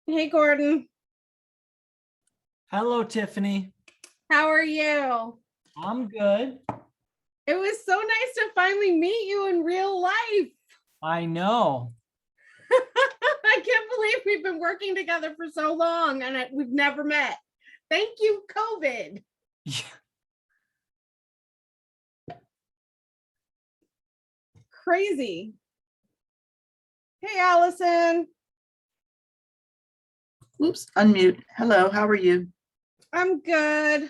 Hey, Gordon. Hello, Tiffany. How are you? I'm good. It was so nice to finally meet you in real life. I know. I can't believe we've been working together for so long and we've never met. Thank you, COVID. Yeah. Crazy. Hey, Allison. Oops, unmute. Hello, how are you? I'm good.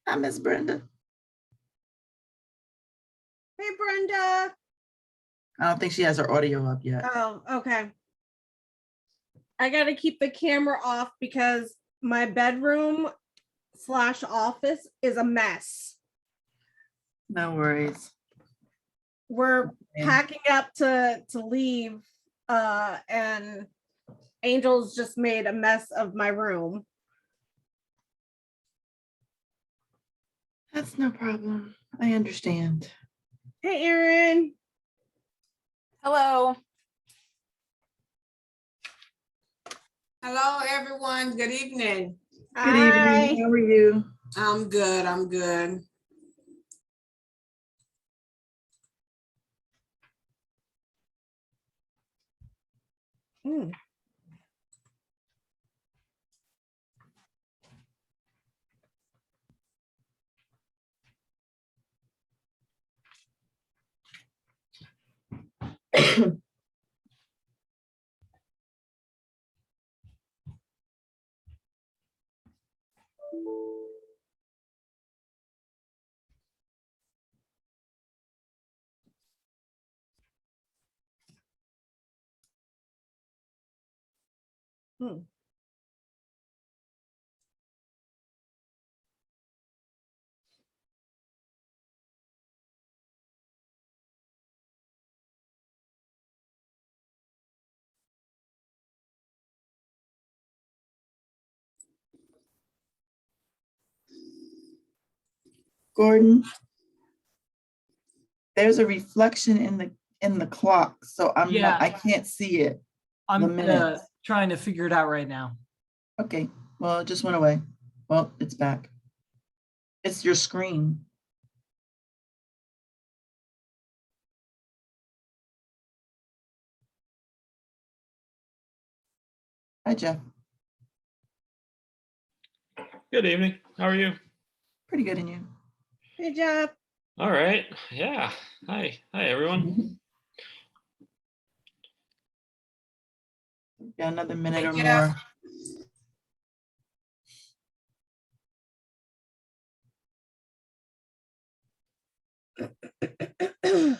Hi, Miss Brenda. Hey, Brenda. I don't think she has her audio up yet. Oh, okay. I got to keep the camera off because my bedroom/office is a mess. No worries. We're Okay. packing up to leave, and Angel's just made a mess of my room. That's no problem. I understand. Hey, Erin. Hello. Hello, everyone. Good evening. Good evening. How are you? I'm good. I'm good. Mm. Hmm. Gordon, there's a reflection in the clock, so Yeah. I can't see it. The I'm minutes. trying to figure it out right now. Okay, well, it just went away. Well, it's back. It's your screen. Hi, Jeff. Good evening. How are you? Pretty good, in you? Hey, Jeff. All right. Yeah. Hi. Hi, everyone. Got another minute Hey, or Jeff. more.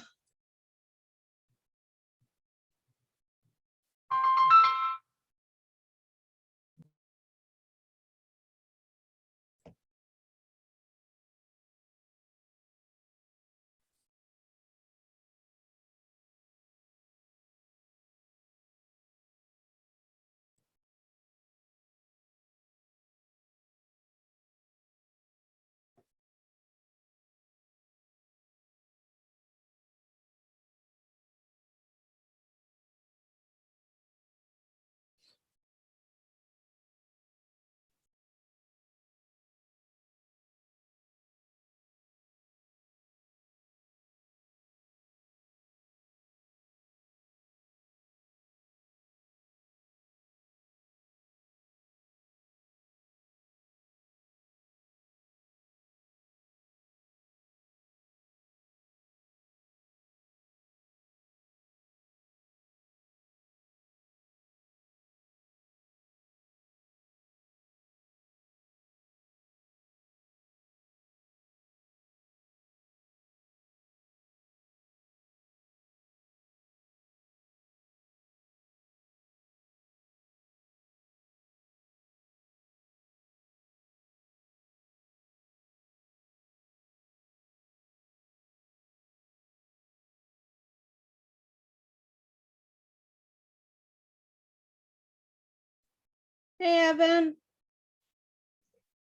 Hey, Evan.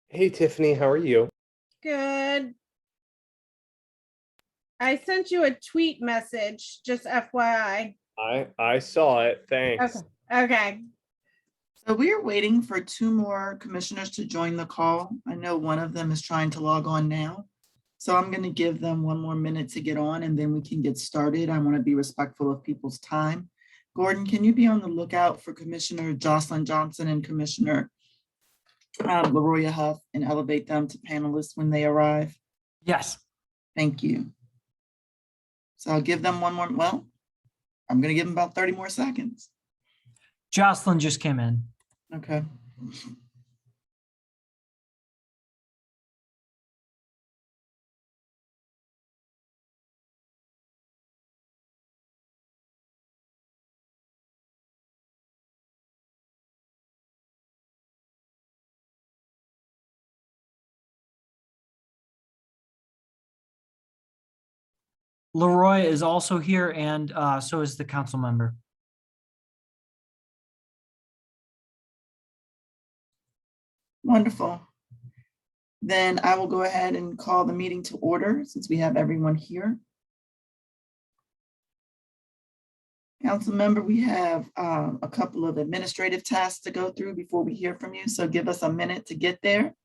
Hey Tiffany, how are you? Good. I sent you a tweet message, just FYI. I saw it. Thanks. Okay. Okay. So we are waiting for two more commissioners to join the call. I know one of them is trying to log on now. So I'm going to give them one more minute to get on and then we can get started. I want to be respectful of people's time. Gordon, can you be on the lookout for Commissioner Jocelyn Johnson and Commissioner LaRoya Huff and elevate them to panelists when they arrive? Yes. Thank you. So I'll give them one more, well, I'm going to give them about 30 more seconds. Jocelyn just came in. Okay. Leroy is also here and so is the council member. Wonderful. Then I will go ahead and call the meeting to order since we have everyone here. Council member, we have a couple of administrative tasks to go through before we hear from you. So give us a minute to get there.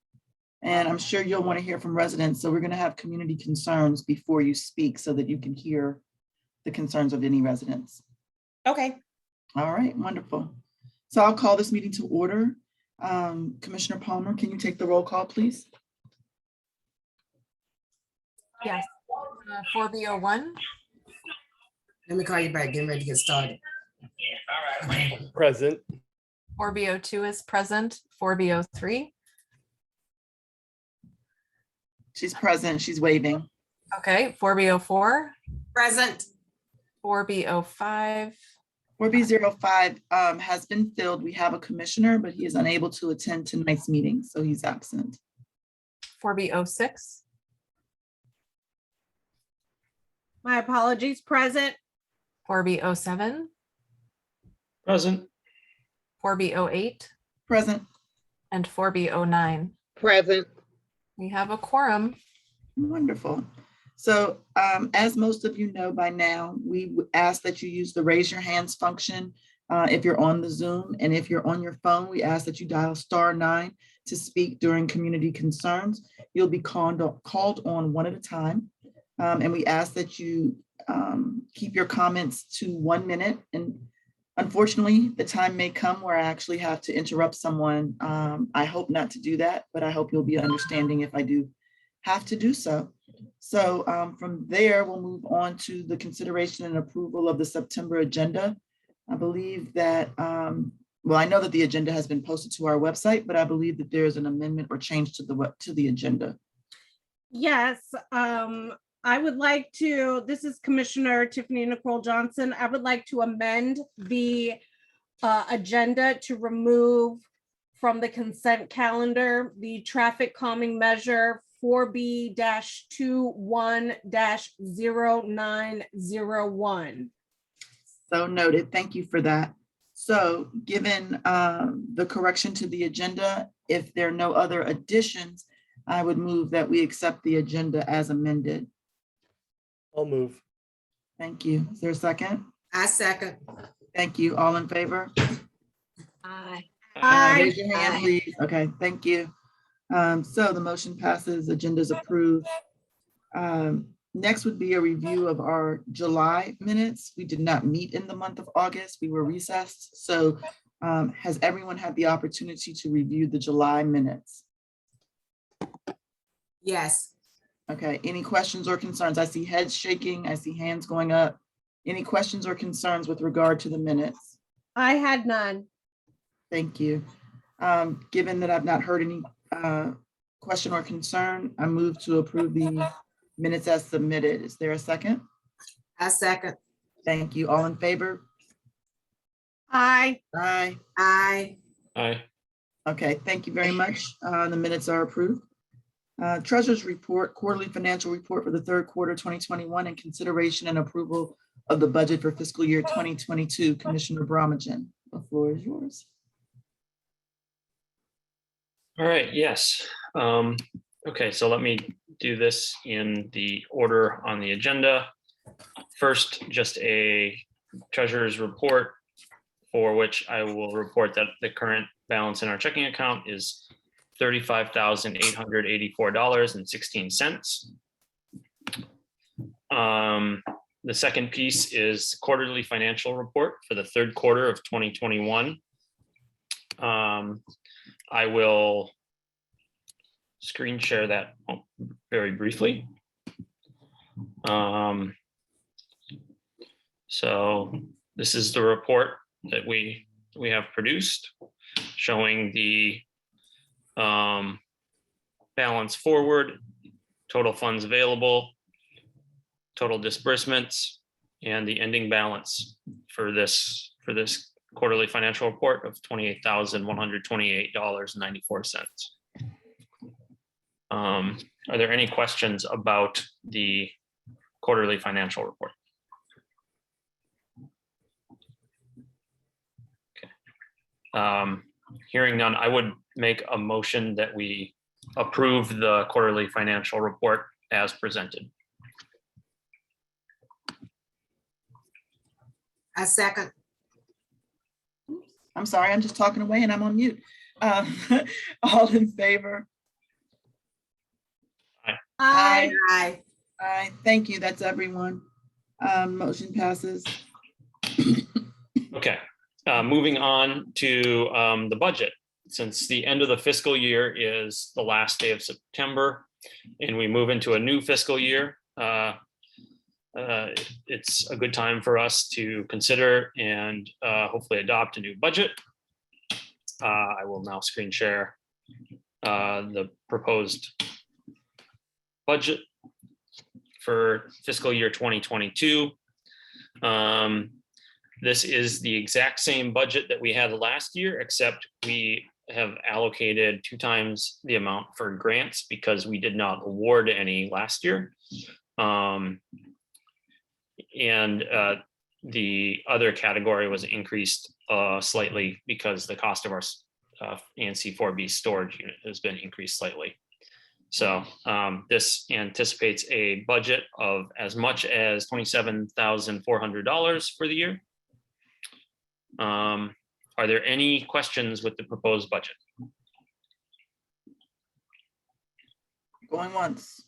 And I'm sure you'll want to hear from residents. So we're going to have community concerns before you speak so that you can hear the concerns of any residents. Okay. All right, wonderful. So I'll call this meeting to order. Commissioner Palmer, can you take the roll call, please? Yes. 4B01, Let me call you back. Getting ready to get started. Present. 4B02 is present, 4B03. She's present, she's waving. Okay, 4B04, Present. 4B05, 4B05 has been filled. We have a commissioner, but he is unable to attend tonight's meeting, so he's absent. 4B06, My apologies. Present. 4B07, Present. 4B08, Present. and 4B09. Present. We have a quorum. Wonderful. So as most of you know by now, we ask that you use the raise your hands function if you're on the Zoom. And if you're on your phone, we ask that you dial *9 to speak during community concerns. You'll be called on one at a time. And we ask that you keep your comments to 1 minute. And unfortunately, the time may come where I actually have to interrupt someone. I hope not to do that, but I hope you'll be understanding if I do have to do so. So from there, we'll move on to the consideration and approval of the September agenda. I believe that, well, I know that the agenda has been posted to our website, but I believe that there's an amendment or change to the agenda. Yes. I would like to, this is Commissioner Tiffany Nicole Johnson. I would like to amend the agenda to remove from the consent calendar the traffic calming measure 4B-21-0901. So noted. Thank you for that. So given the correction to the agenda, if there are no other additions, I would move that we accept the agenda as amended. I'll move. Thank you. Is there a second? I second. Thank you. All in favor? Aye. Aye. Raise your hand, please. Okay, thank you. So the motion passes, agenda is approved. Next would be a review of our July minutes. We did not meet in the month of August. We were recessed. So has everyone had the opportunity to review the July minutes? Yes. Okay, any questions or concerns? I see heads shaking. I see hands going up. Any questions or concerns with regard to the minutes? I had none. Thank you. Given that I've not heard any question or concern, I move to approve the minutes as submitted. Is there a second? I second. Thank you. All in favor? Aye. Aye. Aye. Aye. Okay, thank you very much. The minutes are approved. Treasurer's report, quarterly financial report for the third quarter 2021 and consideration and approval of the budget for fiscal year 2022. Commissioner Bramagen, the floor is yours. All right. Yes. Okay. So let me do this in the order on the agenda. First, just a treasurer's report for which I will report that the current balance in our checking account is $35,884.16. The second piece is quarterly financial report for the third quarter of 2021. I will screen share that very briefly. So this is the report that we have produced showing the balance forward, total funds available, total disbursements, and the ending balance for this quarterly financial report of $28,128.94. Are there any questions about the quarterly financial report? Okay. Hearing none, I would make a motion that we approve the quarterly financial report as presented. I second. I'm sorry, I'm just talking away and I'm on mute. All in favor? Aye. Aye. Aye, thank you, that's everyone. Motion passes. Okay, moving on to the budget. Since the end of the fiscal year is the last day of September and we move into a new fiscal year, it's a good time for us to consider and hopefully adopt a new budget. I will now screen share the proposed budget for fiscal year 2022. This is the exact same budget that we had last year, except we have allocated 2 times the amount for grants because we did not award any last year. The other category was increased slightly because the cost of our ANC 4B storage unit has been increased slightly. So this anticipates a budget of as much as $27,400 for the year. Are there any questions with the proposed budget? Going once,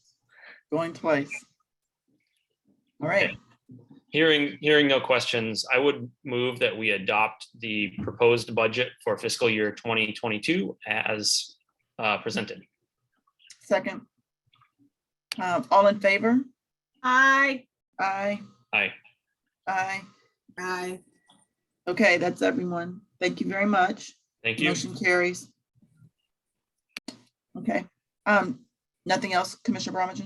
going twice. All right. Okay. Hearing no questions, I would move that we adopt the proposed budget for fiscal year 2022 as presented. Second. All in favor? Aye. Aye. Aye. Aye. Aye. Okay, that's everyone. Thank you very much. Thank you. Motion carries. Okay. Nothing else, Commissioner Bromwich?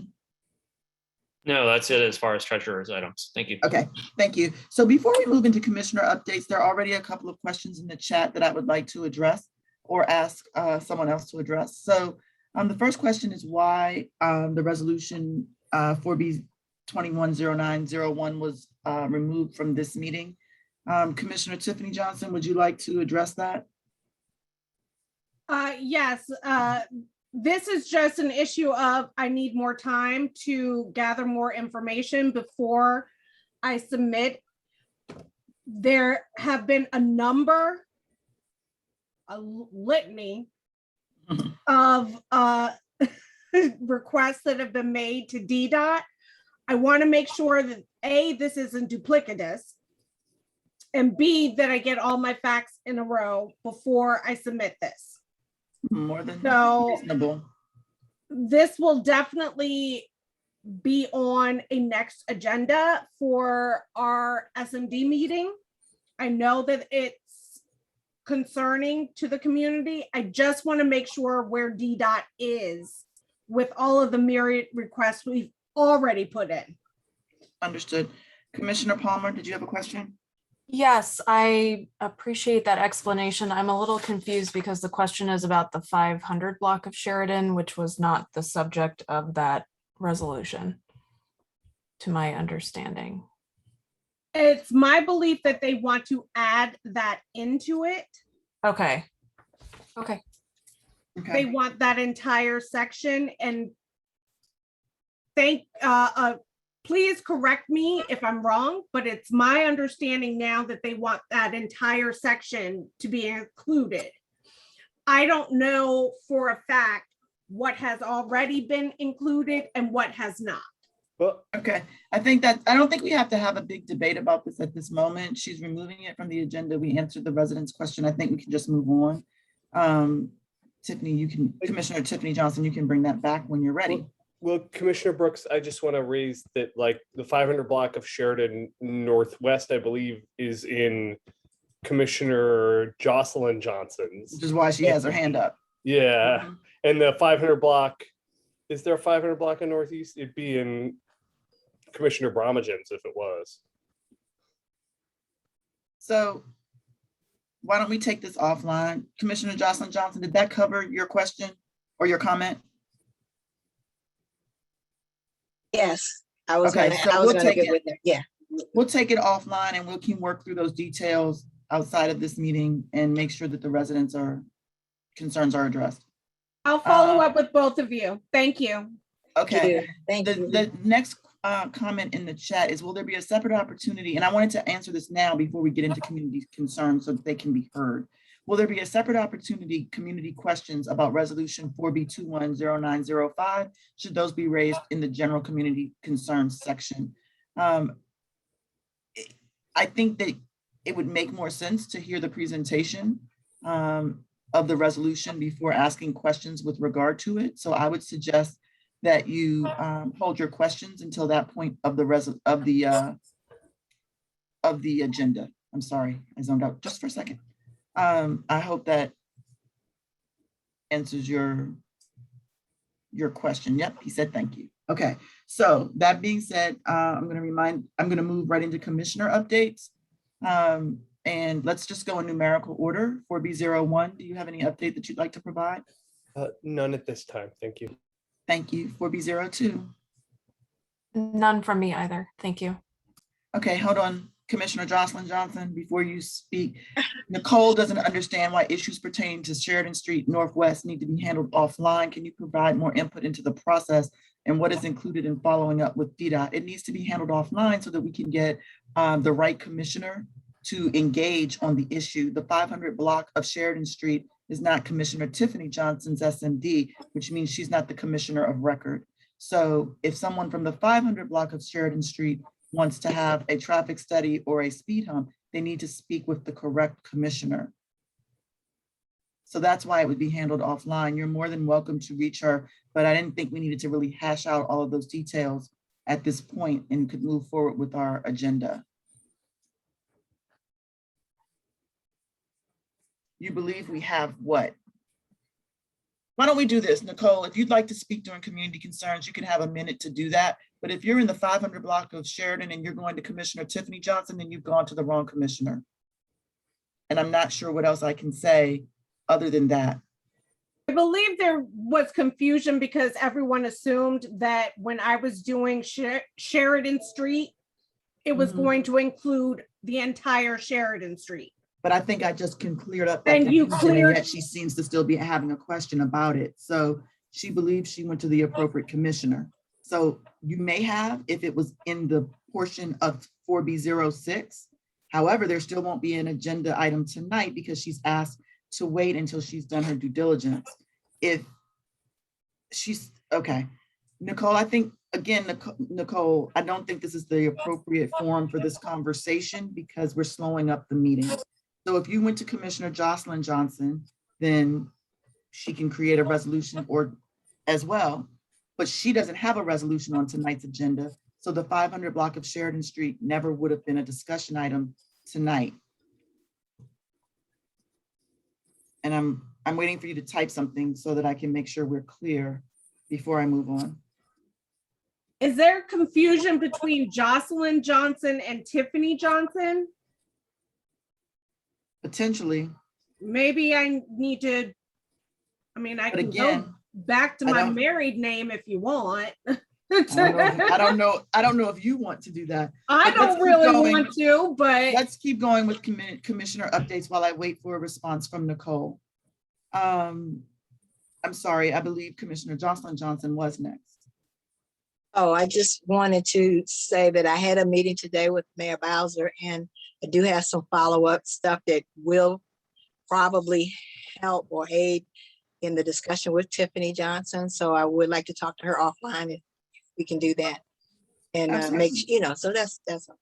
No, that's it as far as treasurer's items. Thank you. Okay, thank you. So before we move into commissioner updates, there are already a couple of questions in the chat that I would like to address or ask someone else to address. So the first question is why the resolution 4B 210901 was removed from this meeting. Commissioner Tiffany Johnson, would you like to address that? Yes, this is just an issue of I need more time to gather more information before I submit. There have been a litany of requests that have been made to DDOT. I want to make sure that A, this isn't duplicitous, and B, that I get all my facts in a row before I submit this. More than So reasonable. this will definitely be on a next agenda for our SMD meeting. I know that it's concerning to the community. I just want to make sure where DDOT is with all of the myriad requests we've already put in. Understood. Commissioner Palmer, did you have a question? Yes, I appreciate that explanation. I'm a little confused because the question is about the 500 block of Sheridan, which was not the subject of that resolution, to my understanding. It's my belief that they want to add that into it. Okay. Okay. Okay. They want that entire section, and please correct me if I'm wrong, but it's my understanding now that they want that entire section to be included. I don't know for a fact what has already been included and what has not. Well, Okay, I don't think we have to have a big debate about this at this moment. She's removing it from the agenda. We answered the resident's question. I think we can just move on. Tiffany, Commissioner Tiffany Johnson, you can bring that back when you're ready. well, Commissioner Brooks, I just want to raise that like the 500 block of Sheridan Northwest, I believe, is in Commissioner Jocelyn Johnson's. Which is why she has her hand up. Yeah, and the 500 block, is there a 500 block in Northeast? It'd be in Commissioner Bramagin's if it was. So why don't we take this offline? Commissioner Jocelyn Johnson, did that cover your question or your comment? Yes, I was Okay, gonna, so I was we'll gonna take get it. with it. Yeah. We'll take it offline and we can work through those details outside of this meeting and make sure that the residents' concerns are addressed. I'll follow up with both of you. Thank you. Okay. Thank you. The next comment in the chat is, will there be a separate opportunity? And I wanted to answer this now before we get into community concerns so that they can be heard. Will there be a separate opportunity, community questions about resolution 4B210905? Should those be raised in the general community concerns section? I think that it would make more sense to hear the presentation of the resolution before asking questions with regard to it. So I would suggest that you hold your questions until that point of the agenda. I'm sorry, I zoned out just for a second. I hope that answers your question. Yep, he said thank you. Okay, so that being said, I'm gonna move right into commissioner updates. And let's just go in numerical order. 4B01, do you have any update that you'd like to provide? None at this time. Thank you. Thank you. 4B02. None from me either. Thank you. Okay, hold on, Commissioner Jocelyn Johnson, before you speak. Nicole doesn't understand why issues pertaining to Sheridan Street Northwest need to be handled offline. Can you provide more input into the process and what is included in following up with DDOT? It needs to be handled offline so that we can get the right commissioner to engage on the issue. The 500 block of Sheridan Street is not Commissioner Tiffany Johnson's SMD, which means she's not the commissioner of record. So if someone from the 500 block of Sheridan Street wants to have a traffic study or a speed hump, they need to speak with the correct commissioner. So that's why it would be handled offline. You're more than welcome to reach her, but I didn't think we needed to really hash out all of those details at this point and could move forward with our agenda. You believe we have what? Why don't we do this, Nicole? If you'd like to speak during community concerns, you can have a minute to do that. But if you're in the 500 block of Sheridan and you're going to Commissioner Tiffany Johnson, then you've gone to the wrong commissioner. And I'm not sure what else I can say other than that. I believe there was confusion because everyone assumed that when I was doing Sheridan Street, it was going to include the entire Sheridan Street. But I think I just can clear up that And you confusion, and cleared- yet she seems to still be having a question about it. So she believes she went to the appropriate commissioner. So you may have, if it was in the portion of 4B06. However, there still won't be an agenda item tonight because she's asked to wait until she's done her due diligence. If she's, okay. Nicole, I think, again, Nicole, I don't think this is the appropriate forum for this conversation because we're slowing up the meeting. So if you went to Commissioner Jocelyn Johnson, then she can create a resolution or as well, but she doesn't have a resolution on tonight's agenda. So the 500 block of Sheridan Street never would have been a discussion item tonight. And I'm waiting for you to type something so that I can make sure we're clear before I move on. Is there confusion between Jocelyn Johnson and Tiffany Johnson? Potentially, Maybe I need to, I mean, I but can go again, back to I my don't- married name if you want. I don't know if you want to do that. I But let's don't keep really going. want to, but Let's keep going with commissioner updates while I wait for a response from Nicole. I'm sorry, I believe Commissioner Jocelyn Johnson was next. Oh, I just wanted to say that I had a meeting today with Mayor Bowser, and I do have some follow-up stuff that will probably help or aid in the discussion with Tiffany Johnson. So I would like to talk to her offline if we can do that. And make, Absolutely. so that's all.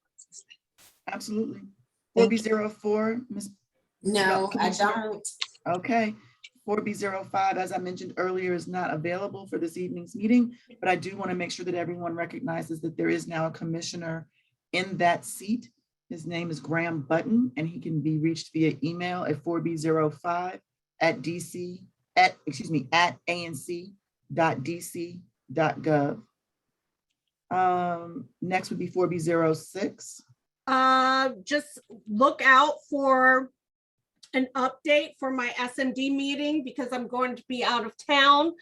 Absolutely. Thank 4B04, Ms. No, I Commissioner? don't. Okay. 4B05, as I mentioned earlier, is not available for this evening's meeting, but I do want to make sure that everyone recognizes that there is now a commissioner in that seat. His name is Graham Button, and he can be reached via email at 4B05 at anc.dc.gov. Next would be 4B06. Just look out for an update for my SMD meeting because I'm going to be out of town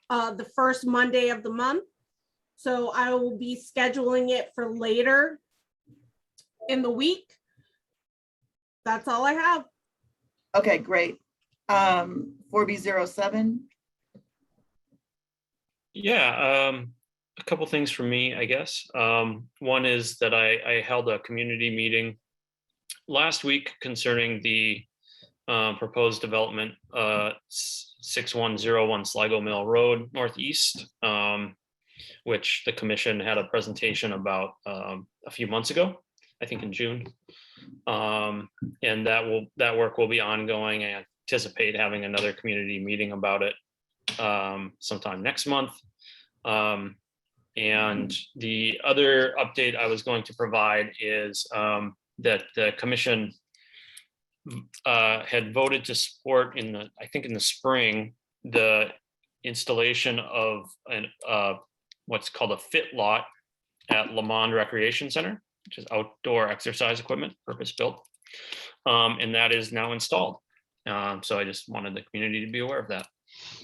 the first Monday of the month. So I will be scheduling it for later in the week. That's all I have. Okay, great. 4B07. Yeah, a couple things for me, I guess. One is that I held a community meeting last week concerning the proposed development 6101 Sligo Mill Road Northeast, which the commission had a presentation about a few months ago, I think in June. And that work will be ongoing. I anticipate having another community meeting about it sometime next month. And the other update I was going to provide is that the commission had voted to support I think in the spring, the installation of what's called a fit lot at Lamond Recreation Center, which is outdoor exercise equipment, purpose built. And that is now installed. So I just wanted the community to be aware of that.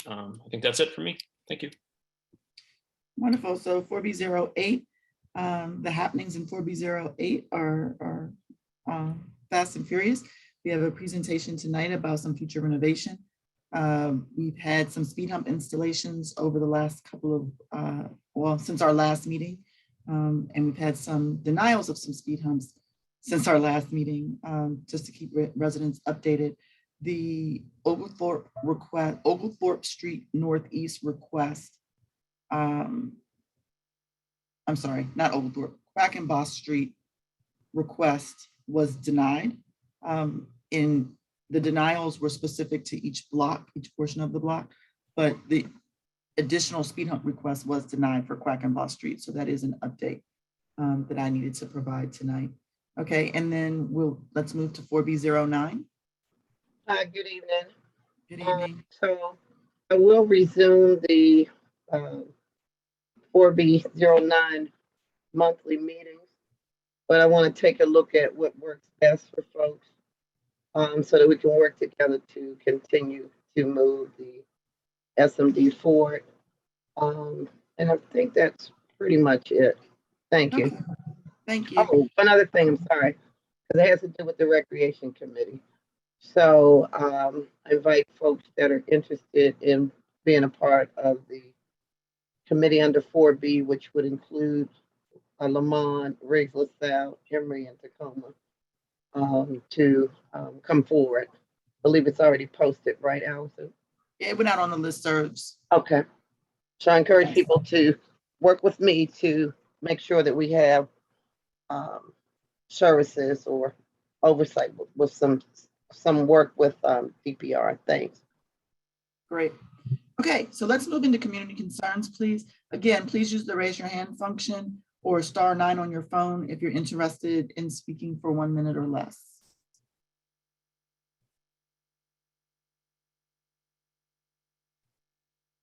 I think that's it for me. Thank you. Wonderful. So 4B08, the happenings in 4B08 are fast and furious. We have a presentation tonight about some future renovation. We've had some speed hump installations over the last couple of, since our last meeting. And we've had some denials of some speed humps since our last meeting, just to keep residents updated. The Oglethorpe Street Northeast request, I'm sorry, not Oglethorpe, Quackenboss Street request was denied. In the denials were specific to each block, each portion of the block, but the additional speed hump request was denied for Quackenboss Street. So that is an update that I needed to provide tonight. Okay, and then let's move to 4B09. Good evening. Good evening. So I will resume the 4B09 monthly meetings, but I want to take a look at what works best for folks so that we can work together to continue to move the SMD forward. And I think that's pretty much it. Thank you. Okay. Thank you. Oh, one other thing, I'm sorry, because it has to do with the Recreation Committee. So I invite folks that are interested in being a part of the committee under 4B, which would include Lamont, Riggs, LaSalle, Emory, and Tacoma, to come forward. I believe it's already posted, right, Allison? Yeah, we're not on the listservs. Okay. So I encourage people to work with me to make sure that we have services or oversight with some work with DPR. Thanks. Great. Okay, so let's move into community concerns, please. Again, please use the raise your hand function or *9 on your phone if you're interested in speaking for 1 minute or less.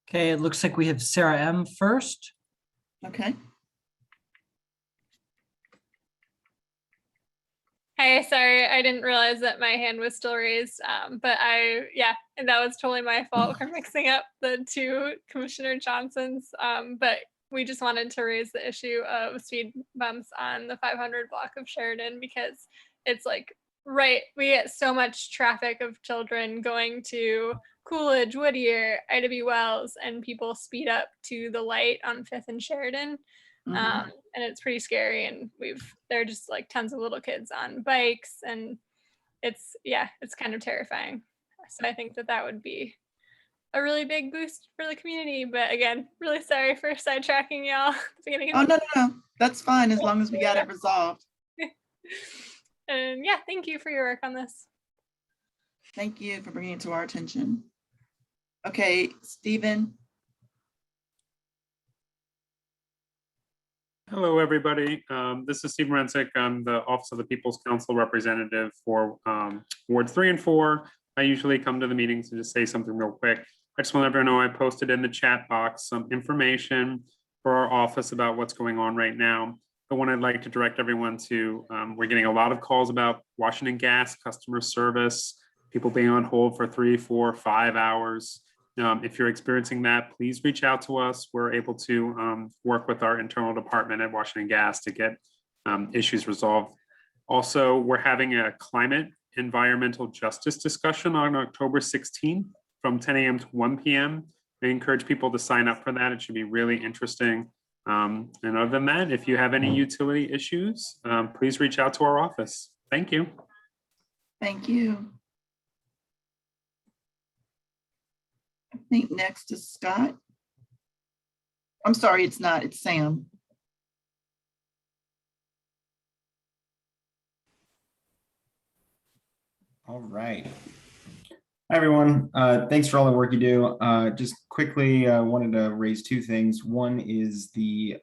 Okay, it looks like we have Sarah M. first. Okay. Hey, sorry, I didn't realize that my hand was still raised. But and that was totally my fault for mixing up the two Commissioner Johnsons. But we just wanted to raise the issue of speed bumps on the 500 block of Sheridan because it's like, right, we get so much traffic of children going to Coolidge, Whittier, Ida B. Wells, and people speed up to the light on 5th and Sheridan. Mhm. And it's pretty scary. And there are just like tons of little kids on bikes, and it's kind of terrifying. So I think that would be a really big boost for the community. But again, really sorry for sidetracking y'all at the beginning Oh, of no, that's fine, as long as we got it resolved. And yeah, thank you for your work on this. Thank you for bringing it to our attention. Okay, Stephen. Hello, everybody. This is Steve Rensick. I'm the Office of the People's Council representative for Wards 3 and 4. I usually come to the meetings and just say something real quick. I just want everyone to know I posted in the chat box some information for our office about what's going on right now. The one I'd like to direct everyone to, we're getting a lot of calls about Washington Gas customer service, people being on hold for 3, 4, 5 hours. If you're experiencing that, please reach out to us. We're able to work with our internal department at Washington Gas to get issues resolved. Also, we're having a climate environmental justice discussion on October 16th from 10 a.m. to 1 p.m. I encourage people to sign up for that. It should be really interesting. And other than that, if you have any utility issues, please reach out to our office. Thank you. Thank you. I think next is Scott. I'm sorry, it's not, it's Sam. All right. Hi, everyone. Thanks for all the work you do. Just quickly wanted to raise two things. One is the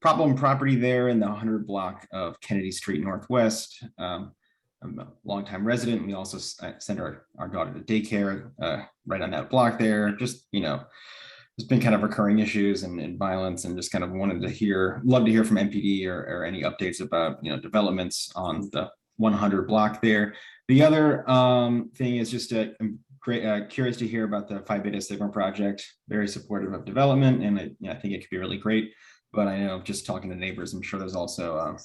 problem property there in the 100 block of Kennedy Street Northwest. I'm a longtime resident. We also send our daughter to daycare right on that block there. Just, there's been kind of recurring issues and violence, and just kind of wanted to love to hear from MPD or any updates about, developments on the 100 block there. The other thing is just I'm curious to hear about the Phi Beta Sigma project. Very supportive of development, and I think it could be really great. But I know, just talking to neighbors, I'm sure there's also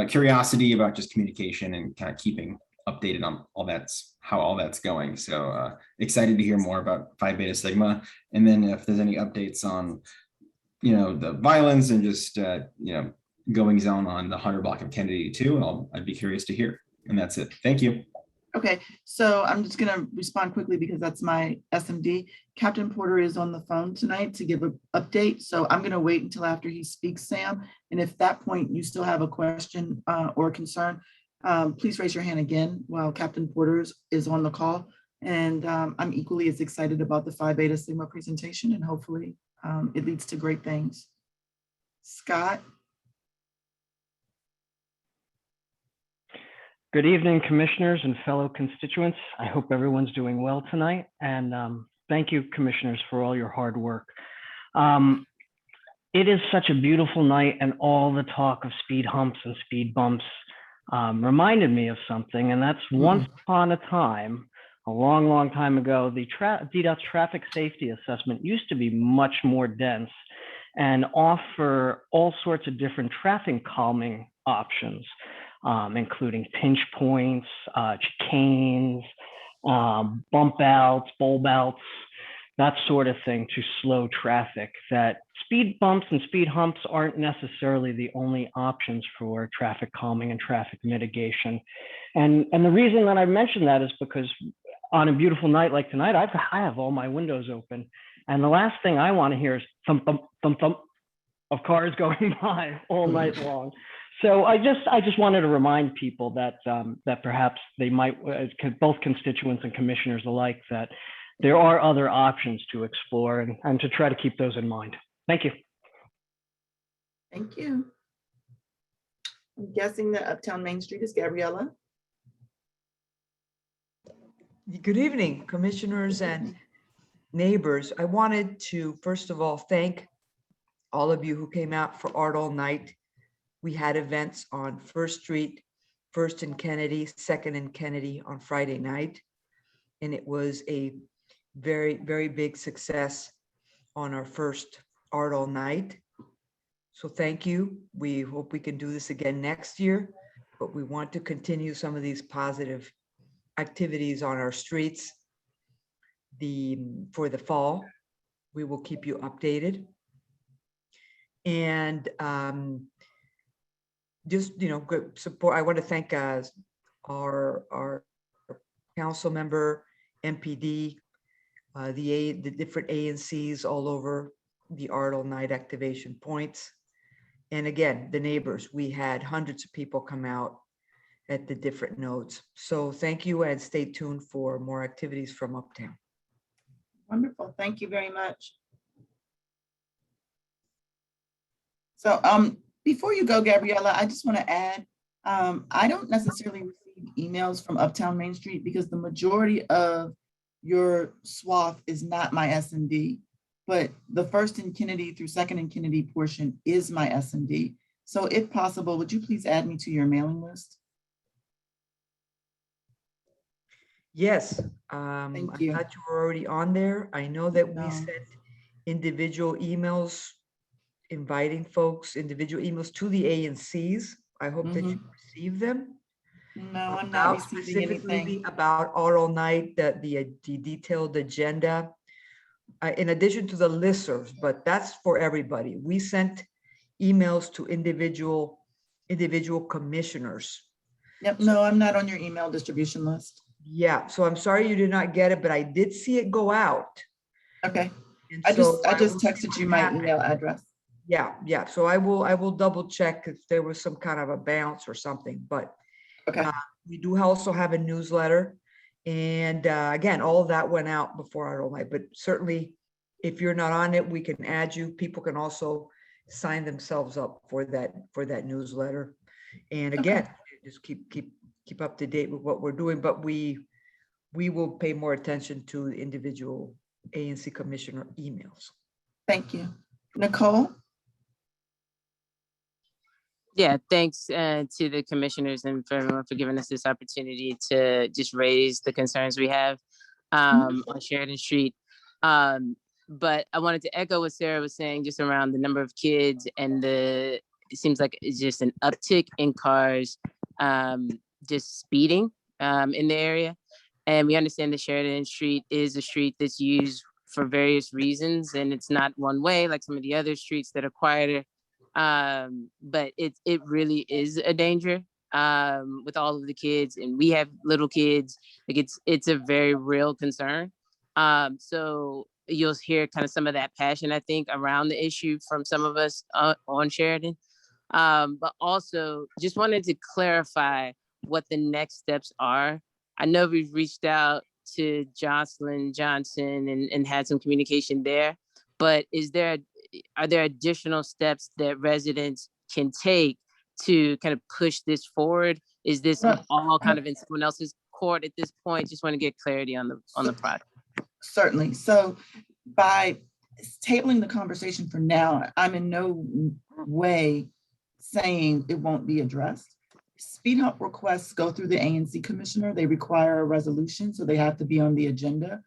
curiosity about just communication and kind of keeping updated on how all that's going. So excited to hear more about Phi Beta Sigma, and then if there's any updates on the violence and just goings on the 100 block of Kennedy too. I'd be curious to hear. And that's it. Thank you. Okay, so I'm just gonna respond quickly because that's my SMD. Captain Porter is on the phone tonight to give an update. So I'm gonna wait until after he speaks, Sam. And if at that point you still have a question or concern, please raise your hand again while Captain Porter is on the call. And I'm equally as excited about the Phi Beta Sigma presentation, and hopefully it leads to great things. Scott. Good evening, commissioners and fellow constituents. I hope everyone's doing well tonight. And thank you, commissioners, for all your hard work. It is such a beautiful night, and all the talk of speed humps and speed bumps reminded me of something. And that's once upon a time, a long, long time ago, the DDOT's traffic safety assessment used to be much more dense and offer all sorts of different traffic calming options. Including pinch points, chicanes, bump outs, bulb outs, that sort of thing to slow traffic. That speed bumps and speed humps aren't necessarily the only options for traffic calming and traffic mitigation. And the reason that I mention that is because on a beautiful night like tonight, I have all my windows open. And the last thing I want to hear is thump, thump, thump, thump of cars going by all night long. So I just wanted to remind people that that perhaps they might, both constituents and commissioners alike, that there are other options to explore and to try to keep those in mind. Thank you. Thank you. I'm guessing that Uptown Main Street is Gabriella. Good evening, commissioners and neighbors. I wanted to, first of all, thank all of you who came out for Art All Night. We had events on First Street, First and Kennedy, Second and Kennedy on Friday night. And it was a very, very big success on our first Art All Night. So thank you. We hope we can do this again next year, but we want to continue some of these positive activities on our streets for the fall. We will keep you updated. And just, good support. I want to thank our council member, MPD, the different ANCs all over the Ardell night activation points. And again, the neighbors, we had hundreds of people come out at the different nodes. So thank you, and stay tuned for more activities from Uptown. Wonderful. Thank you very much. So before you go, Gabriella, I just want to add, I don't necessarily receive emails from Uptown Main Street because the majority of your swath is not my S&D, but the first and Kennedy through second and Kennedy portion is my S&D. So if possible, would you please add me to your mailing list? Yes, Thank I you. thought you were already on there. I know that we No. sent individual emails inviting folks, individual emails to the ANCs. I hope that you received them. No, I'm not About receiving specifically anything. about Ardell Night, the detailed agenda, in addition to the listservs, but that's for everybody. We sent emails to individual commissioners. Yep, no, I'm not on your email distribution list. Yeah, so I'm sorry you did not get it, but I did see it go out. Okay, And I so just will see texted what you my happened. email address. Yeah, so I will double check if there was some kind of a bounce or something, but Okay, we do also have a newsletter. And again, all of that went out before Ardell Night, but certainly if you're not on it, we can add you. People can also sign themselves up for that newsletter. And again, just keep up to date with what we're doing, but we will pay more attention to individual ANC commissioner emails. thank you. Nicole? Yeah, thanks to the commissioners and for everyone for giving us this opportunity to just raise the concerns we have on Sheridan Street. But I wanted to echo what Sarah was saying just around the number of kids and it seems like it's just an uptick in cars just speeding in the area. And we understand that Sheridan Street is a street that's used for various reasons and it's not one way like some of the other streets that are quieter. But it really is a danger with all of the kids, and we have little kids. Like it's a very real concern. So you'll hear kind of some of that passion, I think, around the issue from some of us on Sheridan. But also just wanted to clarify what the next steps are. I know we've reached out to Jocelyn Johnson and had some communication there, but are there additional steps that residents can take to kind of push this forward? Is this all kind of in someone else's court at this point? Just want to get clarity on the project. Certainly. So by tabling the conversation for now, I'm in no way saying it won't be addressed. Speed hump requests go through the ANC commissioner. They require a resolution, so they have to be on the agenda.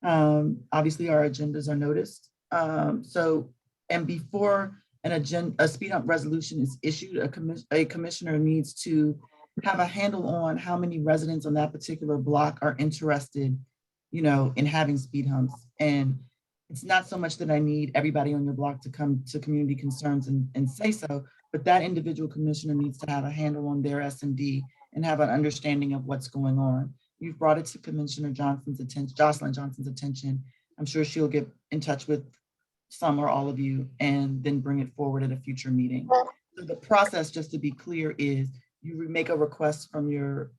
Obviously, our agendas are noticed. And before a speed hump resolution is issued, a commissioner needs to have a handle on how many residents on that particular block are interested, in having speed humps. And it's not so much that I need everybody on your block to come to community concerns and say so, but that individual commissioner needs to have a handle on their S&D and have an understanding of what's going on. You've brought it to Commissioner Jocelyn Johnson's attention. I'm sure she'll get in touch with some or all of you and then bring it forward at a future meeting. So the process, just to be clear, is you make a request from your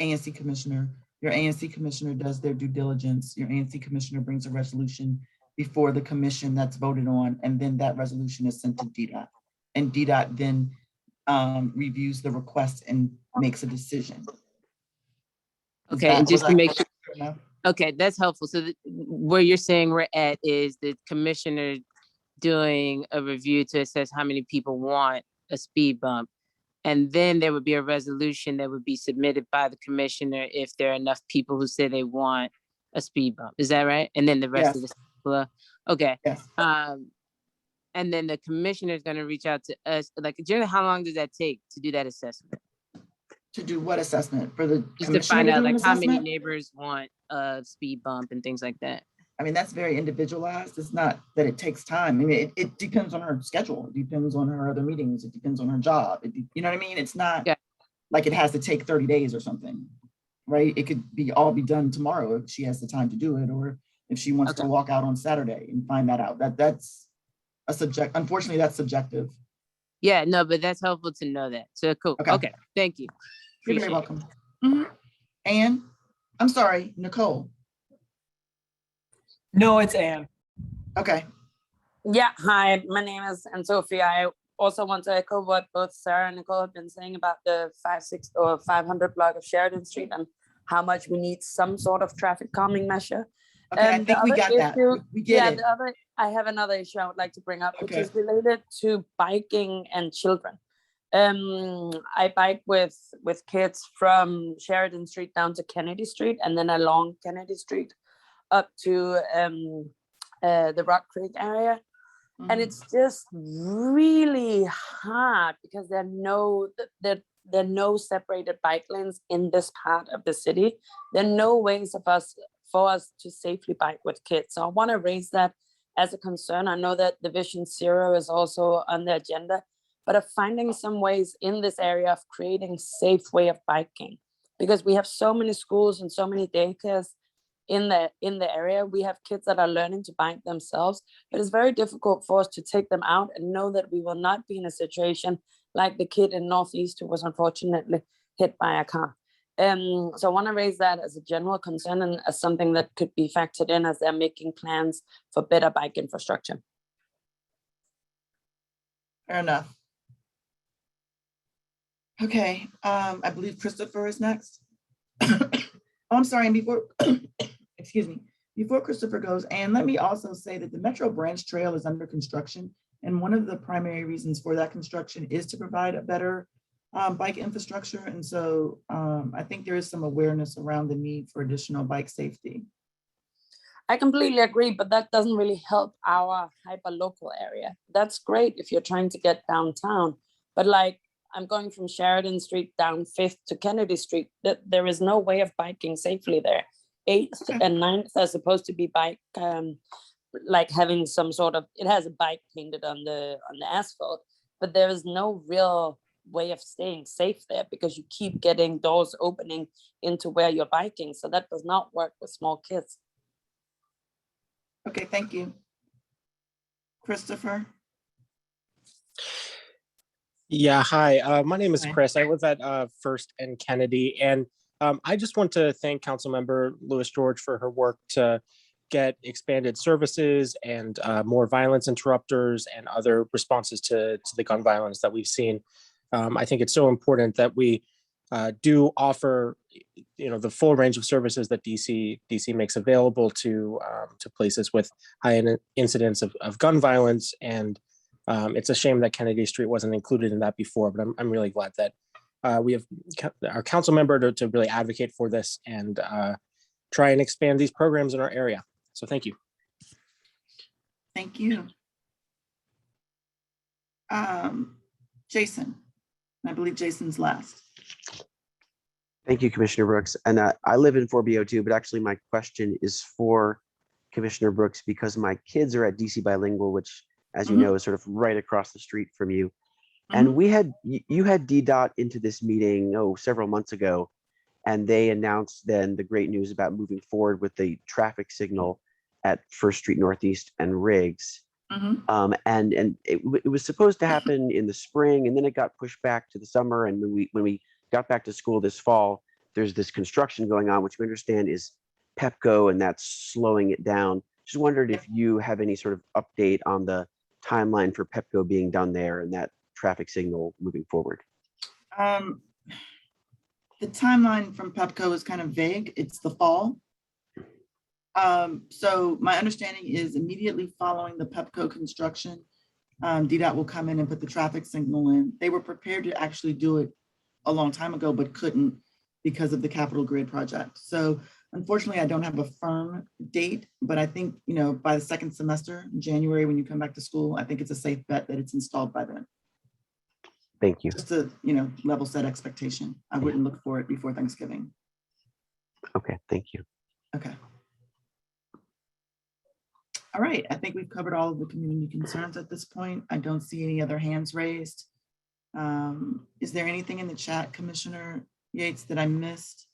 ANC commissioner. Your ANC commissioner does their due diligence. Your ANC commissioner brings a resolution before the commission that's voted on, and then that resolution is sent to DDOT. And DDOT then reviews the request and makes a decision. Okay, and just to make sure. Okay, that's helpful. So where you're saying we're at is the commissioner doing a review to assess how many people want a speed bump. And then there would be a resolution that would be submitted by the commissioner if there are enough people who say they want a speed bump. Is that right? And then the rest of the okay. Yes. And then the commissioner is going to reach out to us. Like, generally, how long does that take to do that assessment? To do what assessment? For the just to find out like how many assessment? neighbors want a speed bump and things like that. I mean, that's very individualized. It's not that it takes time. I mean, it depends on her schedule. It depends on her other meetings. It depends on her job. You know what I mean? It's not like it has to take 30 days or something, right? It could all be done tomorrow if she has the time to do it, or if she wants to walk out on Saturday and find that out. That's a subject. Unfortunately, that's subjective. Yeah, no, but that's helpful to know that. So cool. Okay, thank you. You're very welcome. Anne, I'm sorry, Nicole. No, it's Anne. Okay. Yeah, hi, my name is Anne Sophia. I also want to echo what both Sarah and Nicole have been saying about the 500 block of Sheridan Street and how much we need some sort of traffic calming measure. Okay, I think we got that. We get it. I have another issue I would like to bring up, which is related to biking and children. I bike with kids from Sheridan Street down to Kennedy Street and then along Kennedy Street up to the Rock Creek area. And it's just really hard because there are no separated bike lanes in this part of the city. There are no ways for us to safely bike with kids. So I want to raise that as a concern. I know that the Vision Zero is also on the agenda, but of finding some ways in this area of creating safe way of biking, because we have so many schools and so many daycares in the area. We have kids that are learning to bike themselves, but it's very difficult for us to take them out and know that we will not be in a situation like the kid in Northeast who was unfortunately hit by a car. So I want to raise that as a general concern and as something that could be factored in as they're making plans for better bike infrastructure. Fair enough. Okay, I believe Christopher is next. Oh, I'm sorry, and before, excuse me, before Christopher goes, and let me also say that the Metro Branch Trail is under construction. And one of the primary reasons for that construction is to provide a better bike infrastructure. And so I think there is some awareness around the need for additional bike safety. I completely agree, but that doesn't really help our hyper-local area. That's great if you're trying to get downtown, but like I'm going from Sheridan Street down 5th to Kennedy Street, there is no way of biking safely there. 8th and 9th are supposed to be bike, like having some sort of, it has a bike painted on the asphalt, but there is no real way of staying safe there because you keep getting doors opening into where you're biking. So that does not work with small kids. Okay, thank you. Christopher? Yeah, hi, my name is Chris. I live at First and Kennedy, and I just want to thank Councilmember Lewis George for her work to get expanded services and more violence interrupters and other responses to the gun violence that we've seen. I think it's so important that we do offer, the full range of services that DC makes available to places with high incidents of gun violence. And it's a shame that Kennedy Street wasn't included in that before, but I'm really glad that we have our council member to really advocate for this and try and expand these programs in our area. So thank you. Thank you. Jason, I believe Jason's last. Thank you, Commissioner Brooks. And I live in 4B02, but actually my question is for Commissioner Brooks because my kids are at DC Bilingual, which, as you know, is sort of right across the street from you. And you had DDOT into this meeting, several months ago, and they announced then the great news about moving forward with the traffic signal at First Street Northeast and Riggs. And it was supposed to happen in the spring, and then it got pushed back to the summer. And when we got back to school this fall, there's this construction going on, which we understand is Pepco, and that's slowing it down. Just wondered if you have any sort of update on the timeline for Pepco being done there and that traffic signal moving forward. The timeline from Pepco is kind of vague. It's the fall. So my understanding is immediately following the Pepco construction, DDOT will come in and put the traffic signal in. They were prepared to actually do it a long time ago, but couldn't because of the Capital Grid project. So unfortunately, I don't have a firm date, but I think, by the second semester, January, when you come back to school, I think it's a safe bet that it's installed by then. Thank you. Just to, level set expectation. I wouldn't look for it before Thanksgiving. Okay, thank you. Okay. All right, I think we've covered all of the community concerns at this point. I don't see any other hands raised. Is there anything in the chat, Commissioner Yates, that I missed?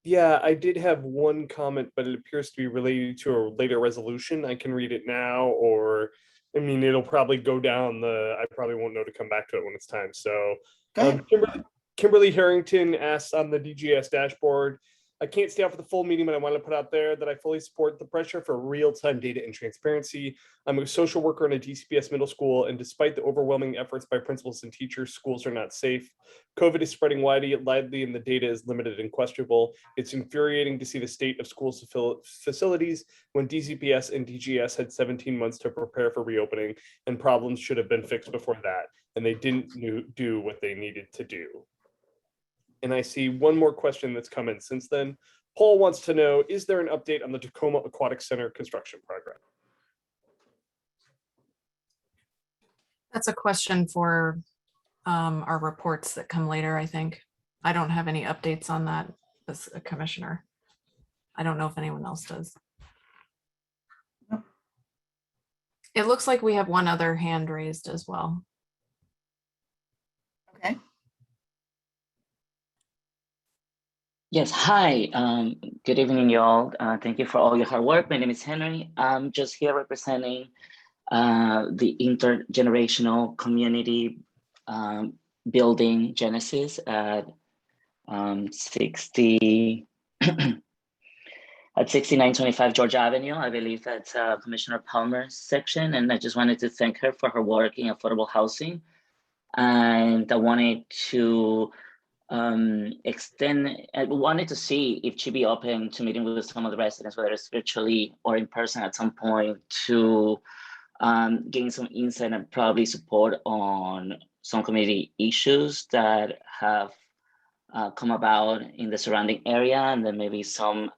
Yeah, I did have one comment, but it appears to be related to a later resolution. I can read it now, or, I mean, it'll probably go down I probably won't know to come back to it when it's time. So Kimberly Harrington asks on the DGS dashboard, I can't stay out for the full meeting, but I want to put out there that I fully support the pressure for real-time data and transparency. I'm a social worker in a DCPS middle school, and despite the overwhelming efforts by principals and teachers, schools are not safe. COVID is spreading widely, and the data is limited and questionable. It's infuriating to see the state of schools facilities when DCPS and DGS had 17 months to prepare for reopening, and problems should have been fixed before that, and they didn't do what they needed to do. And I see one more question that's come in since then. Paul wants to know, is there an update on the Tacoma Aquatic Center construction program? That's a question for our reports that come later, I think. I don't have any updates on that as a commissioner. I don't know if anyone else does. It looks like we have one other hand raised as well. Okay. Yes, hi. Good evening, y'all. Thank you for all your hard work. My name is Henry. I'm just here representing the intergenerational community building Genesis at 6925 Georgia Avenue. I believe that's Commissioner Palmer's section, and I just wanted to thank her for her work in affordable housing. And I wanted to I wanted to see if she'd be open to meeting with some of the residents, whether it's virtually or in person at some point, to gain some insight and probably support on some community issues that have come about in the surrounding area, and then maybe some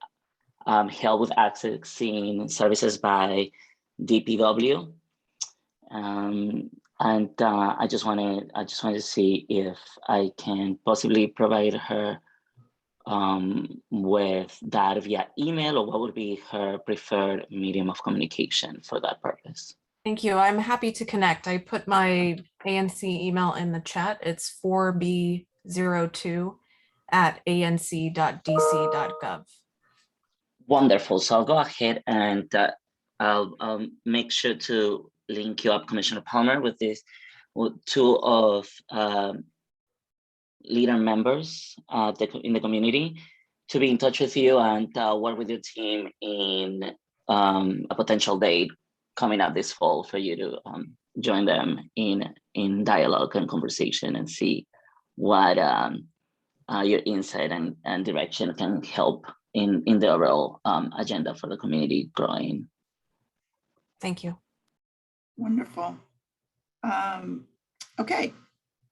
help with accessing services by DPW. And I just wanted to see if I can possibly provide her with that via email, or what would be her preferred medium of communication for that purpose. Thank you. I'm happy to connect. I put my ANC email in the chat. It's 4b02@anc.dc.gov. Wonderful. So I'll go ahead and I'll make sure to link you up, Commissioner Palmer, with two of leader members in the community to be in touch with you and work with your team in a potential date coming up this fall for you to join them in dialogue and conversation and see what your insight and direction can help in the overall agenda for the community growing. Thank you. Wonderful. Okay,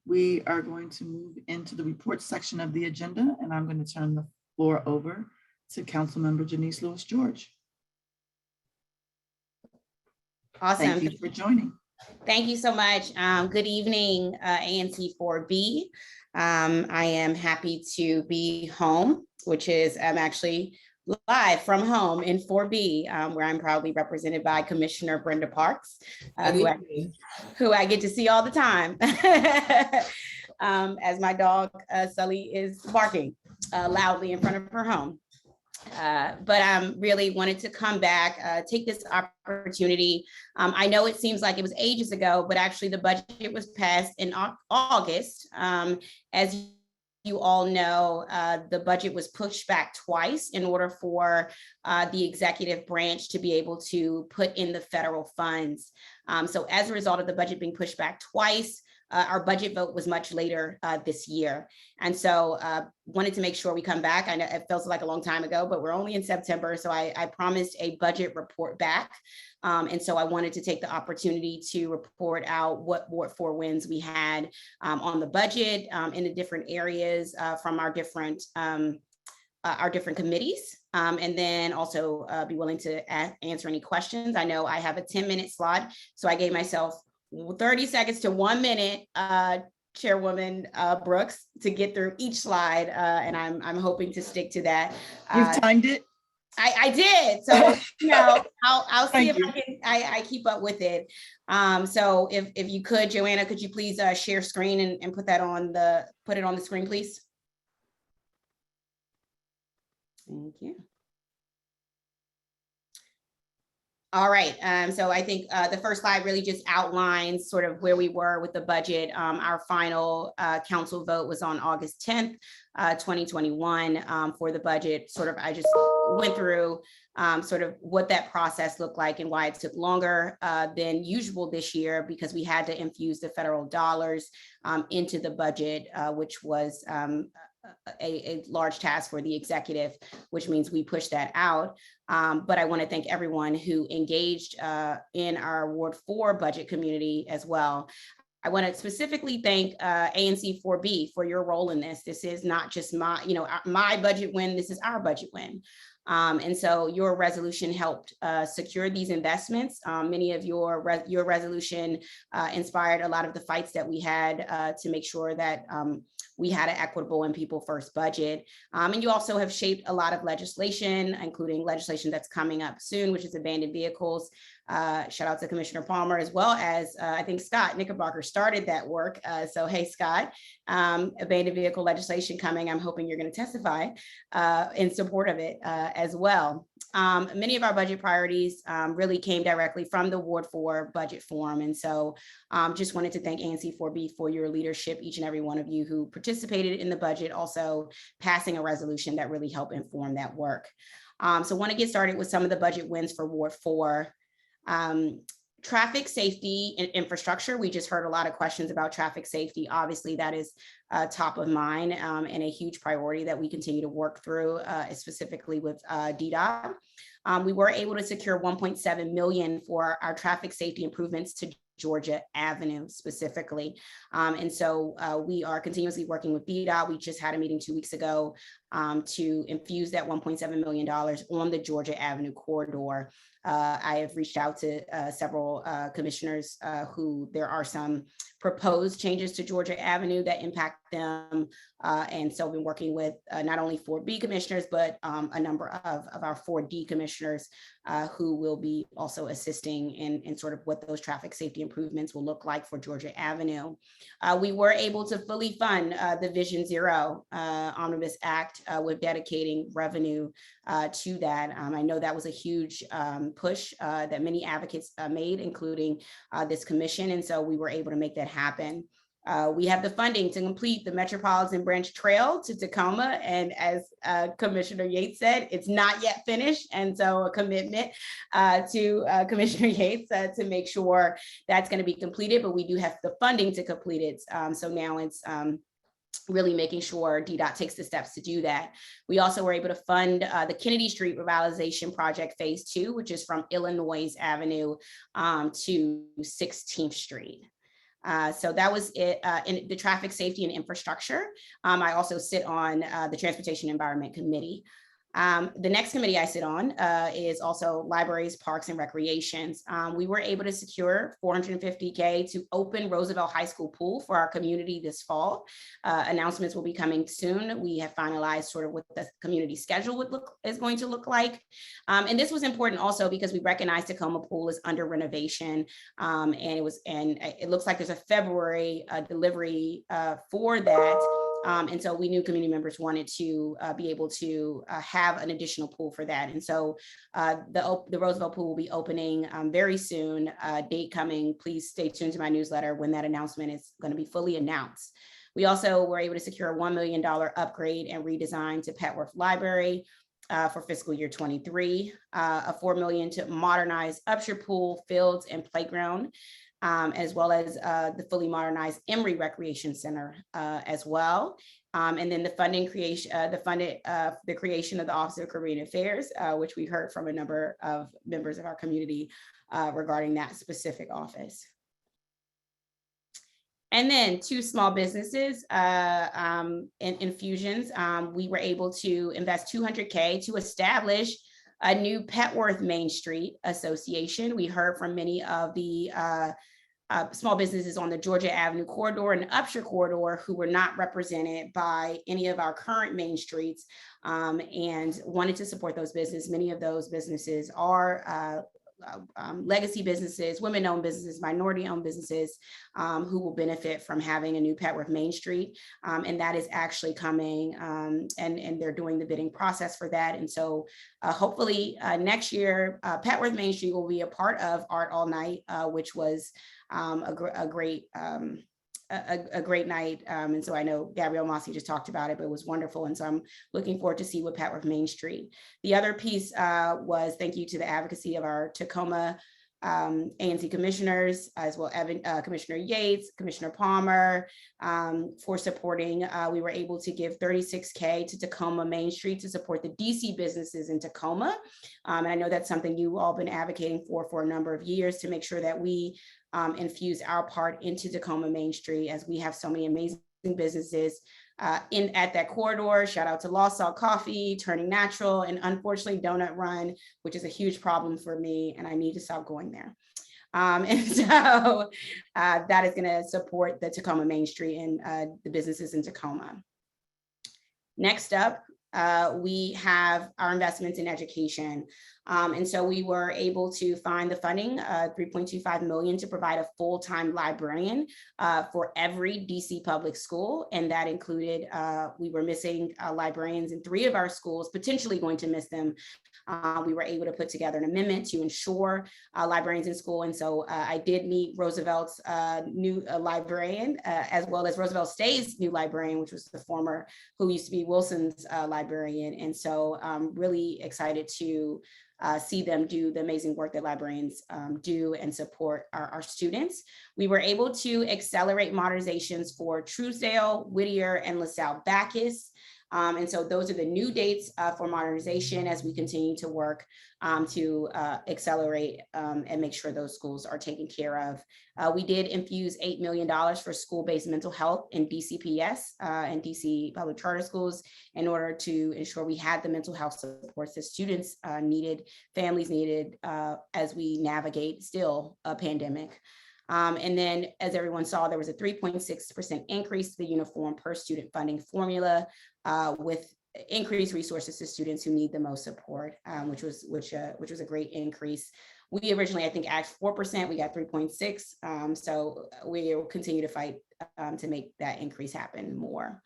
we are going to move into the report section of the agenda, and I'm going to turn the floor over to Councilmember Janice Lewis-George. Awesome. Thank you for joining. Thank you so much. Good evening, ANC 4B. I am happy to be home, which is I'm actually live from home in 4B, where I'm proudly represented by Commissioner Brenda Parks, who I get to see all the time as my dog Sully is barking loudly in front of her home. But I really wanted to come back, take this opportunity. I know it seems like it was ages ago, but actually the budget was passed in August. As you all know, the budget was pushed back twice in order for the executive branch to be able to put in the federal funds. So as a result of the budget being pushed back twice, our budget vote was much later this year. And so wanted to make sure we come back. I know it feels like a long time ago, but we're only in September. So I promised a budget report back. And so I wanted to take the opportunity to report out what Ward 4 wins we had on the budget in the different areas from our different committees. And then also be willing to answer any questions. I know I have a 10-minute slot, so I gave myself 30 seconds to 1 minute, Chairwoman Brooks, to get through each slide, and I'm hoping to stick to that. You've timed it? I did. So, I'll see Thank if I keep up with it. So if you could, Joanna, could you please share screen and put it on the screen, please? Thank you. All right, so I think the first slide really just outlines sort of where we were with the budget. Our final council vote was on August 10th, 2021 for the budget. Sort of, I just went through sort of what that process looked like and why it took longer than usual this year, because we had to infuse the federal dollars into the budget, which was a large task for the executive, which means we pushed that out. But I want to thank everyone who engaged in our Ward 4 budget community as well. I want to specifically thank ANC 4B for your role in this. This is not just my budget win, this is our budget win. And so your resolution helped secure these investments. Many of your resolution inspired a lot of the fights that we had to make sure that we had an equitable and people first budget. And you also have shaped a lot of legislation, including legislation that's coming up soon, which is abandoned vehicles. Shout out to Commissioner Palmer, as well as I think Scott Knickerbocker started that work. So hey, Scott, abandoned vehicle legislation coming. I'm hoping you're going to testify in support of it as well. Many of our budget priorities really came directly from the Ward 4 budget forum. And so just wanted to thank ANC 4B for your leadership, each and every one of you who participated in the budget, also passing a resolution that really helped inform that work. So want to get started with some of the budget wins for Ward 4. Traffic safety and infrastructure. We just heard a lot of questions about traffic safety. Obviously, that is top of mind and a huge priority that we continue to work through, specifically with DDOT. We were able to secure $1.7 million for our traffic safety improvements to Georgia Avenue specifically. And so we are continuously working with DDOT. We just had a meeting 2 weeks ago to infuse that $1.7 million on the Georgia Avenue corridor. I have reached out to several commissioners who there are some proposed changes to Georgia Avenue that impact them. And so I've been working with not only 4B commissioners, but a number of our 4D commissioners who will be also assisting in sort of what those traffic safety improvements will look like for Georgia Avenue. We were able to fully fund the Vision Zero Omnibus Act with dedicating revenue to that. I know that was a huge push that many advocates made, including this commission. And so we were able to make that happen. We have the funding to complete the Metropolitan Branch Trail to Tacoma. And as Commissioner Yates said, it's not yet finished. And so a commitment to Commissioner Yates to make sure that's going to be completed, but we do have the funding to complete it. So now it's really making sure DDOT takes the steps to do that. We also were able to fund the Kennedy Street Revitalization Project Phase 2, which is from Illinois Avenue to 16th Street. So that was it in the traffic safety and infrastructure. I also sit on the Transportation Environment Committee. The next committee I sit on is also Libraries, Parks, and Recreations. We were able to secure $450K to open Roosevelt High School pool for our community this fall. Announcements will be coming soon. We have finalized sort of what the community schedule is going to look like. And this was important also because we recognize Tacoma Pool is under renovation. And it looks like there's a February delivery for that. And so we knew community members wanted to be able to have an additional pool for that. And so the Roosevelt pool will be opening very soon, date coming. Please stay tuned to my newsletter when that announcement is going to be fully announced. We also were able to secure a $1 million upgrade and redesign to Petworth Library for fiscal year 23, a $4 million to modernize Upshur Pool, fields, and playground. As well as the fully modernized Emory Recreation Center as well. And then the creation of the Office of Caribbean Affairs, which we heard from a number of members of our community regarding that specific office. And then 2 small businesses in infusions. We were able to invest $200K to establish a new Petworth Main Street Association. We heard from many of the small businesses on the Georgia Avenue corridor and Upshur corridor who were not represented by any of our current main streets, and wanted to support those businesses. Many of those businesses are legacy businesses, women-owned businesses, minority-owned businesses who will benefit from having a new Petworth Main Street. And that is actually coming, and they're doing the bidding process for that. And so hopefully next year, Petworth Main Street will be a part of Art All Night, which was a great night. And so I know Gabrielle Mossy just talked about it, but it was wonderful. And so I'm looking forward to see what Petworth Main Street. The other piece was thank you to the advocacy of our Tacoma ANC commissioners, as well Commissioner Yates, Commissioner Palmer, for supporting. We were able to give $36K to Tacoma Main Street to support the DC businesses in Tacoma. And I know that's something you all been advocating for a number of years, to make sure that we infuse our part into Tacoma Main Street, as we have so many amazing businesses at that corridor. Shout out to Lost Salt Coffee, Turning Natural, and unfortunately Donut Run, which is a huge problem for me, and I need to stop going there. And so that is going to support the Tacoma Main Street and the businesses in Tacoma. Next up, we have our investments in education. And so we were able to find the funding, $3.25 million, to provide a full-time librarian for every DC public school. And that included, we were missing librarians in 3 of our schools, potentially going to miss them. We were able to put together an amendment to ensure librarians in school. And so I did meet Roosevelt's new librarian, as well as Roosevelt State's new librarian, which was the former, who used to be Wilson's librarian. And so I'm really excited to see them do the amazing work that librarians do and support our students. We were able to accelerate modernizations for Truesdale, Whittier, and LaSalle Bacchus. And so those are the new dates for modernization as we continue to work to accelerate and make sure those schools are taken care of. We did infuse $8 million for school-based mental health in DCPS and DC public charter schools, in order to ensure we had the mental health supports that students needed, families needed, as we navigate still a pandemic. And then, as everyone saw, there was a 3.6% increase to the uniform per student funding formula, with increased resources to students who need the most support, which was a great increase. We originally, I think, asked 4%. We got 3.6. So we will continue to fight to make that increase happen more.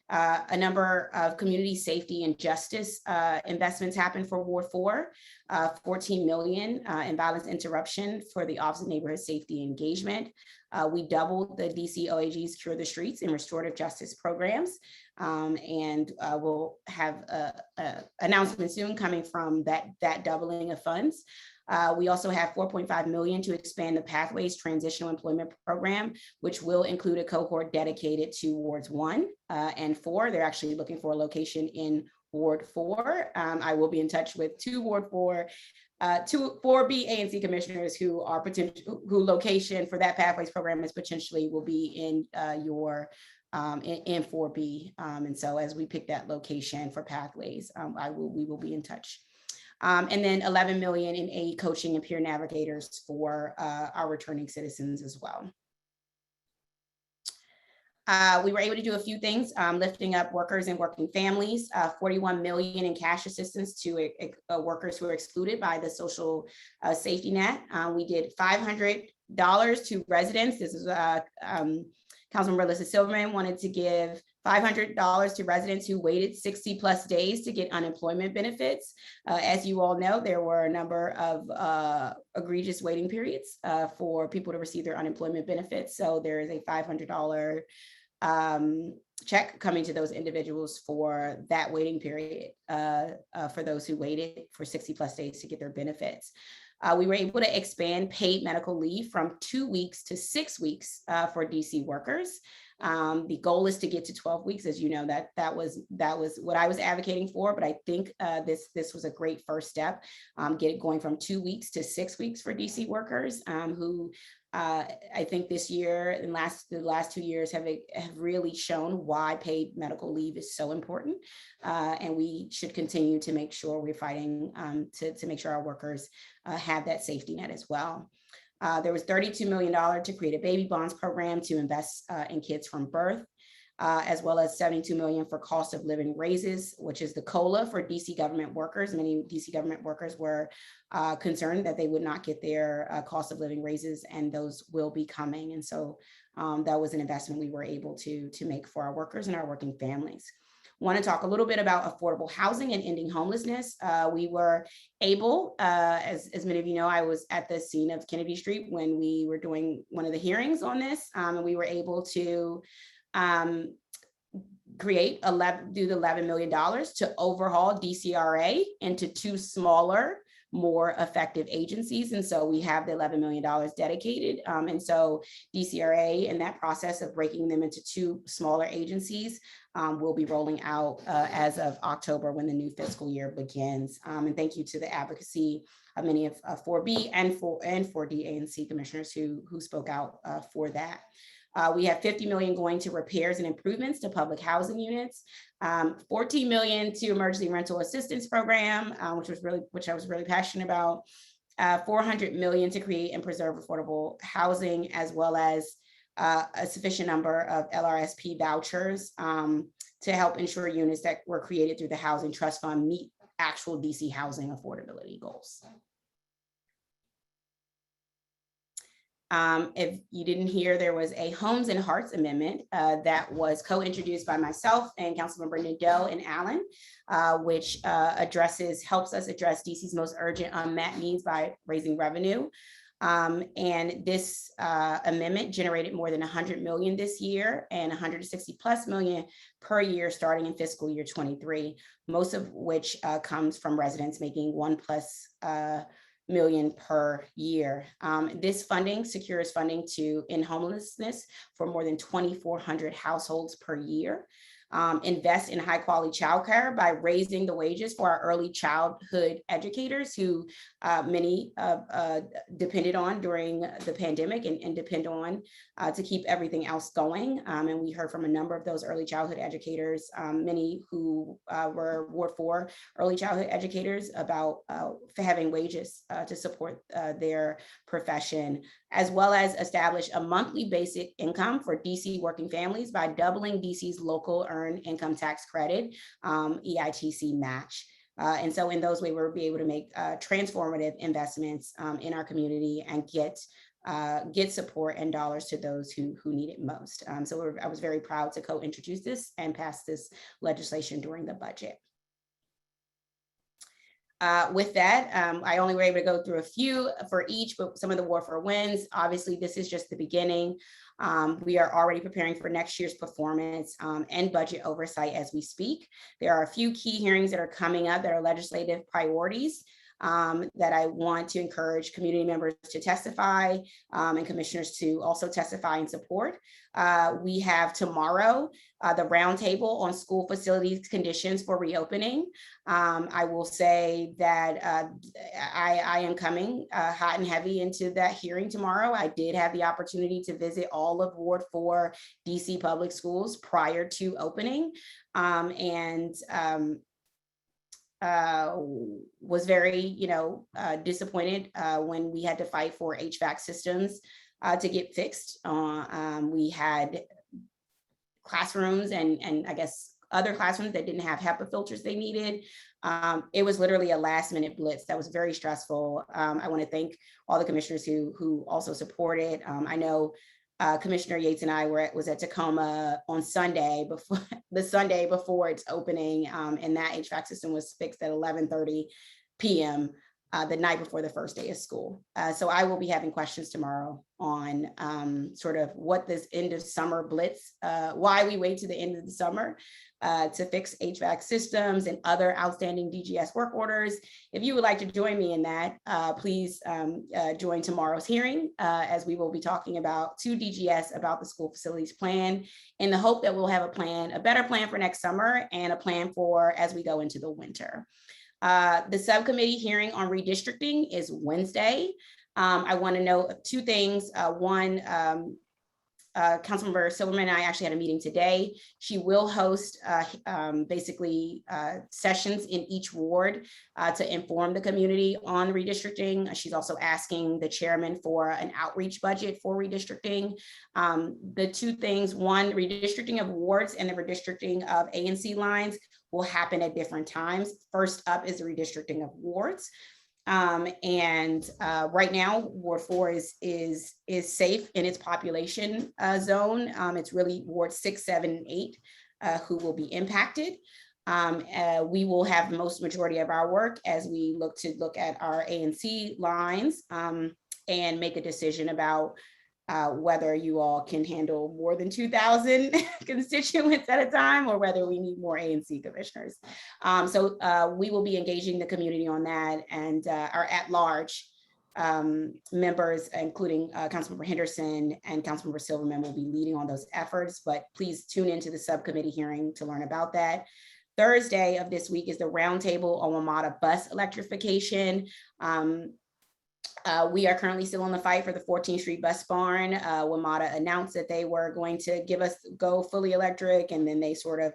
A number of community safety and justice investments happened for Ward 4, $14 million in violence interruption for the Office of Neighborhood Safety Engagement. We doubled the DC OAG's Cure the Streets and restorative justice programs, and we'll have an announcement soon coming from that doubling of funds. We also have $4.5 million to expand the Pathways Transitional Employment Program, which will include a cohort dedicated to Wards 1 and 4. They're actually looking for a location in Ward 4. I will be in touch with 2 Ward 4, 4B ANC commissioners who are who location for that Pathways program is potentially will be in in 4B. And so as we pick that location for Pathways, we will be in touch. And then $11 million in aid, coaching, and peer navigators for our returning citizens as well. We were able to do a few things, lifting up workers and working families, $41 million in cash assistance to workers who are excluded by the social safety net. We did $500 to residents. This is Councilmember Alyssa Silverman wanted to give $500 to residents who waited 60+ days to get unemployment benefits. As you all know, there were a number of egregious waiting periods for people to receive their unemployment benefits. So there is a $500 check coming to those individuals for that waiting period, for those who waited for 60+ days to get their benefits. We were able to expand paid medical leave from 2 weeks to 6 weeks for DC workers. The goal is to get to 12 weeks. As you know, that was what I was advocating for, but I think this was a great first step, going from 2 weeks to 6 weeks for DC workers who I think this year and the last 2 years have really shown why paid medical leave is so important. And we should continue to make sure we're fighting to make sure our workers have that safety net as well. There was $32 million to create a baby bonds program to invest in kids from birth, as well as $72 million for cost of living raises, which is the COLA for DC government workers. Many DC government workers were concerned that they would not get their cost of living raises, and those will be coming. And so that was an investment we were able to make for our workers and our working families. Want to talk a little bit about affordable housing and ending homelessness. We were able, as many of you know, I was at the scene of Kennedy Street when we were doing one of the hearings on this, and we were able to do the $11 million to overhaul DCRA into 2 smaller, more effective agencies. And so we have the $11 million dedicated. And so DCRA, in that process of breaking them into 2 smaller agencies, will be rolling out as of October when the new fiscal year begins. And thank you to the advocacy of many of 4B and 4D ANC commissioners who spoke out for that. We have $50 million going to repairs and improvements to public housing units, $14 million to emergency rental assistance program, which I was really passionate about, $400 million to create and preserve affordable housing, as well as a sufficient number of LRSP vouchers to help ensure units that were created through the Housing Trust Fund meet actual DC housing affordability goals. If you didn't hear, there was a Homes and Hearts Amendment that was co-introduced by myself and Councilmember Nadeau and Allen, which helps us address DC's most urgent unmet needs by raising revenue. And this amendment generated more than 100 million this year and 160+ million per year starting in fiscal year 23, most of which comes from residents making $1+ million per year. This funding secures funding to end homelessness for more than 2,400 households per year. Invest in high quality childcare by raising the wages for our early childhood educators who many depended on during the pandemic and depend on to keep everything else going. And we heard from a number of those early childhood educators, many who were Ward 4 early childhood educators, about having wages to support their profession, as well as establish a monthly basic income for DC working families by doubling DC's local earned income tax credit, EITC match. And so in those ways, we'll be able to make transformative investments in our community and get support and dollars to those who need it most. So I was very proud to co-introduce this and pass this legislation during the budget. With that, I only were able to go through a few for each, but some of the War for wins. Obviously, this is just the beginning. We are already preparing for next year's performance and budget oversight as we speak. There are a few key hearings that are coming up that are legislative priorities that I want to encourage community members to testify and commissioners to also testify and support. We have tomorrow the roundtable on school facilities conditions for reopening. I will say that I am coming hot and heavy into that hearing tomorrow. I did have the opportunity to visit all of Ward 4 DC public schools prior to opening, and was very, disappointed when we had to fight for HVAC systems to get fixed. We had classrooms and I guess other classrooms that didn't have HEPA filters they needed. It was literally a last minute blitz that was very stressful. I want to thank all the commissioners who also supported. I know Commissioner Yates and I was at Tacoma on Sunday before its opening, and that HVAC system was fixed at 11:30 p.m. The night before the first day of school. So I will be having questions tomorrow on sort of what this end of summer blitz, why we wait to the end of the summer to fix HVAC systems and other outstanding DGS work orders. If you would like to join me in that, please join tomorrow's hearing as we will be talking to DGS about the school facilities plan, in the hope that we'll have a better plan for next summer and a plan for as we go into the winter. The subcommittee hearing on redistricting is Wednesday. I want to note 2 things. One, Councilmember Silverman and I actually had a meeting today. She will host basically sessions in each ward to inform the community on redistricting. She's also asking the chairman for an outreach budget for redistricting. The two things, one, redistricting of wards and the redistricting of ANC lines will happen at different times. First up is the redistricting of wards. Right now, Ward 4 is safe in its population zone. It's really Ward 6, 7, and 8 who will be impacted. We will have the most majority of our work as we look at our ANC lines and make a decision about whether you all can handle more than 2,000 constituents at a time or whether we need more ANC commissioners. We will be engaging the community on that, and our at-large members, including Councilmember Henderson and Councilmember Silverman, will be leading on those efforts, but please tune into the subcommittee hearing to learn about that. Thursday of this week is the roundtable on WMATA bus electrification. We are currently still on the fight for the 14th Street bus barn. WMATA announced that they were going to give us go fully electric, and then they sort of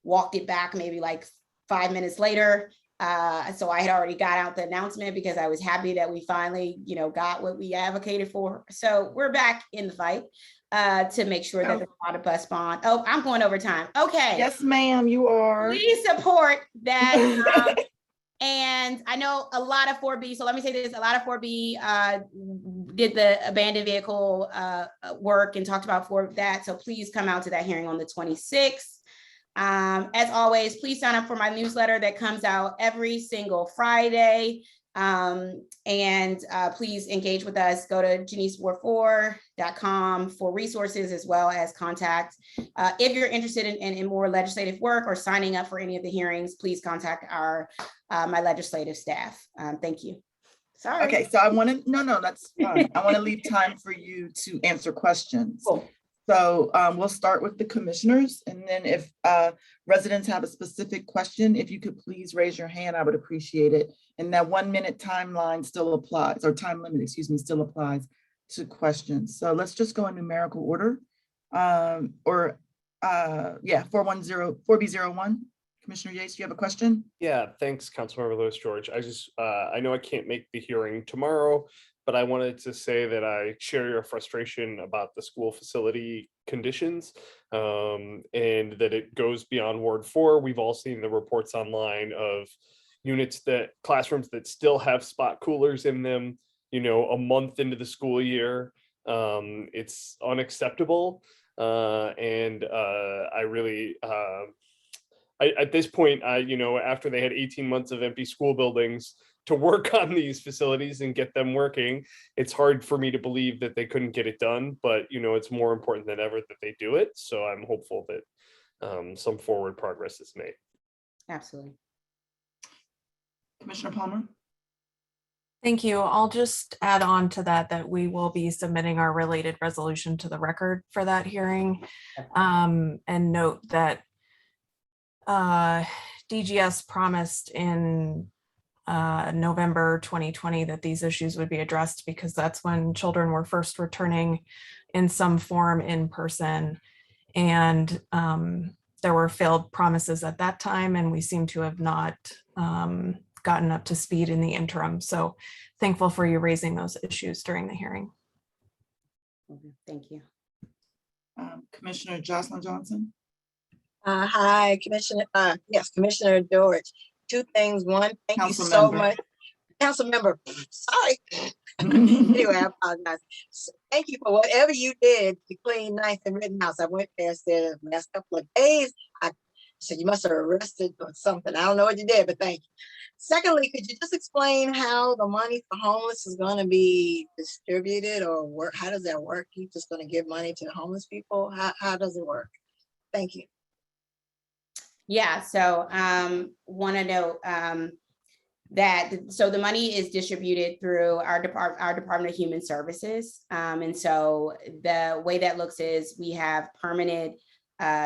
walked it back maybe like 5 minutes later. So I had already got out the announcement because I was happy that we finally, got what we advocated for. So we're back in the fight to make sure that the WMATA bus barn. Oh, I'm going over time. Okay. Yes, ma'am, you are. Please support that. And I know a lot of 4B, so let me say this, a lot of 4B did the abandoned vehicle work and talked about that. So please come out to that hearing on the 26th. As always, please sign up for my newsletter that comes out every single Friday. Please engage with us. Go to JaniceWard4.com for resources as well as contact. If you're interested in more legislative work or signing up for any of the hearings, please contact my legislative staff. Thank you. Sorry. Okay, so I want to, no, that's fine. I want to leave time for you to answer questions. Cool. So we'll start with the commissioners, and then if residents have a specific question, if you could please raise your hand, I would appreciate it. And that 1 minute timeline still applies, or time limit, excuse me, still applies to questions. So let's just go in numerical order. 4B01. Commissioner Yates, do you have a question? Yeah, thanks, Councilmember Lewis George. I know I can't make the hearing tomorrow, but I wanted to say that I share your frustration about the school facility conditions, and that it goes beyond Ward 4. We've all seen the reports online of classrooms that still have spot coolers in them, a month into the school year. It's unacceptable. I really, at this point, after they had 18 months of empty school buildings to work on these facilities and get them working, it's hard for me to believe that they couldn't get it done, but it's more important than ever that they do it. So I'm hopeful that some forward progress is made. Absolutely. Commissioner Palmer? Thank you. I'll just add on to that we will be submitting our related resolution to the record for that hearing, and note that DGS promised in November 2020 that these issues would be addressed because that's when children were first returning in some form in person. And there were failed promises at that time, and we seem to have not gotten up to speed in the interim. So thankful for you raising those issues during the hearing. Thank you. Commissioner Jocelyn Johnson? Hi, Commissioner. Yes, Commissioner George. Two things. One, thank you so much. Council member, sorry. Anyway, I apologize. So thank you for whatever you did to clean Ninth and Rittenhouse. I went past there the last couple of days. I said you must have arrested or something. I don't know what you did, but thank you. Secondly, could you just explain how the money for homeless is going to be distributed or work? How does that work? You just going to give money to the homeless people? How does it work? Thank you. Yeah, so want to note so the money is distributed through our Department of Human Services. And so the way that looks is we have permanent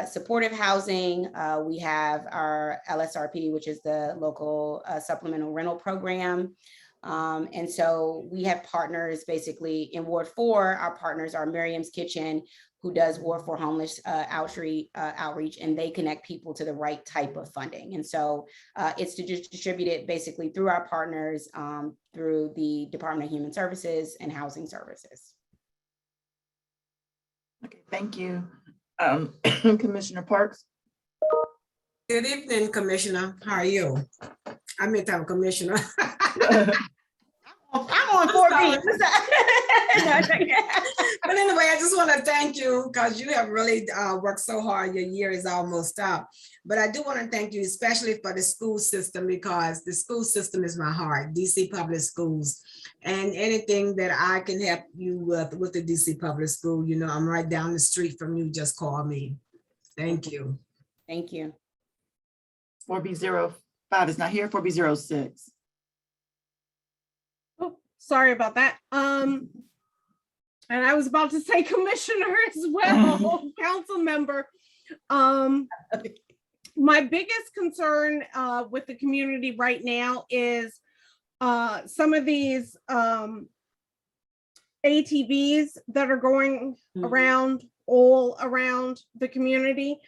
supportive housing. We have our LSRP, which is the local supplemental rental program. And so we have partners basically in Ward 4. Our partners are Miriam's Kitchen, who does Ward 4 homeless outreach, and they connect people to the right type of funding. And so it's to just distribute it basically through our partners, through the Department of Human Services and Housing Services. Okay, thank you. Commissioner Parks. Good evening, Commissioner. How are you? I meant to have a commissioner. I'm on 4B. But anyway, I just want to thank you because you have really worked so hard. Your year is almost up. But I do want to thank you, especially for the school system, because the school system is my heart, DC Public Schools. And anything that I can help you with the DC Public School, you know, I'm right down the street from you. Just call me. Thank you. Thank you. 4B05 is not here. 4B06. Oh, sorry about that. And I was about to say commissioner as well, council member. My biggest concern with the community right now is some of these ATVs that are going around all around the community.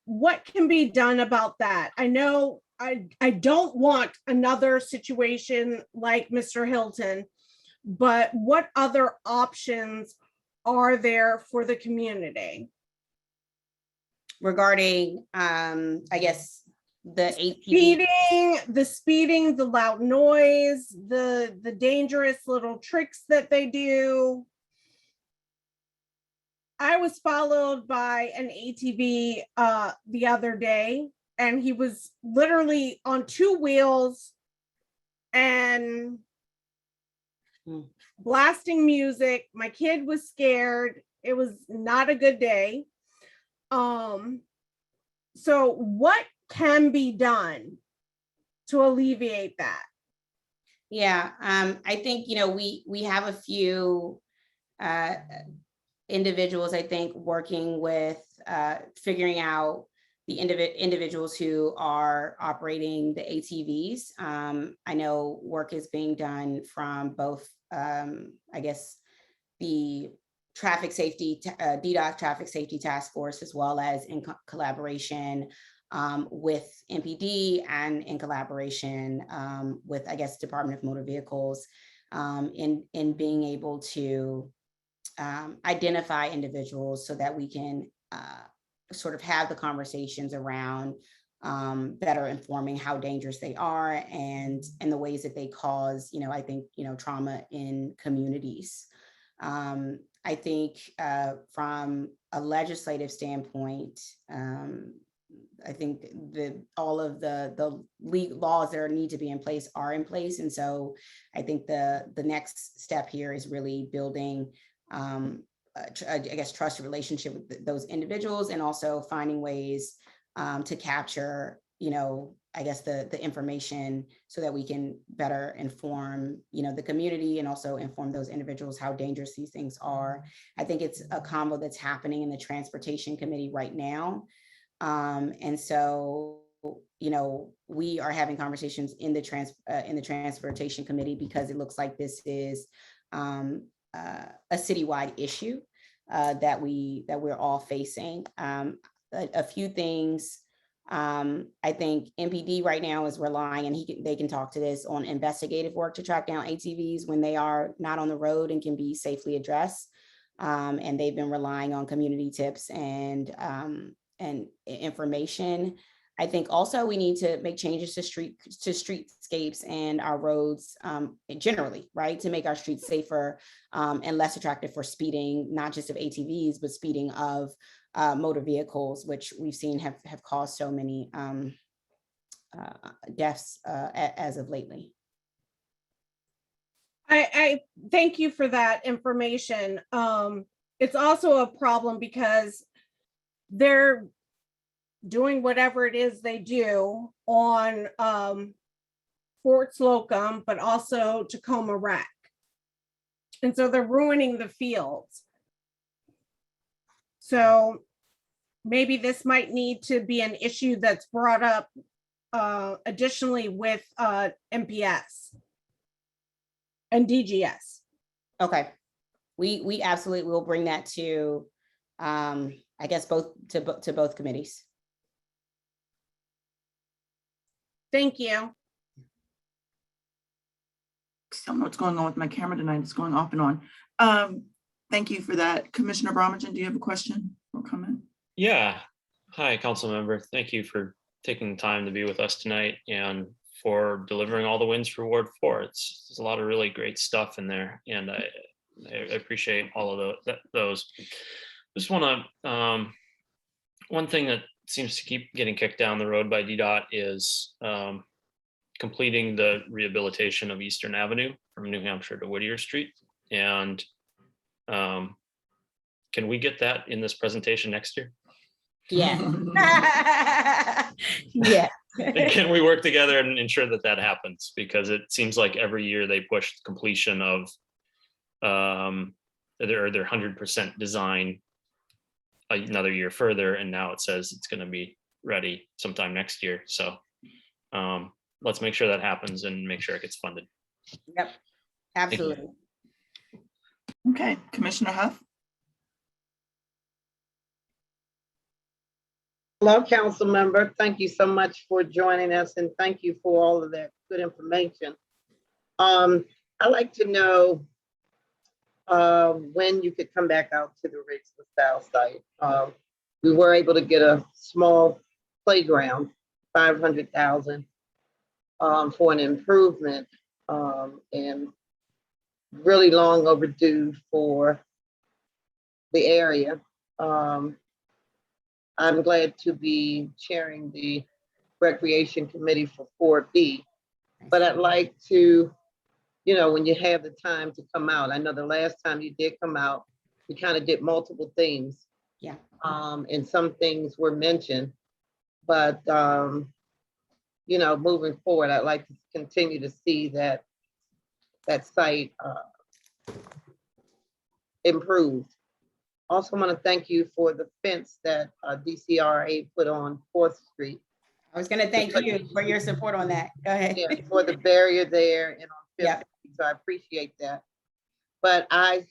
What can be done about that? I know I don't want another situation like Mr. Hilton, but what other options are there for the community? Regarding, I guess, the ATV. The speeding, the loud noise, the dangerous little tricks that they do. I was followed by an ATV the other day, and he was literally on 2 wheels and blasting music. My kid was scared. It was not a good day. So what can be done to alleviate that? Yeah, I think, you know, we have a few individuals, I think, working with figuring out the individuals who are operating the ATVs. I know work is being done from both, I guess, the traffic safety, DDOT Traffic Safety Task Force, as well as in collaboration with MPD and in collaboration with, I guess, Department of Motor Vehicles in being able to identify individuals so that we can sort of have the conversations around better informing how dangerous they are and the ways that they cause, you know, I think, you know, trauma in communities. I think from a legislative standpoint, I think all of the laws that need to be in place are in place. And so I think the next step here is really building, I guess, trusted relationship with those individuals, and also finding ways to capture, you know, I guess the information so that we can better inform, you know, the community and also inform those individuals how dangerous these things are. I think it's a combo that's happening in the Transportation Committee right now. And so, you know, we are having conversations in the Transportation Committee because it looks like this is a citywide issue that we're all facing. A few things. I think MPD right now is relying, and they can talk to this, on investigative work to track down ATVs when they are not on the road and can be safely addressed. And they've been relying on community tips and information. I think also we need to make changes to streetscapes and our roads generally, right? To make our streets safer and less attractive for speeding, not just of ATVs, but speeding of motor vehicles, which we've seen have caused so many deaths as of lately. I thank you for that information. It's also a problem because they're doing whatever it is they do on Fort Slocum, but also Tacoma Rec. And so they're ruining the fields. So maybe this might need to be an issue that's brought up additionally with MPS. and DGS. Okay. We absolutely will bring that to, I guess, both committees. Thank you. I don't know what's going on with my camera tonight. It's going off and on. Thank you for that. Commissioner Bromagen, do you have a question or comment? Yeah. Hi, council member. Thank you for taking the time to be with us tonight and for delivering all the wins for Ward 4. There's a lot of really great stuff in there, and I appreciate all of those. Just want to, one thing that seems to keep getting kicked down the road by DDOT is completing the rehabilitation of Eastern Avenue from New Hampshire to Whittier Street. And can we get that in this presentation next year? Yeah. Yeah. And can we work together and ensure that that happens? Because it seems like every year they push completion of their 100% design another year further, and now it says it's going to be ready sometime next year. So let's make sure that happens and make sure it gets funded. Yep, absolutely. Okay, Commissioner Huff. Hello, council member. Thank you so much for joining us, and thank you for all of that good information. I'd like to know when you could come back out to the Riggs LaSalle site. We were able to get a small playground, $500,000 for an improvement, and really long overdue for the area. I'm glad to be chairing the Recreation Committee for 4B, but I'd like to, when you have the time to come out, I know the last time you did come out, we kind of did multiple things. Yeah. And some things were mentioned, but, moving forward, I'd like to continue to see that site improved. Also want to thank you for the fence that DCRA put on 4th Street. I was going to thank you for your support on that. Go ahead. Yeah, for the barrier there and on 5th Street, so I appreciate that. But I've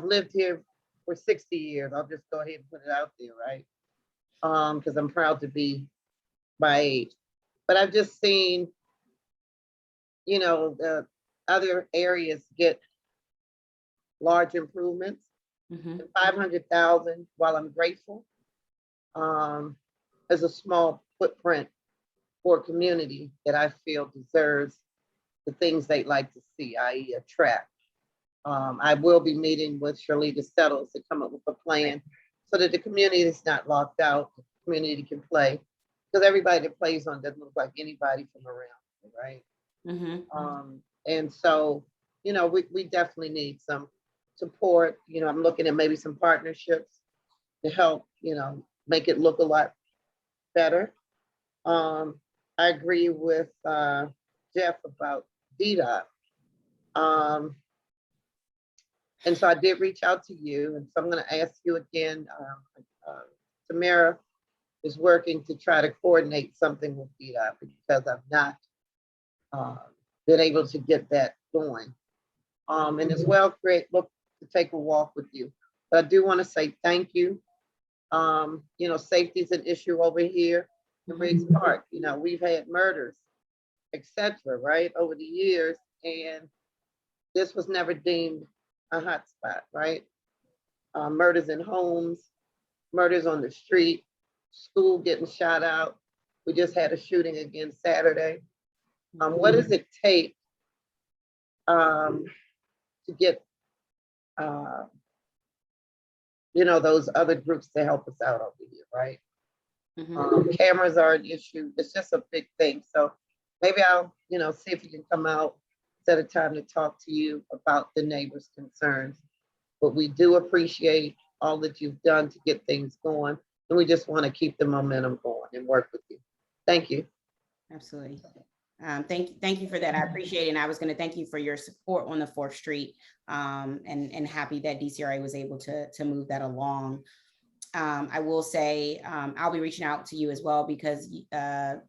lived here for 60 years. I'll just go ahead and put it out there, right? Because I'm proud to be my age. But I've just seen, the other areas get large improvements. Mm-hmm. 500,000, while I'm grateful, is a small footprint for a community that I feel deserves the things they'd like to see, i.e. a track. I will be meeting with Shirlita Settles to come up with a plan so that the community is not locked out, the community can play, because everybody that plays on doesn't look like anybody from around, right? Mm-hmm. And so, we definitely need some support. I'm looking at maybe some partnerships to help, make it look a lot better. I agree with Jeff about DDOT. And so I did reach out to you, and so I'm going to ask you again. Tamara is working to try to coordinate something with DDOT because I've not been able to get that going. And as well, look to take a walk with you. But I do want to say thank you. Safety is an issue over here in Riggs Park. We've had murders, etc., right, over the years, and this was never deemed a hot spot, right? Murders in homes, murders on the street, school getting shot out. We just had a shooting again Saturday. What does it take to get those other groups to help us out over here, right? Mm-hmm. Cameras are an issue. It's just a big thing. So maybe I'll, see if you can come out, set a time to talk to you about the neighbors' concerns. But we do appreciate all that you've done to get things going. And we just want to keep the momentum going and work with you. Thank you. Absolutely. Thank you for that. I appreciate it. And I was going to thank you for your support on the 4th Street, and happy that DCRA was able to move that along. I will say I'll be reaching out to you as well because DDOT,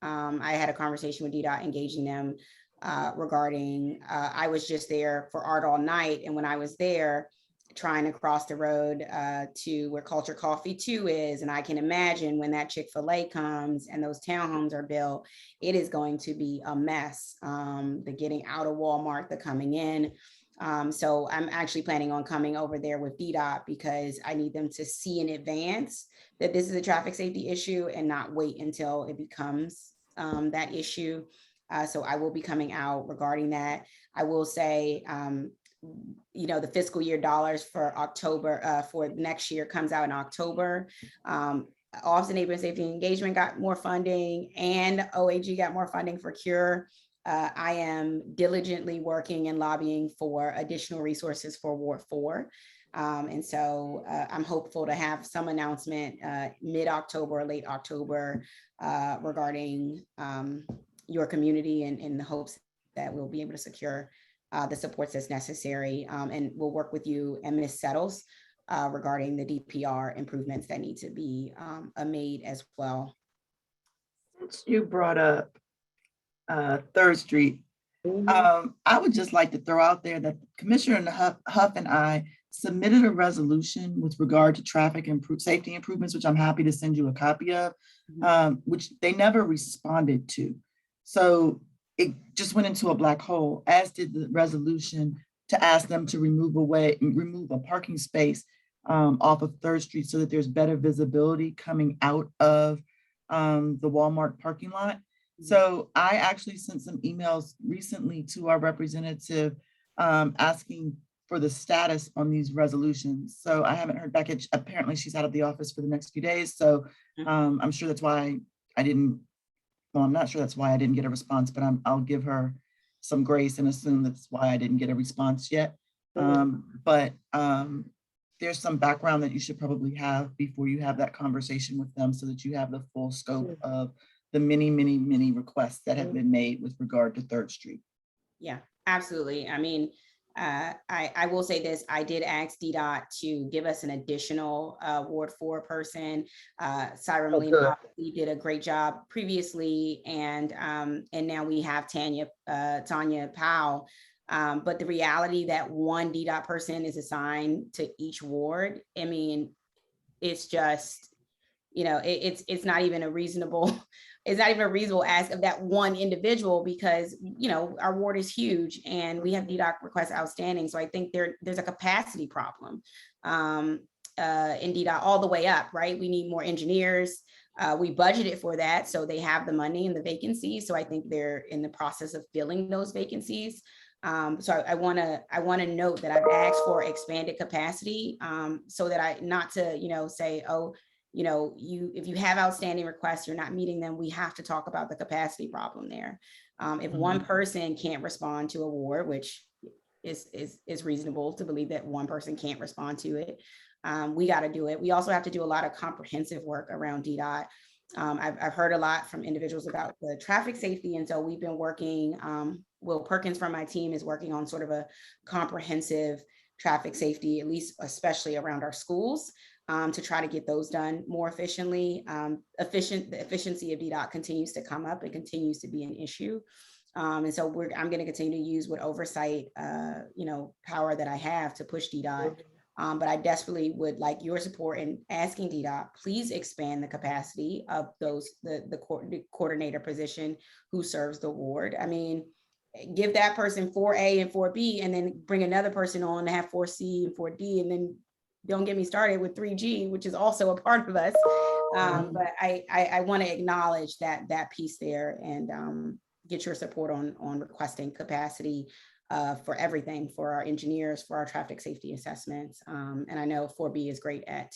I had a conversation with DDOT engaging them regarding, I was just there for Art All Night. And when I was there, trying to cross the road to where Culture Coffee 2 is. And I can imagine when that Chick-fil-A comes and those townhomes are built, it is going to be a mess. The getting out of Walmart, the coming in. So I'm actually planning on coming over there with DDOT because I need them to see in advance that this is a traffic safety issue and not wait until it becomes that issue. So I will be coming out regarding that. I will say, you know, the fiscal year dollars for October for next year comes out in October. Office of Neighborhood Safety and Engagement got more funding and OAG got more funding for CURE. I am diligently working and lobbying for additional resources for Ward 4. And so I'm hopeful to have some announcement mid-October or late October regarding your community and in the hopes that we'll be able to secure the supports that's necessary. And we'll work with you and Ms. Settles regarding the DPR improvements that need to be made as well. Since you brought up 3rd Street, I would just like to throw out there that Commissioner Huff and I submitted a resolution with regard to traffic safety improvements, which I'm happy to send you a copy of, which they never responded to. So it just went into a black hole, as did the resolution to ask them to remove a parking space off of 3rd Street so that there's better visibility coming out of the Walmart parking lot. So I actually sent some emails recently to our representative asking for the status on these resolutions. So I haven't heard back. Apparently she's out of the office for the next few days. So I'm sure that's why I didn't, well, I'm not sure that's why I didn't get a response, but I'll give her some grace and assume that's why I didn't get a response yet. But there's some background that you should probably have before you have that conversation with them so that you have the full scope of the many, many, many requests that have been made with regard to 3rd Street. Yeah, absolutely. I mean, I will say this, I did ask DDOT to give us an additional Ward 4 person. Syra Molina did a great job previously, and now we have Tanya Powell. But the reality that one DDOT person is assigned to each ward, I mean, it's just, you know, it's not even a reasonable it's not even a reasonable ask of that one individual because, you know, our ward is huge and we have DDOT requests outstanding. So I think there's a capacity problem in DDOT all the way up, right? We need more engineers. We budgeted for that. So they have the money and the vacancies. So I think they're in the process of filling those vacancies. So I want to note that I've asked for expanded capacity so that not to, you know, say, oh, you know, if you have outstanding requests, you're not meeting them, we have to talk about the capacity problem there. If one person can't respond to a ward, which is reasonable to believe that one person can't respond to it, we got to do it. We also have to do a lot of comprehensive work around DDOT. I've heard a lot from individuals about the traffic safety. And so we've been working, Will Perkins from my team is working on sort of a comprehensive traffic safety, at least especially around our schools, to try to get those done more efficiently. The efficiency of DDOT continues to come up. It continues to be an issue. And so I'm going to continue to use what oversight, you know, power that I have to push DDOT. But I desperately would like your support in asking DDOT, please expand the capacity of the coordinator position who serves the ward. I mean, give that person 4A and 4B and then bring another person on to have 4C and 4D, and then don't get me started with 3G, which is also a part of us. But I want to acknowledge that piece there and get your support on requesting capacity for everything, for our engineers, for our traffic safety assessments. And I know 4B is great at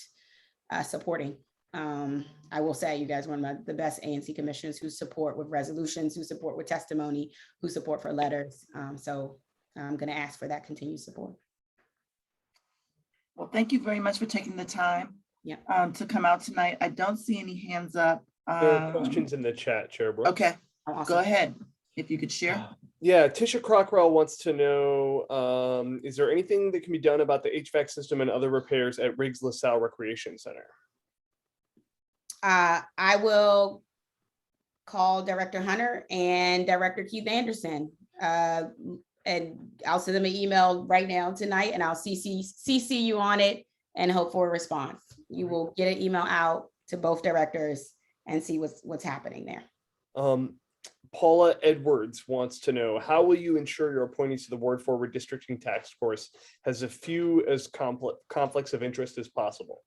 supporting. I will say you guys are one of the best ANC commissioners who support with resolutions, who support with testimony, who support for letters. So I'm going to ask for that continued support. Well, thank you very much for taking the time to come out tonight. I don't see any hands up. There are questions in the chat, Chair Brooks. Okay, go ahead. If you could share. Yeah, Tisha Crockrell wants to know, is there anything that can be done about the HVAC system and other repairs at Riggs LaSalle Recreation Center? I will call Director Hunter and Director Keith Anderson. And I'll send them an email right now tonight, and I'll CC you on it and hope for a response. You will get an email out to both directors and see what's happening there. Paula Edwards wants to know, how will you ensure your appointees to the Ward 4 Redistricting Task Force has a few as conflicts of interest as possible?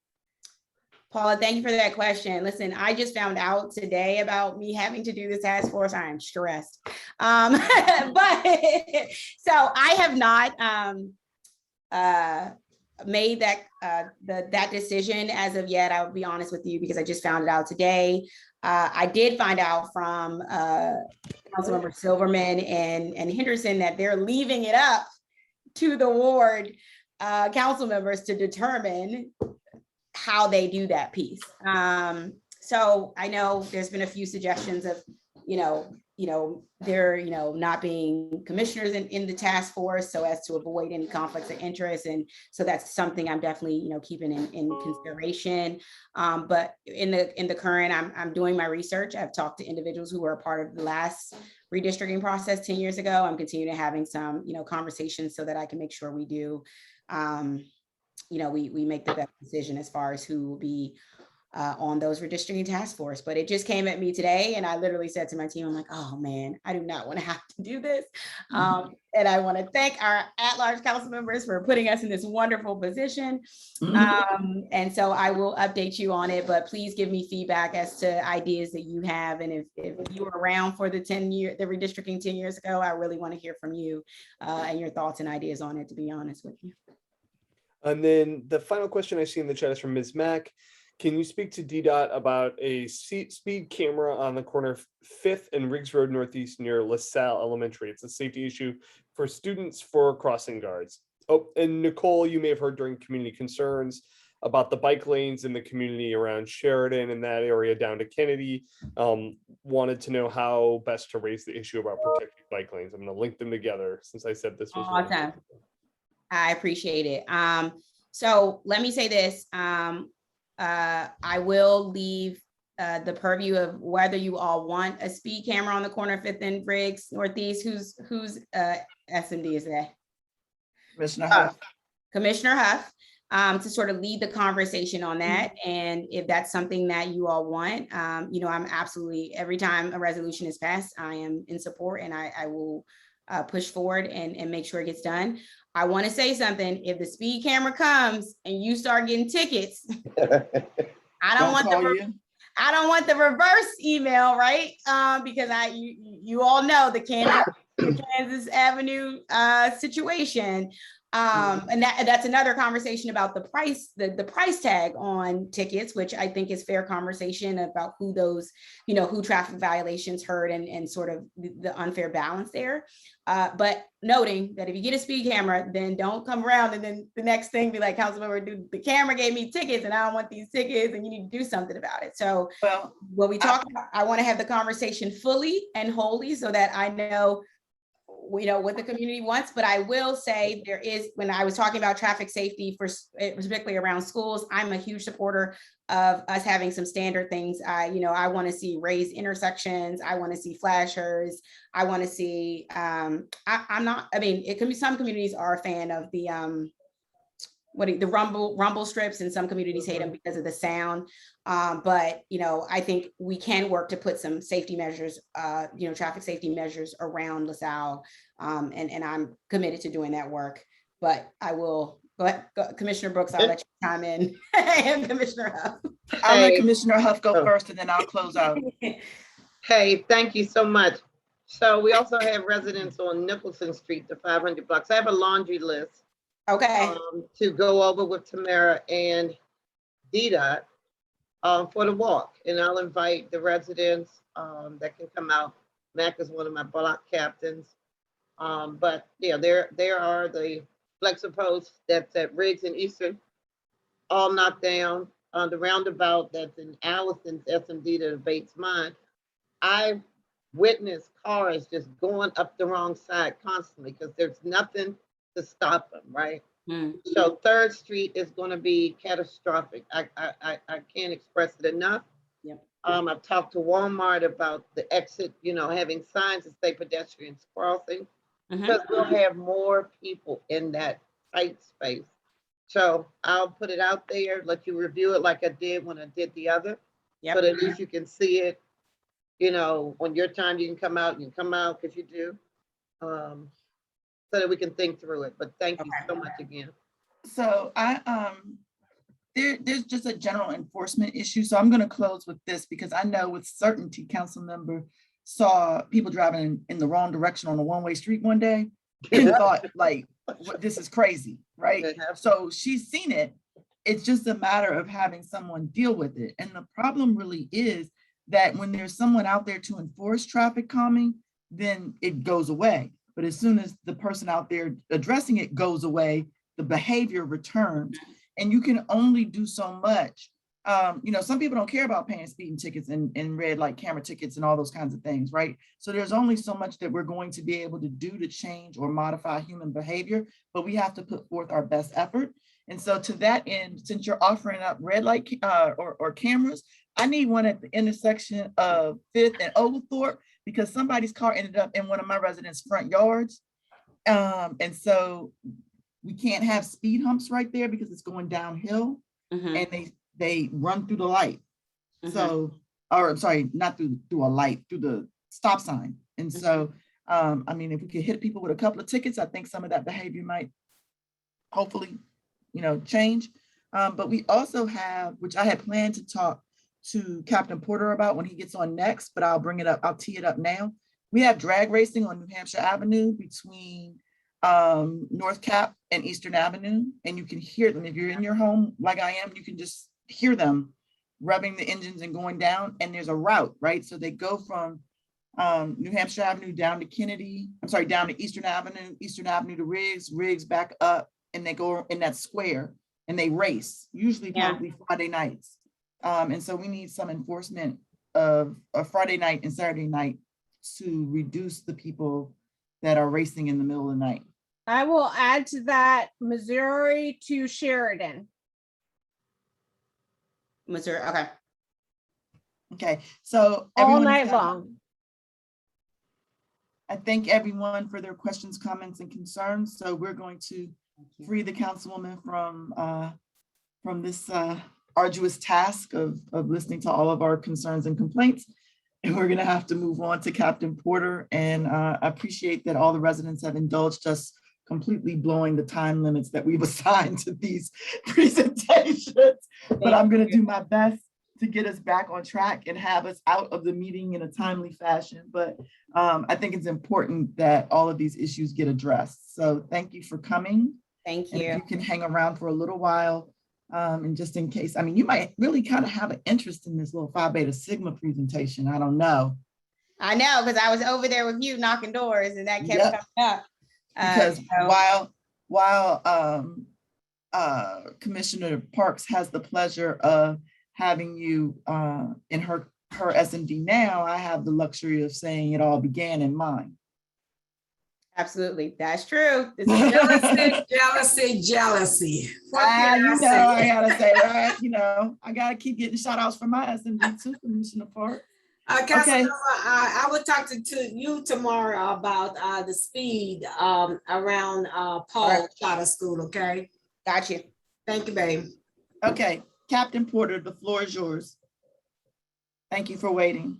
Paula, thank you for that question. Listen, I just found out today about me having to do this task force. I am stressed. But so I have not made that decision as of yet. I will be honest with you, because I just found it out today. I did find out from Councilmember Silverman and Henderson that they're leaving it up to the ward council members to determine how they do that piece. So I know there's been a few suggestions of, they're, not being commissioners in the task force so as to avoid any conflicts of interest. And so that's something I'm definitely, keeping in consideration. But in the current, I'm doing my research. I've talked to individuals who were a part of the last redistricting process 10 years ago. I'm continuing having some, conversations so that I can make sure we do, we make the best decision as far as who will be on those redistricting task force. But it just came at me today, and I literally said to my team, I'm like, oh man, I do not want to have to do this. And I want to thank our at-large council members for putting us in this wonderful position. And so I will update you on it, but please give me feedback as to ideas that you have. And if you were around for the redistricting 10 years ago, I really want to hear from you and your thoughts and ideas on it, to be honest with you. And then the final question I see in the chat is from Ms. Mack. Can you speak to DDOT about a speed camera on the corner of 5th and Riggs Road Northeast near LaSalle Elementary? It's a safety issue for students for crossing guards. Oh, and Nicole, you may have heard during community concerns about the bike lanes in the community around Sheridan and that area down to Kennedy. Wanted to know how best to raise the issue about protecting bike lanes. I'm going to link them together since I said this was awesome. I appreciate it. So let me say this. I will leave the purview of whether you all want a speed camera on the corner of 5th and Briggs Northeast. Who's SMD is that? Commissioner Huff. Commissioner Huff, to sort of lead the conversation on that. And if that's something that you all want, I'm absolutely, every time a resolution is passed, I am in support, and I will push forward and make sure it gets done. I want to say something. If the speed camera comes and you start getting tickets, I don't want the reverse email, right? Because you all know the Kansas Avenue situation. And that's another conversation about the price, the price tag on tickets, which I think is fair conversation about who those, who traffic violations hurt and sort of the unfair balance there. But noting that if you get a speed camera, then don't come around and then the next thing be like, Councilmember, dude, the camera gave me tickets and I don't want these tickets and you need to do something about it. So when we talk about, I want to have the conversation fully and wholly so that I know what the community wants. But I will say there is, when I was talking about traffic safety for particularly around schools, I'm a huge supporter of us having some standard things. I want to see raised intersections. I want to see flashers. I want to see, it can be, some communities are a fan of the rumble strips, and some communities hate them because of the sound. But I think we can work to put some safety measures, traffic safety measures around LaSalle. And I'm committed to doing that work. But I will go ahead, Commissioner Brooks, I'll let you chime in. And Commissioner Huff. I'll let Commissioner Huff go first, and then I'll close out. Hey, thank you so much. So we also have residents on Nicholson Street, the 500 blocks. I have a laundry list. Okay. To go over with Tamara and DDOT for the walk. And I'll invite the residents that can come out. Mac is one of my block captains. But yeah, there are the flexor posts that's at Riggs and Eastern, all knocked down. The roundabout that's in Allison's SMD that abates mine. I witnessed cars just going up the wrong side constantly because there's nothing to stop them, right? So 3rd Street is going to be catastrophic. I can't express it enough. Yep. I've talked to Walmart about the exit, having signs that say pedestrians crossing, because we'll have more people in that tight space. So I'll put it out there, let you review it like I did when I did the other. Yep. But at least you can see it, on your time you can come out, because you do. So that we can think through it. But thank you so much again. So there's just a general enforcement issue. So I'm going to close with this because I know with certainty council member saw people driving in the wrong direction on a one-way street one day and thought like, this is crazy, right? So she's seen it. It's just a matter of having someone deal with it. And the problem really is that when there's someone out there to enforce traffic calming, then it goes away. But as soon as the person out there addressing it goes away, the behavior returns. And you can only do so much. Some people don't care about paying speeding tickets and red light camera tickets and all those kinds of things, right? So there's only so much that we're going to be able to do to change or modify human behavior, but we have to put forth our best effort. And so to that end, since you're offering up red light or cameras, I need one at the intersection of 5th and Oglethorpe because somebody's car ended up in one of my residents' front yards. And so we can't have speed humps right there because it's going downhill and they run through the light. So, or I'm sorry, not through a light, through the stop sign. And so, if we could hit people with a couple of tickets, I think some of that behavior might hopefully, change. But we also have, which I had planned to talk to Captain Porter about when he gets on next, but I'll bring it up, I'll tee it up now. We have drag racing on New Hampshire Avenue between North Cap and Eastern Avenue, and you can hear them. If you're in your home like I am, you can just hear them revving the engines and going down, and there's a route, right? So they go from New Hampshire Avenue down to down to Eastern Avenue to Riggs back up, and they go in that square and they race, usually probably Friday nights. And so we need some enforcement of a Friday night and Saturday night to reduce the people that are racing in the middle of the night. I will add to that Missouri to Sheridan. Missouri, okay. Okay, so all night long. I thank everyone for their questions, comments, and concerns. So we're going to free the councilwoman from this arduous task of listening to all of our concerns and complaints. And we're gonna have to move on to Captain Porter. And I appreciate that all the residents have indulged us completely blowing the time limits that we've assigned to these presentations. But I'm gonna do my best to get us back on track and have us out of the meeting in a timely fashion. But I think it's important that all of these issues get addressed. So thank you for coming. Thank And you. if you can hang around for a little while, and just in case, you might really kind of have an interest in this little Phi Beta Sigma presentation. I don't know. I know, because I was over there with you knocking doors and that kept coming up. Because while Commissioner Parks has the pleasure of having you in her S&D now, I have the luxury of saying it all began in mine. Absolutely, that's true. It's jealousy. I gotta say, right? I gotta keep getting shout outs from my S&D too, Commissioner Parks. Okay. I will talk to you tomorrow about the speed around Paul Charter School. Okay. Got you. Thank you, babe. Okay, Captain Porter, the floor is yours. Thank you for waiting.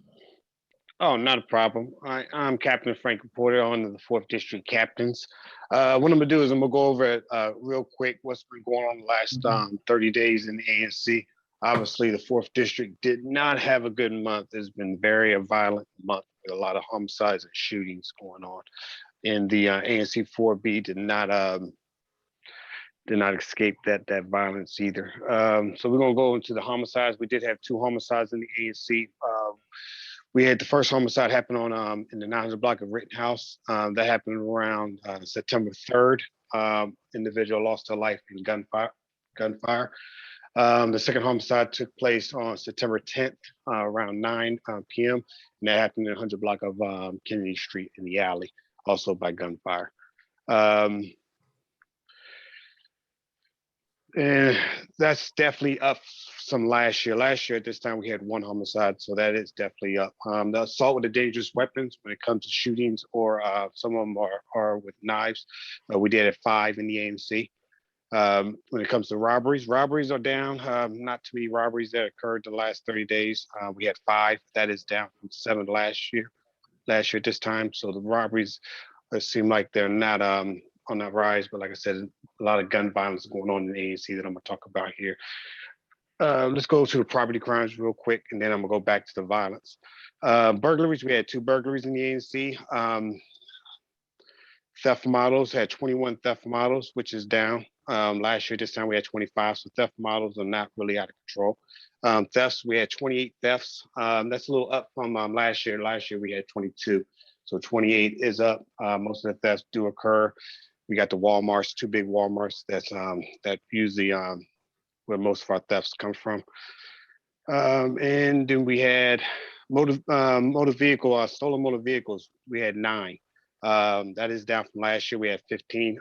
Oh, not a problem. I'm Captain Frank Porter, on the 4th District Captains. What I'm gonna do is I'm gonna go over it real quick, what's been going on the last 30 days in the ANC. Obviously, the 4th District did not have a good month. It's been very a violent month with a lot of homicides and shootings going on. And the ANC 4B did not escape that violence either. So we're gonna go into the homicides. We did have 2 homicides in the ANC. We had the first homicide happen on in the 900 block of Rittenhouse. That happened around September 3rd. Individual lost her life in gunfire. The second homicide took place on September 10th, around 9 p.m. And that happened in the 100 block of Kennedy Street in the alley, also by gunfire. And that's definitely up some last year. Last year at this time we had 1 homicide, so that is definitely up. The assault with the dangerous weapons when it comes to shootings, or some of them are with knives. We did at 5 in the ANC. When it comes to robberies are down. Not too many robberies that occurred the last 30 days. We had 5. That is down from 7 last year at this time. So the robberies seem like they're not on that rise, but like I said, a lot of gun violence going on in the ANC that I'm gonna talk about here. Let's go to the property crimes real quick, and then I'm gonna go back to the violence. Burglaries, we had 2 burglaries in the ANC. Theft models had 21 theft models, which is down. Last year, this time we had 25, so theft models are not really out of control. Thefts, we had 28 thefts. That's a little up from last year. Last year we had 22, so 28 is up. Most of the thefts do occur. We got the Walmarts, 2 big Walmarts that usually where most of our thefts come from. And then we had stolen motor vehicles. We had 9. That is down from last year. We had 15.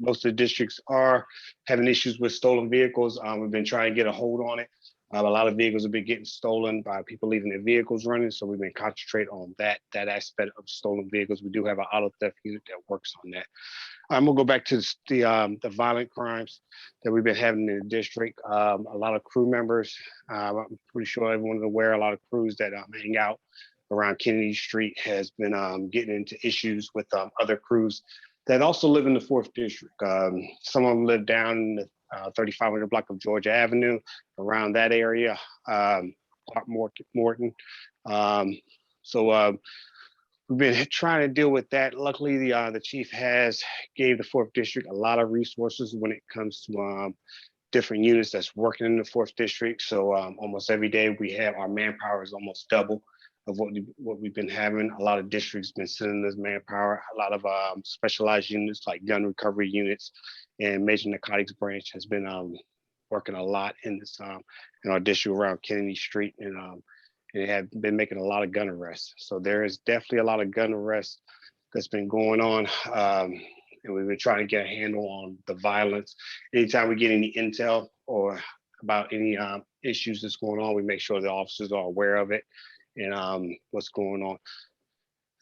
Most of the districts are having issues with stolen vehicles. We've been trying to get a hold on it. A lot of vehicles have been getting stolen by people leaving their vehicles running. So we've been concentrating on that aspect of stolen vehicles. We do have an auto theft unit that works on that. I'm gonna go back to the violent crimes that we've been having in the district. A lot of crew members. I'm pretty sure everyone's aware. A lot of crews that hang out around Kennedy Street has been getting into issues with other crews that also live in the 4th district. Some of them live down in the 3500 block of Georgia Avenue, around that area, Morton. We've been trying to deal with that. Luckily, the chief has gave the 4th district a lot of resources when it comes to different units that's working in the 4th district. So almost every day we have our manpower is almost double of what we've been having. A lot of districts been sending us manpower. A lot of specialized units like gun recovery units and major narcotics branch has been working a lot in this in our district around Kennedy Street, and they have been making a lot of gun arrests. So there is definitely a lot of gun arrests that's been going on. And we've been trying to get a handle on the violence. Anytime we get any intel or about any issues that's going on, we make sure the officers are aware of it and what's going on.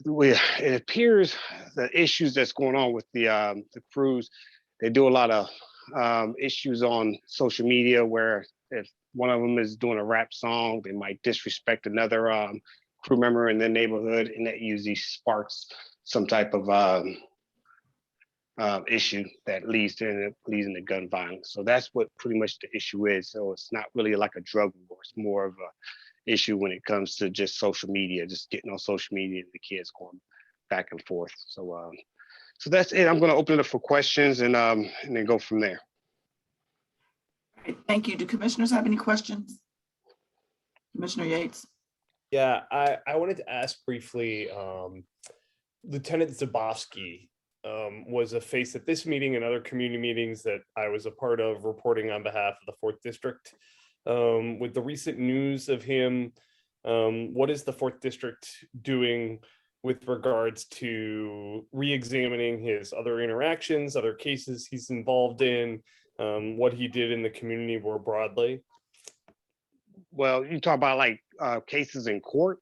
It appears the issues that's going on with the crews, they do a lot of issues on social media where if one of them is doing a rap song, they might disrespect another crew member in their neighborhood, and that usually sparks some type of issue that leads to gun violence. So that's what pretty much the issue is. So it's not really like a drug war. It's more of a issue when it comes to just social media, just getting on social media and the kids going back and forth. So so that's it. I'm going to open it up for questions and then go from there. All right, thank you. Do commissioners have any questions? Commissioner Yates. Yeah, I wanted to ask briefly, Lieutenant Zabowski was a face at this meeting and other community meetings that I was a part of reporting on behalf of the 4th District. With the recent news of him, what is the 4th District doing with regards to re-examining his other interactions, other cases he's involved in, what he did in the community more broadly? Well, you talk about like cases in court?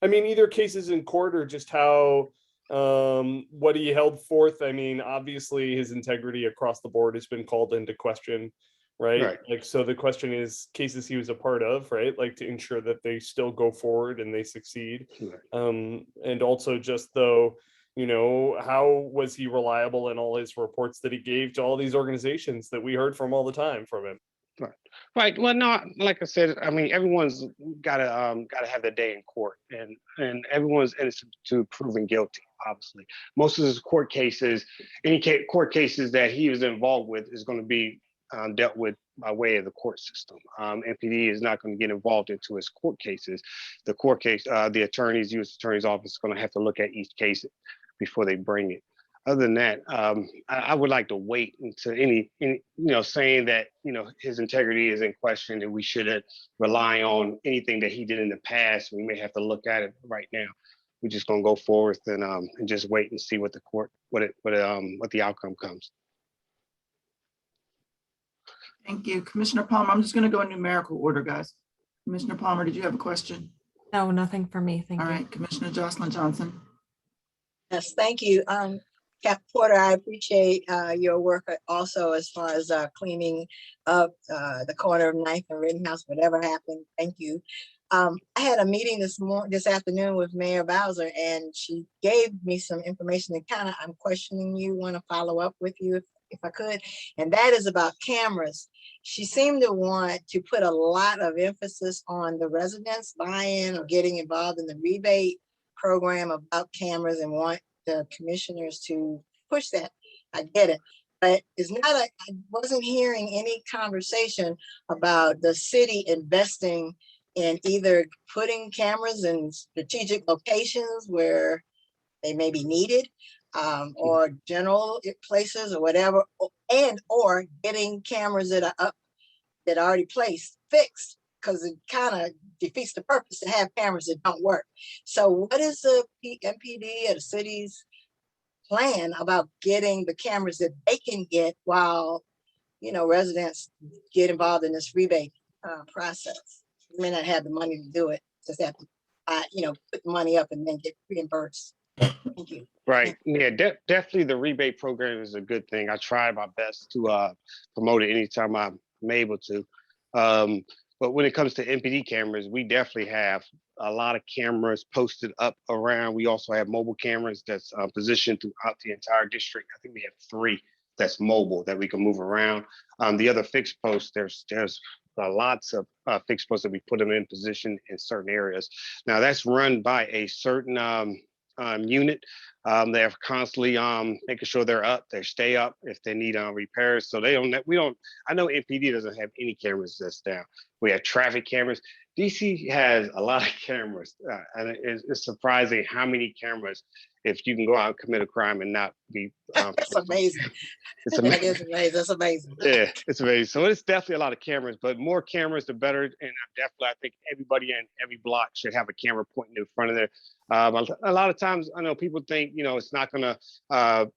I mean, either cases in court or just how what he held forth. I mean, obviously his integrity across the board has been called into question, right? Like, so the question is cases he was a part of, right? Like to ensure that they still go forward and they succeed. And also just though, you know, how was he reliable in all his reports that he gave to all these organizations that we heard from all the time from him? Right. Well, no, like I said, I mean, everyone's gotta have their day in court, and everyone's innocent to proven guilty. Obviously, most of his court cases, court cases that he was involved with, is going to be dealt with by way of the court system. NPD is not going to get involved into his court cases. The court case, the attorneys, U.S. Attorney's Office, is going to have to look at each case before they bring it. Other than that, I would like to wait until any saying that his integrity is in question and we shouldn't rely on anything that he did in the past. We may have to look at it right now. We're just gonna go forward and just wait and see what the court what the outcome comes. Thank you. Commissioner Palmer, I'm just going to go in numerical order, guys. Commissioner Palmer, did you have a question? No, nothing for me. Thank All you. right, Commissioner Jocelyn Johnson. Yes, thank you. Captain Porter, I appreciate your work also as far as cleaning up the corner of 9th and Rittenhouse, whatever happened. Thank you. I had a meeting this afternoon with Mayor Bowser, and she gave me some information that kind of I'm questioning you, want to follow up with you if I could, and that is about cameras. She seemed to want to put a lot of emphasis on the residents buy-in or getting involved in the rebate program about cameras and want the commissioners to push that. I get it, but it's not I wasn't hearing any conversation about the city investing in either putting cameras in strategic locations where they may be needed, or general places or whatever, or getting cameras that are up, that are already placed, fixed, because it kind of defeats the purpose to have cameras that don't work. So what is the MPD or the city's plan about getting the cameras that they can get while, residents get involved in this rebate process? You may not have the money to do it, just have to, put the money up and then get reimbursed. Thank you. Right. Yeah, definitely the rebate program is a good thing. I try my best to promote it anytime I'm able to. But when it comes to MPD cameras, we definitely have a lot of cameras posted up around. We also have mobile cameras that's positioned throughout the entire district. I think we have 3 that's mobile that we can move around. The other fixed posts, there's lots of fixed posts that we put them in position in certain areas. Now that's run by a certain unit. They're constantly making sure they're up, they stay up if they need repairs. So I know MPD doesn't have any cameras that's down. We have traffic cameras. DC has a lot of cameras, and it's surprising how many cameras, if you can go out and commit a crime and not be. That's amazing. It's amazing. That is amazing. That's amazing. Yeah, it's amazing. So it's definitely a lot of cameras, but more cameras, the better. And definitely, I think everybody in every block should have a camera pointing in front of there. A lot of times, I know people think, it's not going to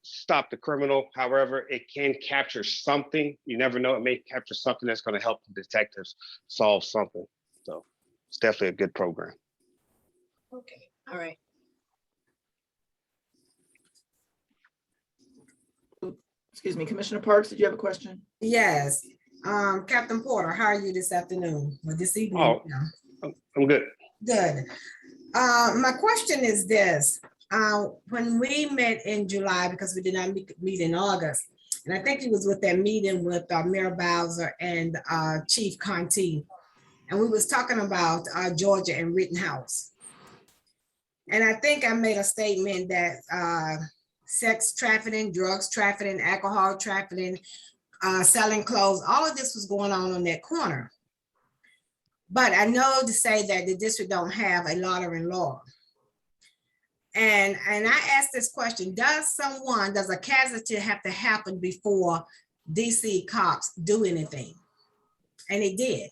stop the criminal. However, it can capture something. You never know. It may capture something that's going to help the detectives solve something. So it's definitely a good program. Okay. All right. Excuse me, Commissioner Parks, did you have a question? Yes. Captain Porter, how are you this afternoon or this evening? Oh, I'm good. Good. My question is this. When we met in July, because we did not meet in August, and I think it was with that meeting with Mayor Bowser and Chief Conti, and we was talking about Georgia and Rittenhouse. And I think I made a statement that sex trafficking, drugs trafficking, alcohol trafficking, selling clothes, all of this was going on that corner. But I know to say that the district don't have a lottery law. And I asked this question, does a casualty have to happen before DC cops do anything? And it did.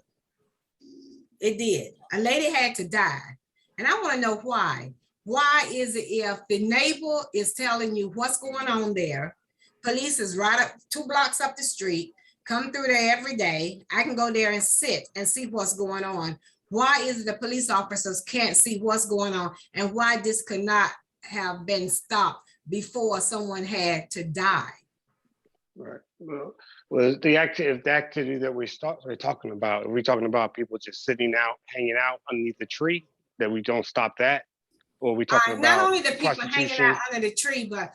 It did. A lady had to die. And I want to know why. Why is it if the neighbor is telling you what's going on there, police is right up 2 blocks up the street, come through there every day, I can go there and sit and see what's going on. Why is it the police officers can't see what's going on, and why this could not have been stopped before someone had to die? Right. Well, the activity that we're talking about, are we talking about people just sitting out, hanging out underneath the tree, that we don't stop that? Or are we talking about not only the people hanging prostitution? out under the tree, but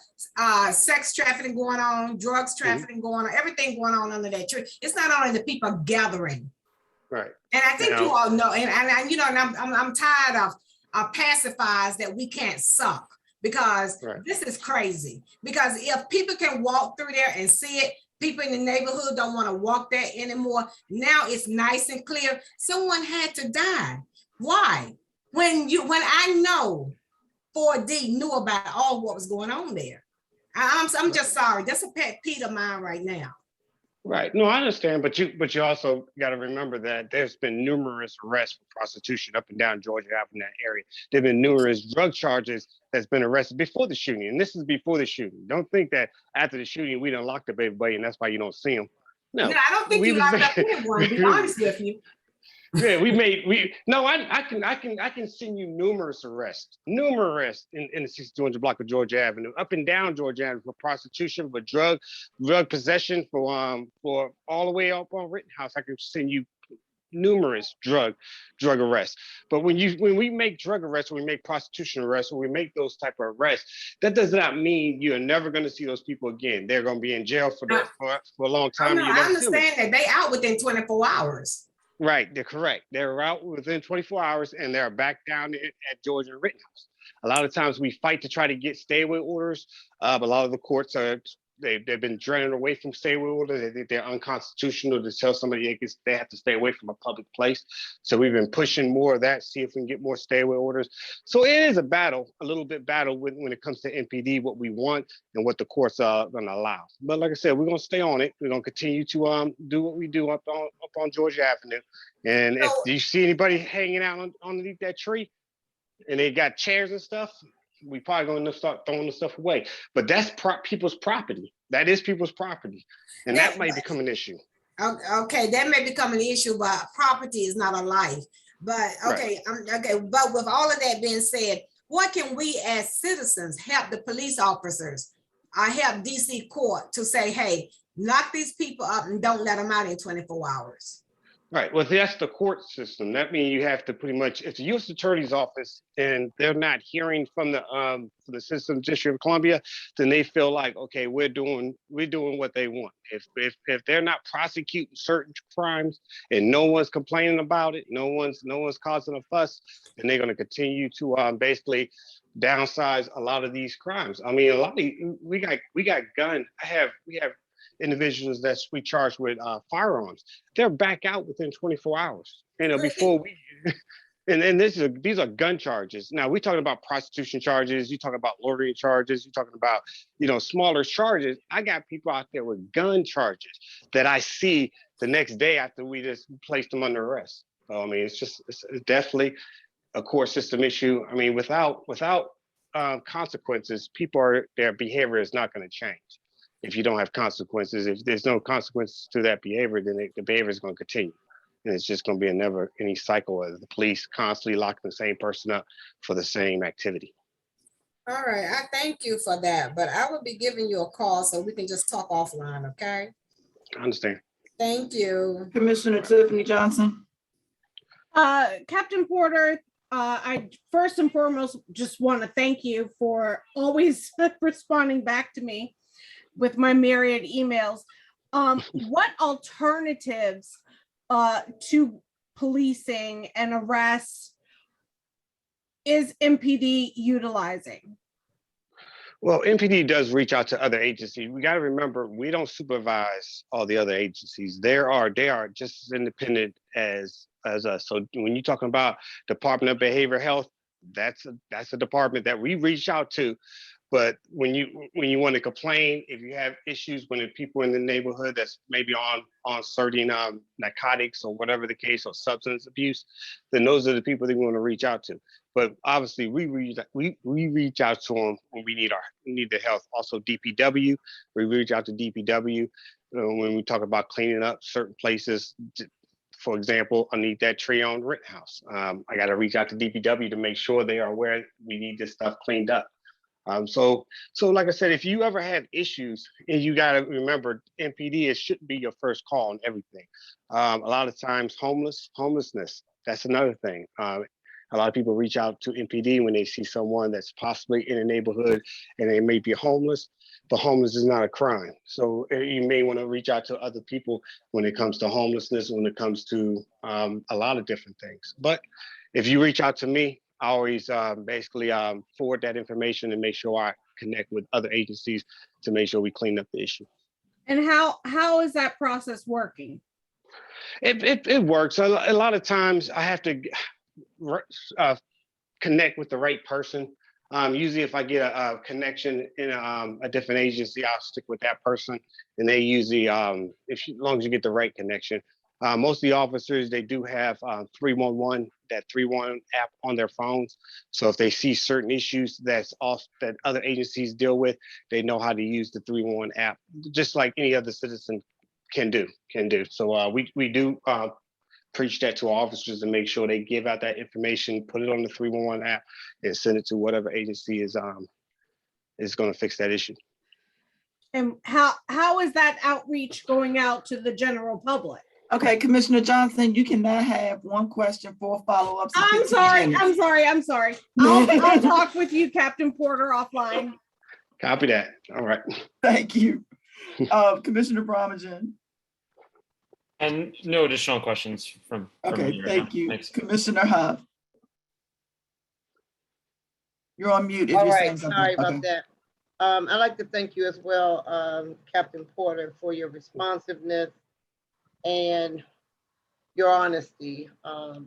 sex trafficking going on, drugs trafficking going on, everything going on under that tree. It's not only the people gathering. Right. And I think you all know, and I'm tired of pacifiers that we can't suck, because this is crazy. Because if people can walk through there and see it, people in the neighborhood don't want to walk there anymore. Now it's nice and clear. Someone had to die. Why? When I know 4D knew about all what was going on there. I'm just sorry. That's a pet peeve of mine right now. Right. No, I understand, but you also got to remember that there's been numerous arrests for prostitution up and down Georgia Ave in that area. There've been numerous drug charges that's been arrested before the shooting, and this is before the shooting. Don't think that after the shooting we done locked up everybody, and that's why you don't see them. No, I don't think we you was locked up ma- anyone, to be honest with you. Yeah, I can send you numerous arrests in the 6200 block of Georgia Avenue, up and down Georgia Avenue for prostitution, for drug possession, for all the way up on Rittenhouse. I can send you numerous drug arrests. But when we make drug arrests, when we make prostitution arrests, when we make those type of arrests, that does not mean you're never going to see those people again. They're going to be in jail for a long time. No, You I never see them. understand that they out within 24 hours. Right, they're correct. They're out within 24 hours and they're back down at Georgia Rittenhouse. A lot of times we fight to try to get stay away orders, but a lot of the courts they've been draining away from stay away orders. They think they're unconstitutional to tell somebody they have to stay away from a public place. So we've been pushing more of that, see if we can get more stay away orders. So it is a little bit battle when it comes to MPD, what we want and what the courts are going to allow. But like I said, we're going to stay on it. We're going to continue to do what we do up on Georgia Avenue. And if you see anybody hanging out underneath that tree and they got chairs and stuff, we probably going to start throwing the stuff away. But that's people's property. That is people's property. And that might become an issue. Okay, that may become an issue, but property is not a life. But okay, okay. But with all of that being said, what can we as citizens help the police officers? I help DC court to say, hey, lock these people up and don't let them out in 24 hours. Right. Well, that's the court system. That means you have to pretty much, if the U.S. Attorney's Office and they're not hearing from the System District of Columbia, then they feel like, okay, we're doing what they want. If they're not prosecuting certain crimes and no one's complaining about it, no one's causing a fuss, then they're going to continue to basically downsize a lot of these crimes. I mean, we got gun. We have individuals that we charge with firearms. They're back out within 24 hours. Before we, and these are gun charges. Now we're talking about prostitution charges. You're talking about loitering charges. You're talking about smaller charges. I got people out there with gun charges that I see the next day after we just placed them under arrest. So I mean, it's definitely a court system issue. I mean, without consequences, their behavior is not going to change. If you don't have consequences, if there's no consequences to that behavior, then the behavior is going to continue. And it's just going to be a never-ending cycle of the police constantly locking the same person up for the same activity. All right, I thank you for that, but I will be giving you a call so we can just talk offline, okay? I understand. Thank you. Commissioner Tiffany Johnson. Captain Porter, I first and foremost just want to thank you for always responding back to me with my myriad emails. What alternatives to policing and arrests is MPD utilizing? Well, MPD does reach out to other agencies. We got to remember, we don't supervise all the other agencies. They are just as independent as us. So when you're talking about Department of Behavioral Health, that's a department that we reach out to. But when you want to complain, if you have issues when the people in the neighborhood that's maybe on certain narcotics or whatever the case, or substance abuse, then those are the people that we want to reach out to. But obviously, we reach out to them when we need their help. Also, DPW, we reach out to DPW when we talk about cleaning up certain places. For example, underneath that tree on Rittenhouse, I got to reach out to DPW to make sure they are aware we need this stuff cleaned up. So like I said, if you ever have issues, and you got to remember, MPD shouldn't be your first call on everything. A lot of times, homelessness, that's another thing. A lot of people reach out to MPD when they see someone that's possibly in a neighborhood and they may be homeless, but homeless is not a crime. So you may want to reach out to other people when it comes to homelessness, when it comes to a lot of different things. But if you reach out to me, I always basically forward that information and make sure I connect with other agencies to make sure we clean up the issue. And how is that process working? It works. A lot of times I have to connect with the right person. Usually if I get a connection in a different agency, I'll stick with that person. And they usually, as long as you get the right connection. Most of the officers, they do have 311, that 311 app on their phones. So if they see certain issues that other agencies deal with, they know how to use the 311 app, just like any other citizen can do. So we do preach that to our officers to make sure they give out that information, put it on the 311 app, and send it to whatever agency is going to fix that issue. And how is that outreach going out to the general public? Okay, Commissioner Johnson, you cannot have one question, 4 follow-ups. and I'm 15 sorry. minutes. I'm sorry. I'll talk with you, Captain Porter, offline. Copy that. All right. Thank you. Commissioner Bromagen. And no additional questions from Okay, me right thank now. you. Thanks. Commissioner Huff. You're on mute if All you're right, saying something. sorry about Okay. that. I'd like to thank you as well, Captain Porter, for your responsiveness and your honesty.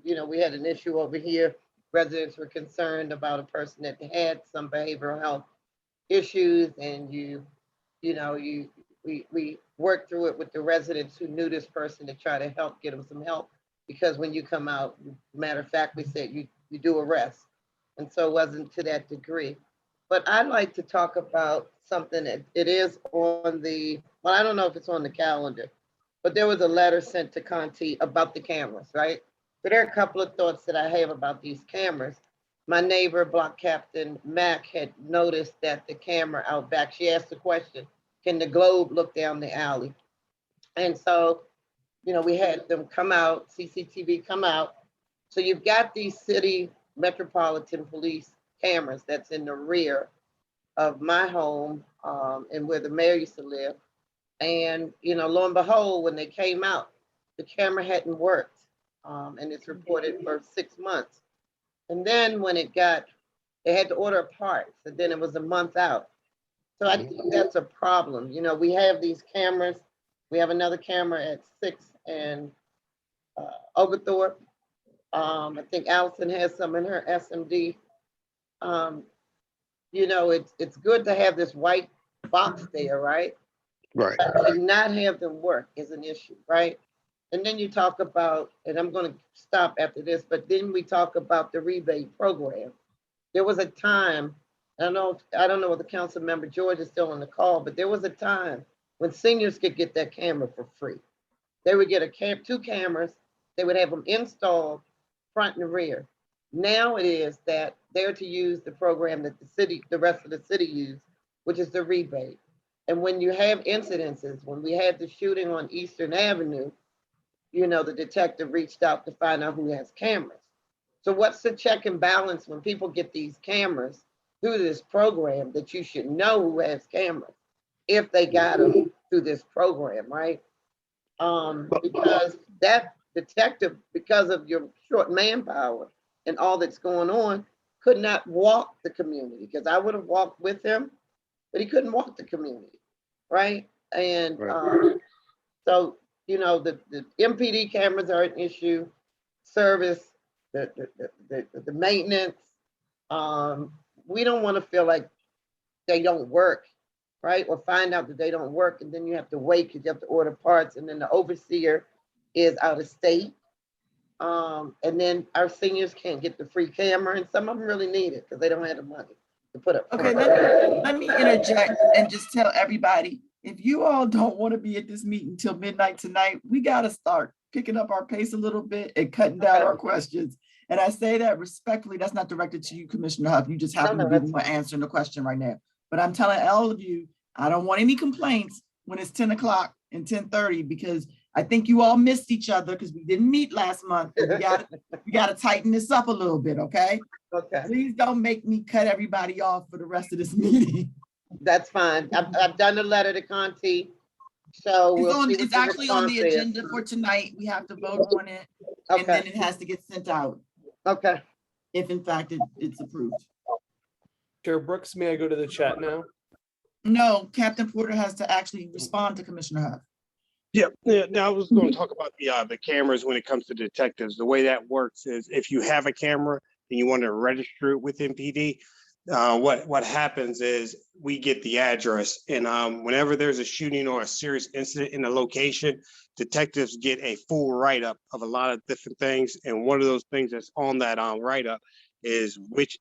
You know, we had an issue over here. Residents were concerned about a person that had some behavioral health issues, and we worked through it with the residents who knew this person to try to help get them some help. Because when you come out, matter of fact, we said you do arrest, and so it wasn't to that degree. But I'd like to talk about something that it is on the, well, I don't know if it's on the calendar, but there was a letter sent to Conti about the cameras, right? So there are a couple of thoughts that I have about these cameras. My neighbor, Block Captain Mack, had noticed that the camera out back, she asked the question, can the globe look down the alley? And so, you know, we had them come out, CCTV come out. So you've got these city metropolitan police cameras that's in the rear of my home and where the mayor used to live. And, you know, lo and behold, when they came out, the camera hadn't worked. And it's reported for 6 months. And then when it got, they had to order parts, and then it was a month out. So I think that's a problem. You know, we have these cameras. We have another camera at 6 and Oglethorpe. I think Allison has some in her SMD. You know, it's good to have this white box there, right? Right. But to not have them work is an issue, right? And then you talk about, and I'm going to stop after this, but then we talk about the rebate program. There was a time, I don't know if the council member George is still on the call, but there was a time when seniors could get that camera for free. They would get 2 cameras, they would have them installed front and rear. Now it is that they're to use the program that the rest of the city use, which is the rebate. And when you have incidences, when we had the shooting on Eastern Avenue, you know, the detective reached out to find out who has cameras. So what's the check and balance when people get these cameras through this program that you should know who has cameras if they got them through this program, right? Because that detective, because of your short manpower and all that's going on, could not walk the community, because I would have walked with him, but he couldn't walk the community, right? And so, you know, the MPD cameras are an issue, service, the maintenance. We don't want to feel like they don't work, right? Or find out that they don't work, and then you have to wait because you have to order parts, and then the overseer is out of state. And then our seniors can't get the free camera, and some of them really need it because they don't have the money to put up. Okay, let me interject and just tell everybody, if you all don't want to be at this meeting till midnight tonight, we got to start picking up our pace a little bit and cutting down our questions. And I say that respectfully, that's not directed to you, Commissioner Huff. You just happen to be the one answering the question right now. But I'm telling all of you, I don't want any complaints when it's 10 o'clock and 10:30, because I think you all missed each other because we didn't meet last month. We got to tighten this up a little bit, okay? Okay. Please don't make me cut everybody off for the rest of this meeting. That's fine. I've done a letter to Conti, so It's actually on the agenda for tonight. We have to vote on it, and then it has to get sent out. Okay. If in fact it's approved. Chair Brooks, may I go to the chat now? No, Captain Porter has to actually respond to Commissioner Huff. Yeah, now I was going to talk about the cameras when it comes to detectives. The way that works is if you have a camera and you want to register it with MPD, what happens is we get the address, and whenever there's a shooting or a serious incident in a location, detectives get a full write-up of a lot of different things. And one of those things that's on that write-up is which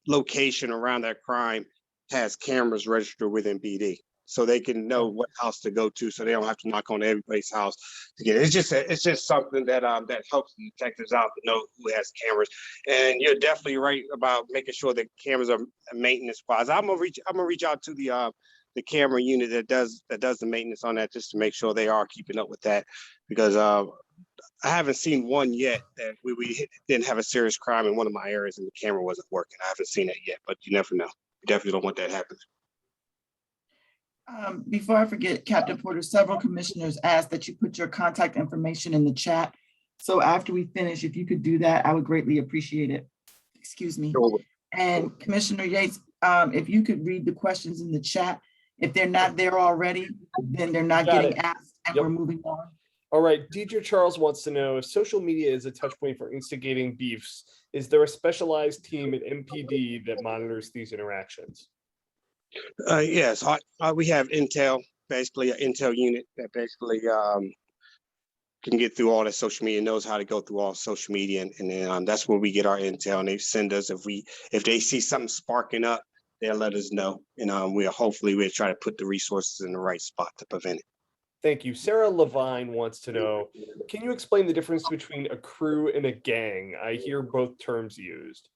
location around that crime has cameras registered with MPD. so they can know what house to go to, so they don't have to knock on everybody's house to get it. It's just something that that helps the detectives out to know who has cameras. And you're definitely right about making sure that cameras are maintenance wise. I'm gonna reach out to the camera unit that does the maintenance on that, just to make sure they are keeping up with that, because I haven't seen one yet that we didn't have a serious crime in one of my areas and the camera wasn't working. I haven't seen it yet, but you never know. You definitely don't want that happening. Before I forget, Captain Porter, several commissioners asked that you put your contact information in the chat. So after we finish, if you could do that, I would greatly appreciate it. Excuse me. Sure. And Commissioner Yates, if you could read the questions in the chat. If they're not there already, then they're not Got getting it. asked, and Yep. we're moving on. All right, Deidre Charles wants to know if social media is a touch point for instigating beefs. Is there a specialized team at MPD that monitors these interactions? Yes, we have Intel, basically an Intel unit that basically can get through all that social media, knows how to go through all social media, and then that's where we get our intel. And they send us if they see something sparking up, they'll let us know, and we'll try to put the resources in the right spot to prevent it. Thank you. Sarah Levine wants to know, can you explain the difference between a crew and a gang? I hear both terms used.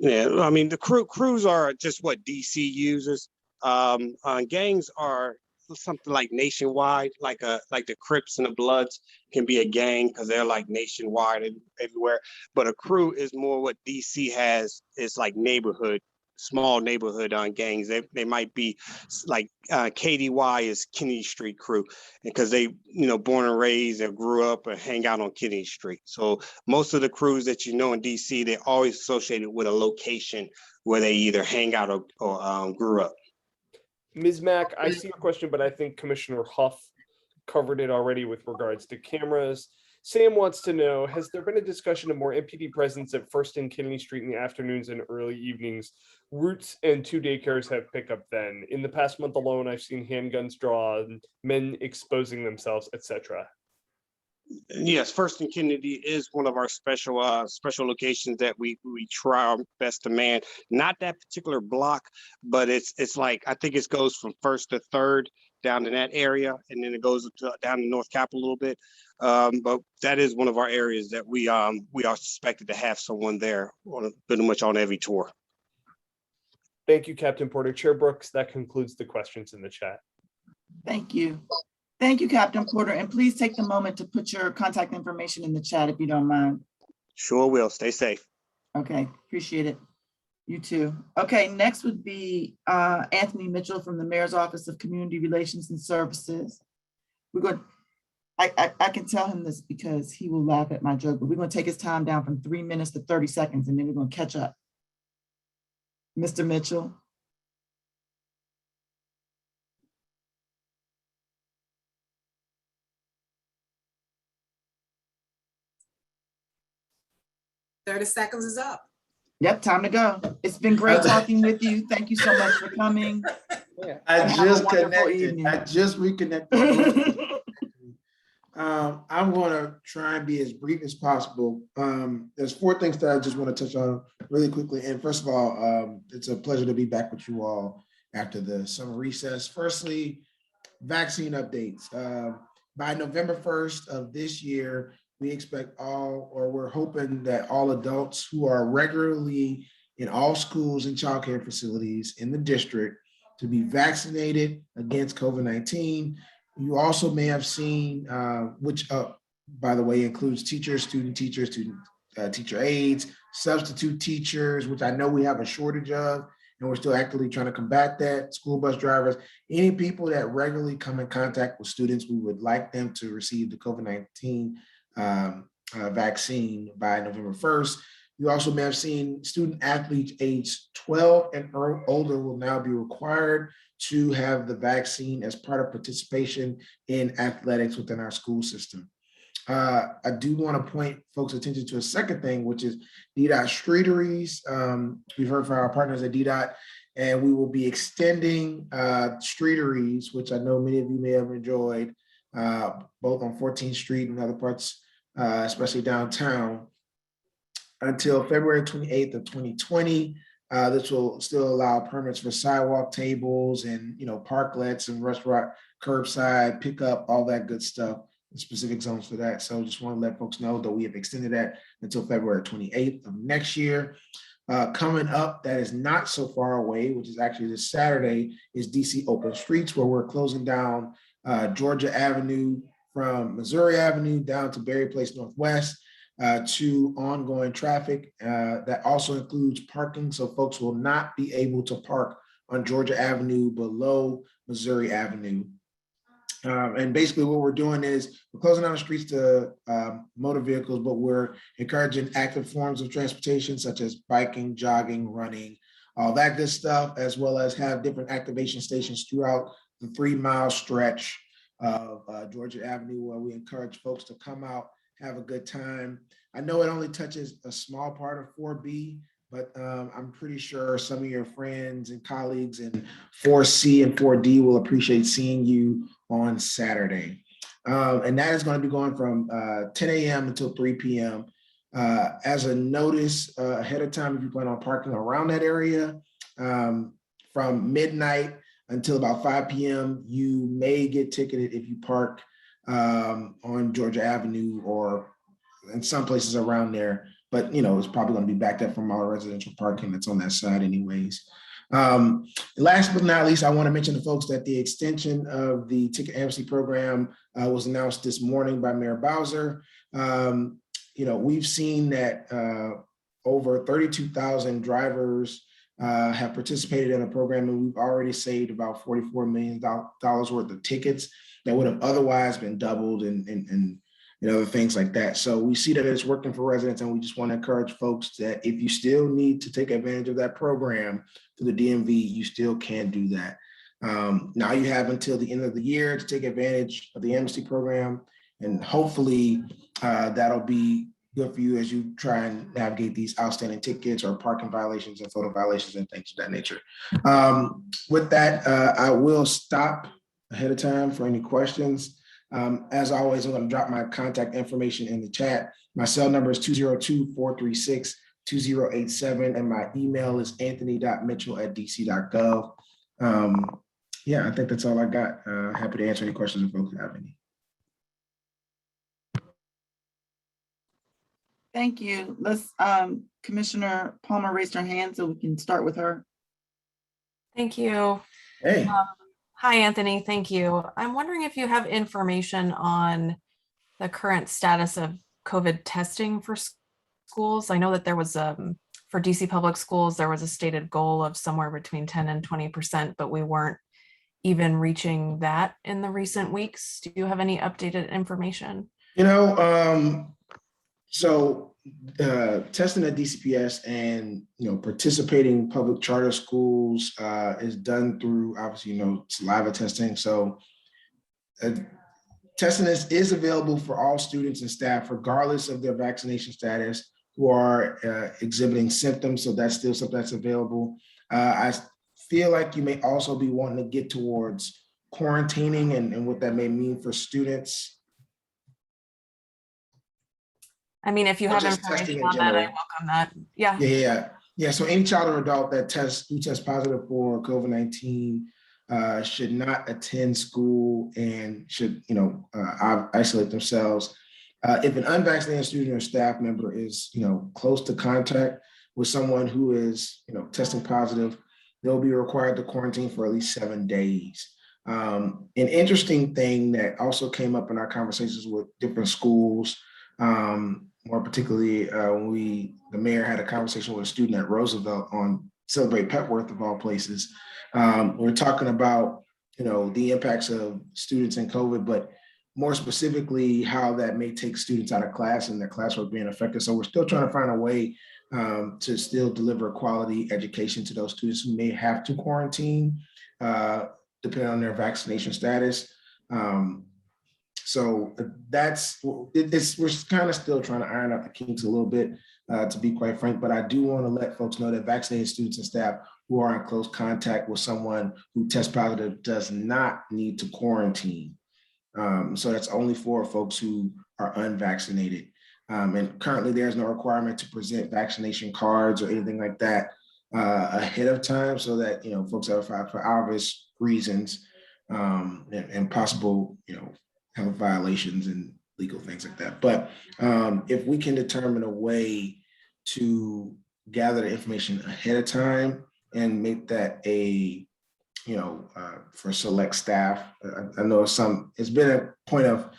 Yeah, I mean, the crews are just what DC uses. Gangs are something like nationwide, like the Crips and the Bloods can be a gang because they're like nationwide and everywhere. But a crew is more what DC has, is like small neighborhood gangs. They might be like KDY is Kennedy Street crew, because they born and raised and grew up and hang out on Kennedy Street. So most of the crews that in DC, they're always associated with a location where they either hang out or grew up. Ms. Mack, I see your question, but I think Commissioner Huff covered it already with regards to cameras. Sam wants to know, has there been a discussion of more MPD presence at First and Kennedy Street in the afternoons and early evenings? Roots and 2 daycares have pickup then. In the past month alone, I've seen handguns drawn, men exposing themselves, etc. Yes, First and Kennedy is one of our special locations that we try our best to man. Not that particular block, but it's like, I think it goes from First to Third down in that area, and then it goes down to North Capitol a little bit. But that is one of our areas that we are suspected to have someone there pretty much on every tour. Thank you, Captain Porter. Chair Brooks, that concludes the questions in the chat. Thank you. Thank you, Captain Porter. And please take the moment to put your contact information in the chat if you don't mind. Sure will. Stay safe. Okay, appreciate it. You too. Okay, next would be Anthony Mitchell from the Mayor's Office of Community Relations and Services. I can tell him this because he will laugh at my joke, but we're going to take his time down from 3 minutes to 30 seconds, and then we're going to catch up. Mr. Mitchell. Thirty seconds is up. Yep, time to go. It's been great talking with you. Thank you so much for coming. I just reconnected. I'm going to try and be as brief as possible. There's 4 things that I just want to touch on really quickly. And first of all, it's a pleasure to be back with you all after the summer recess. Firstly, vaccine updates. By November 1st of this year, we expect we're hoping that all adults who are regularly in all schools and childcare facilities in the district to be vaccinated against COVID-19. You also may have seen, which by the way, includes teachers, student teachers, teacher aides, substitute teachers, which I know we have a shortage of, and we're still actively trying to combat that, school bus drivers, any people that regularly come in contact with students, we would like them to receive the COVID-19 vaccine by November 1st. You also may have seen student athletes aged 12 and older will now be required to have the vaccine as part of participation in athletics within our school system. I do want to point folks' attention to a second thing, which is DDOT streeteries. We've heard from our partners at DDOT, and we will be extending streeteries, which I know many of you may have enjoyed, both on 14th Street and other parts, especially downtown, until February 28th of 2020. This will still allow permits for sidewalk tables and, parklets and restaurant curbside pickup, all that good stuff, specific zones for that. So just want to let folks know that we have extended that until February 28th of next year. Coming up, that is not so far away, which is actually this Saturday, is DC Open Streets, where we're closing down Georgia Avenue from Missouri Avenue down to Berry Place Northwest to ongoing traffic. That also includes parking, so folks will not be able to park on Georgia Avenue below Missouri Avenue. And basically what we're doing is we're closing down the streets to motor vehicles, but we're encouraging active forms of transportation such as biking, jogging, running, all that good stuff, as well as have different activation stations throughout the 3-mile stretch of Georgia Avenue, where we encourage folks to come out, have a good time. I know it only touches a small part of 4B, but I'm pretty sure some of your friends and colleagues in 4C and 4D will appreciate seeing you on Saturday. And that is going to be going from 10 a.m. until 3 p.m. As a notice ahead of time, if you plan on parking around that area, from midnight until about 5 p.m., you may get ticketed if you park on Georgia Avenue or in some places around there. But, it's probably going to be backed up from all residential parking that's on that side anyways. Last but not least, I want to mention to folks that the extension of the ticket amnesty program was announced this morning by Mayor Bowser. We've seen that over 32,000 drivers have participated in the program, and we've already saved about $44 million worth of tickets that would have otherwise been doubled and other things like that. So we see that it's working for residents, and we just want to encourage folks that if you still need to take advantage of that program through the DMV, you still can do that. Now you have until the end of the year to take advantage of the amnesty program, and hopefully that'll be good for you as you try and navigate these outstanding tickets or parking violations and photo violations and things of that nature. With that, I will stop ahead of time for any questions. As always, I'm going to drop my contact information in the chat. My cell number is 202-436-2087, and my email is anthony.mitchell@dc.gov. I think that's all I got. Happy to answer any questions if folks have any. Thank you. Let's, Commissioner Palmer raised her hand so we can start with her. Thank you. Hey. Hi, Anthony. Thank you. I'm wondering if you have information on the current status of COVID testing for schools. I know that there was, for DC public schools, there was a stated goal of somewhere between 10 and 20%, but we weren't even reaching that in the recent weeks. Do you have any updated information? So testing at DCPS and participating public charter schools is done through obviously saliva testing. So testing is available for all students and staff regardless of their vaccination status who are exhibiting symptoms. So that's still something that's available. I feel like you may also be wanting to get towards quarantining and what that may mean for students. I mean, if you have information on that, I welcome that. Yeah. Yeah. So any child or adult that who tests positive for COVID-19 should not attend school and should, isolate themselves. If an unvaccinated student or staff member is, close to contact with someone who is, testing positive, they'll be required to quarantine for at least 7 days. An interesting thing that also came up in our conversations with different schools, more particularly when the mayor had a conversation with a student at Roosevelt on Celebrate Petworth of all places. We're talking about, the impacts of students and COVID, but more specifically how that may take students out of class and their classwork being affected. So we're still trying to find a way to still deliver quality education to those students who may have to quarantine, depending on their vaccination status. So we're kind of still trying to iron out the kinks a little bit, to be quite frank, but I do want to let folks know that vaccinated students and staff who are in close contact with someone who tests positive does not need to quarantine. So that's only for folks who are unvaccinated. And currently there's no requirement to present vaccination cards or anything like that ahead of time so that, folks that are filed for obvious reasons and possible, health violations and legal things like that. But if we can determine a way to gather the information ahead of time and make that for select staff, I know it's been a point of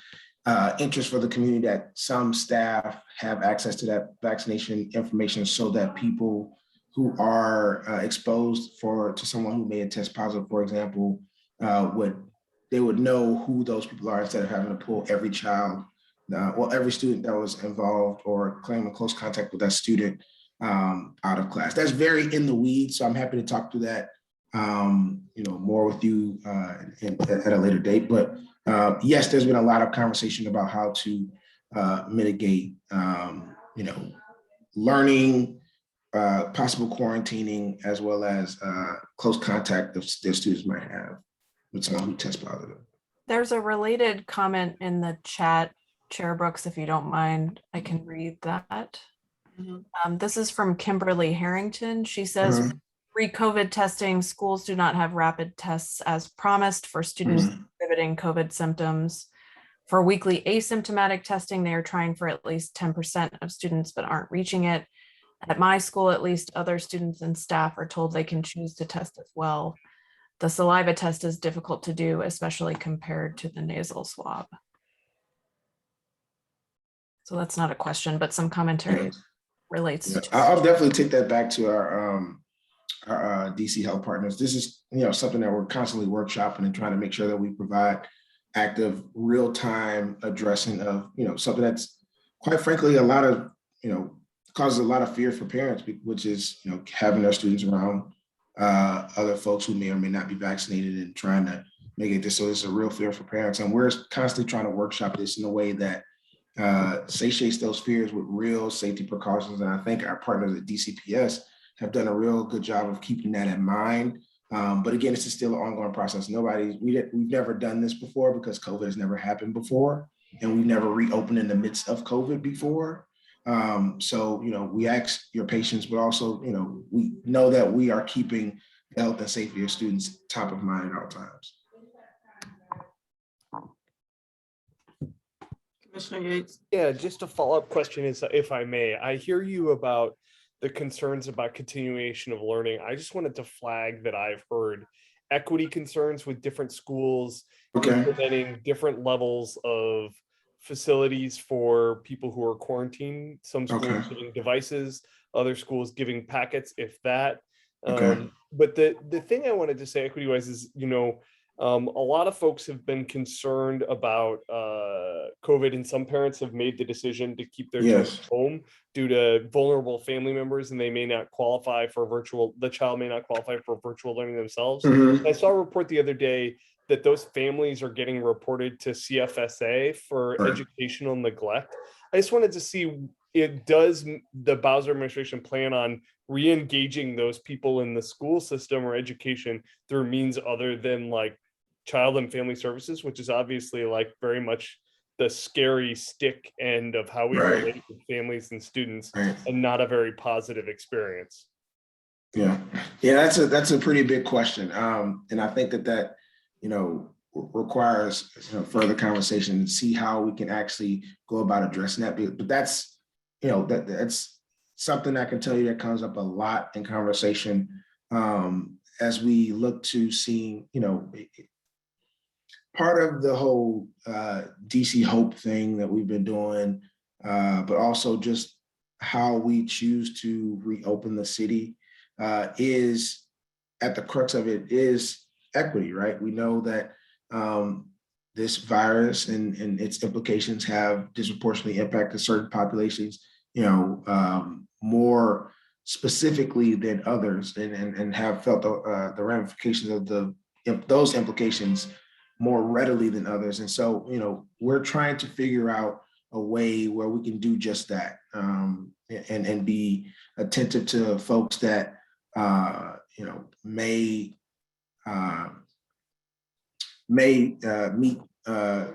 interest for the community that some staff have access to that vaccination information so that people who are exposed to someone who may test positive, for example, would know who those people are instead of having to pull every child, every student that was involved or claiming close contact with that student out of class. That's very in the weeds, so I'm happy to talk through that, more with you at a later date. But yes, there's been a lot of conversation about how to mitigate, learning, possible quarantining, as well as close contact that their students might have with someone who tests positive. There's a related comment in the chat, Chair Brooks, if you don't mind, I can read that. This is from Kimberly Harrington. She says, pre-COVID testing, schools do not have rapid tests as promised for students exhibiting COVID symptoms. For weekly asymptomatic testing, they are trying for at least 10% of students, but aren't reaching it. At my school, at least, other students and staff are told they can choose to test as well. The saliva test is difficult to do, especially compared to the nasal swab. So that's not a question, but some commentary relates to. I'll definitely take that back to our DC health partners. This is something that we're constantly workshopping and trying to make sure that we provide active, real-time addressing of something that's quite frankly a lot of causes a lot of fear for parents, which is having their students around other folks who may or may not be vaccinated and trying to mitigate this. So it's a real fear for parents, and we're constantly trying to workshop this in a way that satiates those fears with real safety precautions. And I think our partners at DCPS have done a real good job of keeping that in mind. But again, it's still an ongoing process. We've never done this before because COVID has never happened before, and we've never reopened in the midst of COVID before. So, we ask your patience, but also, we know that we are keeping the health and safety of students top of mind at all times. Commissioner Yates? Yeah, just a follow-up question is, if I may, I hear you about the concerns about continuation of learning. I just wanted to flag that I've heard equity concerns with different schools implementing different levels of facilities for people who are quarantined. Some schools giving devices, other schools giving packets, if that. But the thing I wanted to say equity-wise is, a lot of folks have been concerned about COVID, and some parents have made the decision to keep their children home due to vulnerable family members, and they may not qualify for the child may not qualify for virtual learning themselves. I saw a report the other day that those families are getting reported to CFSA for educational neglect. I just wanted to see, does the Bowser administration plan on re-engaging those people in the school system or education through means other than like child and family services, which is obviously like very much the scary stick end of how we relate with families and students, and not a very positive experience? Yeah, that's a pretty big question. And I think that requires further conversation and see how we can actually go about addressing that. But that's that's something I can tell you that comes up a lot in conversation as we look to seeing part of the whole DC Hope thing that we've been doing, but also just how we choose to reopen the city is at the crux of it is equity, right? We know that this virus and its implications have disproportionately impacted certain populations, more specifically than others, and have felt the ramifications of those implications more readily than others. And so, we're trying to figure out a way where we can do just that, and be attentive to folks that may meet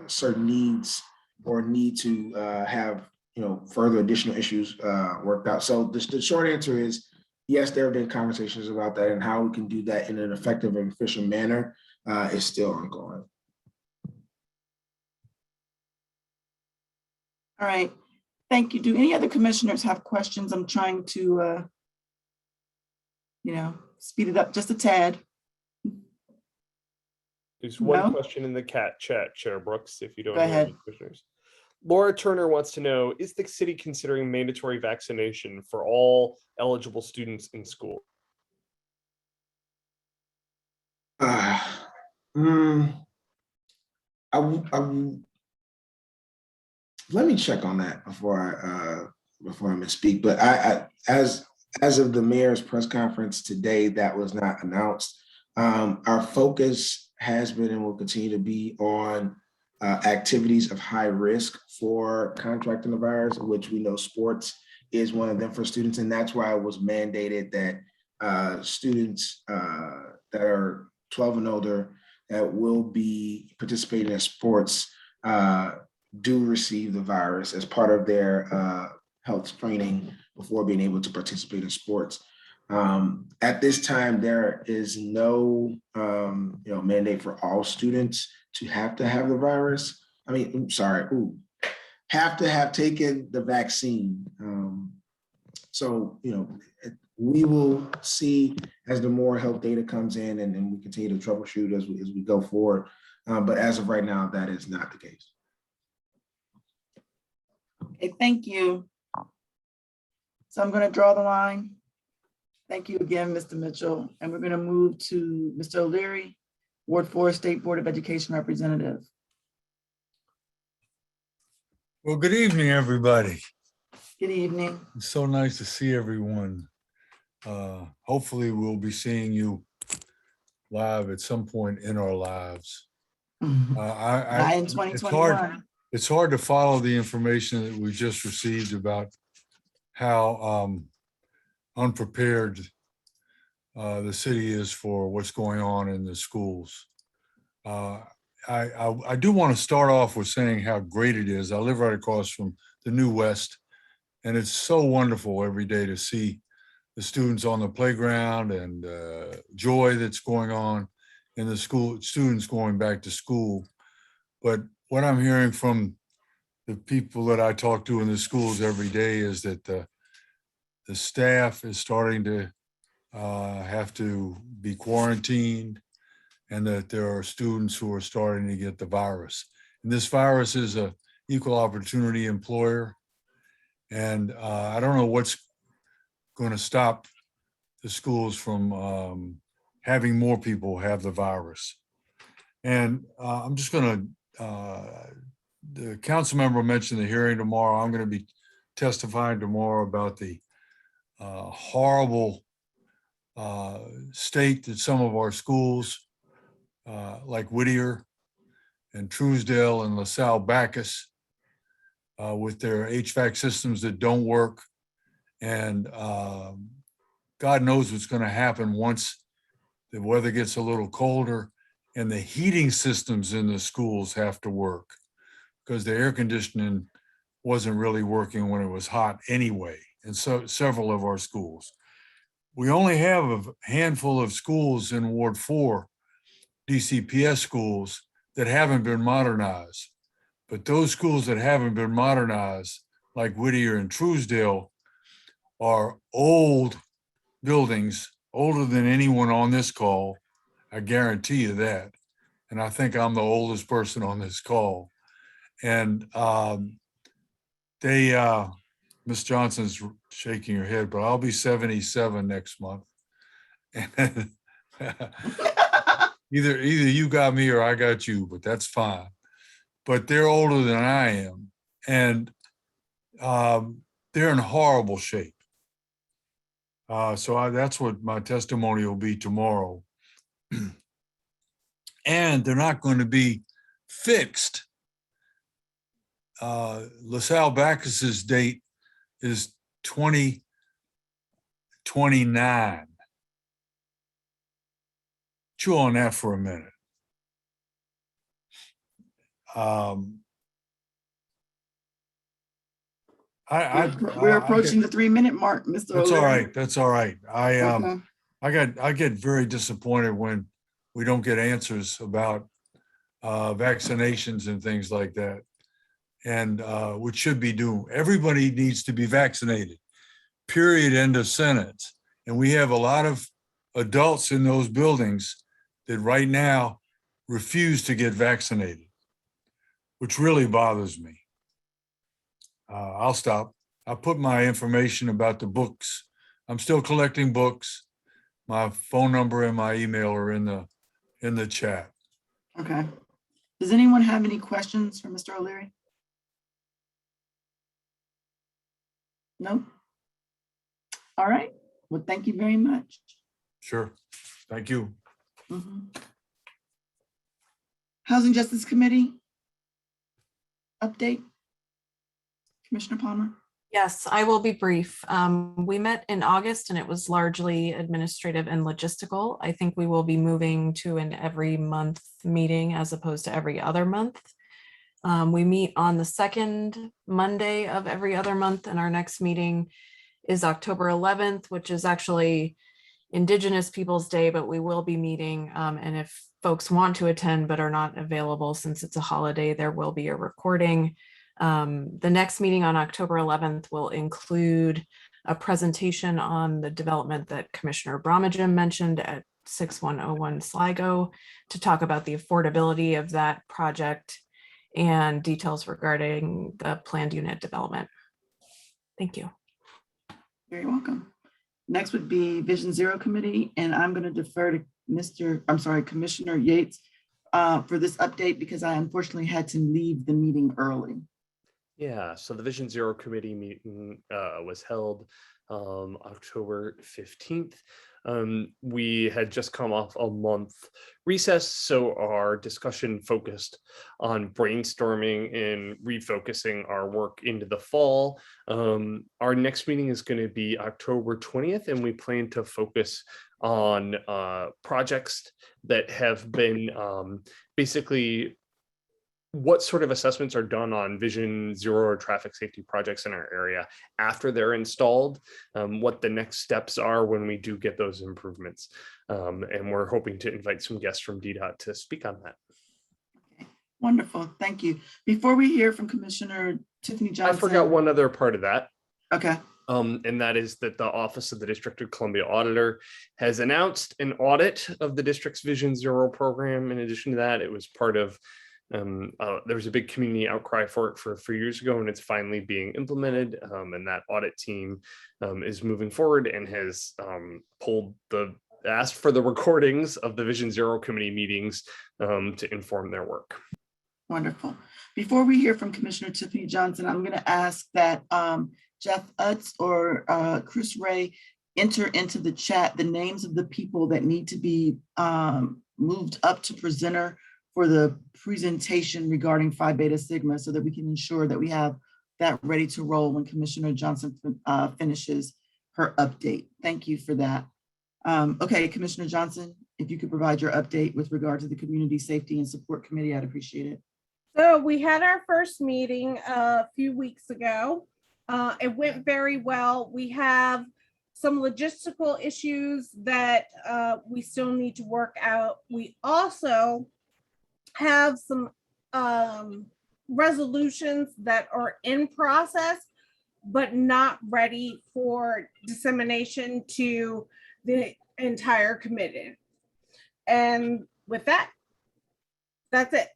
certain needs or need to have further additional issues worked out. So the short answer is yes, there have been conversations about that and how we can do that in an effective and efficient manner is still ongoing. All right, thank you. Do any other commissioners have questions? I'm trying to, speed it up just a tad. There's one No? question in the chat, Chair Brooks, if you don't Go hear ahead. any commissioners. Laura Turner wants to know, is the city considering mandatory vaccination for all eligible students in school? Let me check on that before I misspeak. But as of the mayor's press conference today, that was not announced. Our focus has been and will continue to be on activities of high risk for contracting the virus, which we know sports is one of them for students, and that's why it was mandated that students that are 12 and older that will be participating in sports do receive the virus as part of their health screening before being able to participate in sports. At this time, there is no mandate for all students to have the virus. I mean, I'm sorry, have to have taken the vaccine. So, we will see as the more health data comes in and we continue to troubleshoot as we go forward. But as of right now, that is not the case. Okay, thank you. So I'm going to draw the line. Thank you again, Mr. Mitchell. And we're going to move to Mr. O'Leary, Ward 4 State Board of Education Representative. Well, good evening, everybody. Good evening. It's so nice to see everyone. Hopefully we'll be seeing you live at some point in our lives. Not in 2021. It's hard to follow the information that we just received about how unprepared the city is for what's going on in the schools. I do want to start off with saying how great it is. I live right across from the New West, and it's so wonderful every day to see the students on the playground and joy that's going on in the school, students going back to school. But what I'm hearing from the people that I talk to in the schools every day is that the staff is starting to have to be quarantined, and that there are students who are starting to get the virus. And this virus is an equal opportunity employer. And I don't know what's going to stop the schools from having more people have the virus. And I'm just going to, the council member mentioned the hearing tomorrow. I'm going to be testifying tomorrow about the horrible state that some of our schools, like Whittier and Truesdale and LaSalle Bacchus, with their HVAC systems that don't work. And God knows what's going to happen once the weather gets a little colder and the heating systems in the schools have to work, because the air conditioning wasn't really working when it was hot anyway. And so several of our schools. We only have a handful of schools in Ward 4, DCPS schools, that haven't been modernized. But those schools that haven't been modernized, like Whittier and Truesdale, are old buildings, older than anyone on this call. I guarantee you that. And I think I'm the oldest person on this call. And Ms. Johnson's shaking her head, but I'll be 77 next month. And either you got me or I got you, but that's fine. But they're older than I am, and they're in horrible shape. So that's what my testimony will be tomorrow. And they're not going to be fixed. LaSalle Bacchus's date is 2029. Chew on that for a minute. We're approaching the 3-minute mark, Mr. That's all O'Leary. right. That's all right. Okay. I get very disappointed when we don't get answers about vaccinations and things like that. And which should be due. Everybody needs to be vaccinated. Period. End of sentence. And we have a lot of adults in those buildings that right now refuse to get vaccinated, which really bothers me. I'll stop. I put my information about the books. I'm still collecting books. My phone number and my email are in the chat. Okay. Does anyone have any questions for Mr. O'Leary? No? All right. Well, thank you very much. Sure. Thank you. Housing Justice Committee update. Commissioner Palmer. Yes, I will be brief. We met in August and it was largely administrative and logistical. I think we will be moving to an every month meeting as opposed to every other month. We meet on the second Monday of every other month, and our next meeting is October 11th, which is actually Indigenous Peoples Day, but we will be meeting. And if folks want to attend but are not available since it's a holiday, there will be a recording. The next meeting on October 11th will include a presentation on the development that Commissioner Bromagem mentioned at 6101 Sligo to talk about the affordability of that project and details regarding the planned unit development. Thank you. You're welcome. Next would be Vision Zero Committee, and I'm going to defer to Commissioner Yates for this update because I unfortunately had to leave the meeting early. Yeah, so the Vision Zero Committee meeting was held October 15th. We had just come off a month recess, so our discussion focused on brainstorming and refocusing our work into the fall. Our next meeting is going to be October 20th, and we plan to focus on projects that have been basically what sort of assessments are done on Vision Zero or traffic safety projects in our area after they're installed, what the next steps are when we do get those improvements. And we're hoping to invite some guests from DDOT to speak on that. Okay. Wonderful, thank you. Before we hear from Commissioner Tiffany Johnson. I forgot one other part of that. Okay. And that is that the Office of the District of Columbia Auditor has announced an audit of the district's Vision Zero program. In addition to that, it was part of there was a big community outcry for it for years ago, and it's finally being implemented. And that audit team is moving forward and has asked for the recordings of the Vision Zero committee meetings to inform their work. Wonderful. Before we hear from Commissioner Tiffany Johnson, I'm going to ask that Jeff Utz or Chris Ray enter into the chat the names of the people that need to be moved up to presenter for the presentation regarding Phi Beta Sigma so that we can ensure that we have that ready to roll when Commissioner Johnson finishes her update. Thank you for that. Okay, Commissioner Johnson, if you could provide your update with regard to the Community Safety and Support Committee, I'd appreciate it. So we had our first meeting a few weeks ago. It went very well. We have some logistical issues that we still need to work out. We also have some resolutions that are in process, but not ready for dissemination to the entire committee. And with that, that's it.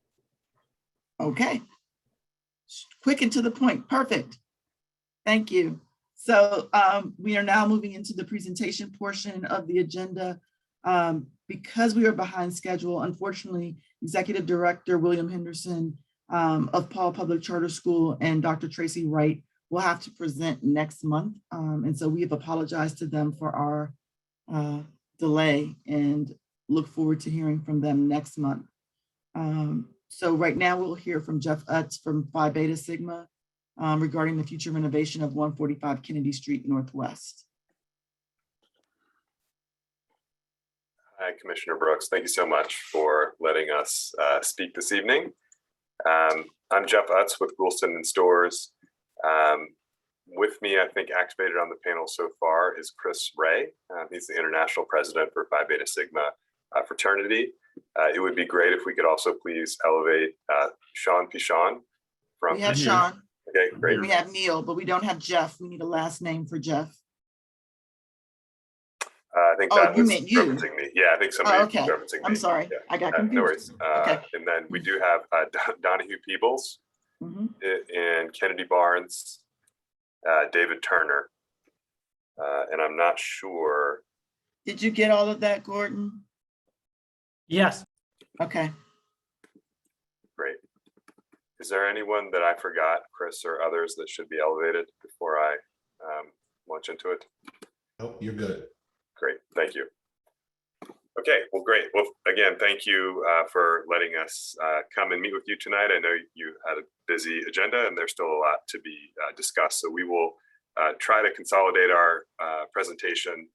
Okay. Quick and to the point. Perfect. Thank you. So we are now moving into the presentation portion of the agenda. Because we are behind schedule, unfortunately, Executive Director William Henderson of Paul Public Charter School and Dr. Tracy Wright will have to present next month. And so we have apologized to them for our delay and look forward to hearing from them next month. So right now we'll hear from Jeff Utz from Phi Beta Sigma regarding the future renovation of 145 Kennedy Street Northwest. Hi, Commissioner Brooks. Thank you so much for letting us speak this evening. I'm Jeff Utz with Goulston and Storrs. With me, I think activated on the panel so far is Chris Ray. He's the international president for Phi Beta Sigma fraternity. It would be great if we could also please elevate Sean Pichon from. We have Sean. Okay, great. We have Neil, but we don't have Jeff. We need a last name for Jeff. I think that was referencing me. Yeah, I think somebody was okay. referencing me. I'm sorry. Yeah. I got confused. No worries. And then we do have Donahue Peebles and Kennedy Barnes, David Turner. And I'm not sure. Did you get all of that, Gordon? Yes. Okay. Great. Is there anyone that I forgot, Chris, or others that should be elevated before I launch into it? Nope, you're good. Great, thank you. Okay, well, great. Well, again, thank you for letting us come and meet with you tonight. I know you had a busy agenda and there's still a lot to be discussed. So we will try to consolidate our presentation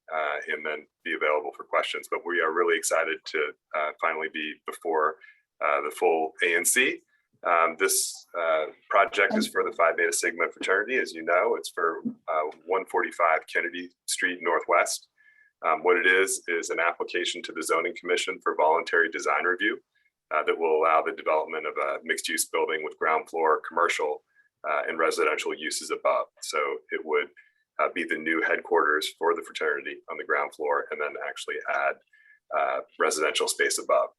and then be available for questions. But we are really excited to finally be before the full ANC. This project is for the Phi Beta Sigma fraternity. As you know, it's for 145 Kennedy Street Northwest. What it is an application to the Zoning Commission for voluntary design review that will allow the development of a mixed-use building with ground floor commercial and residential uses above. So it would be the new headquarters for the fraternity on the ground floor, and then actually add residential space above.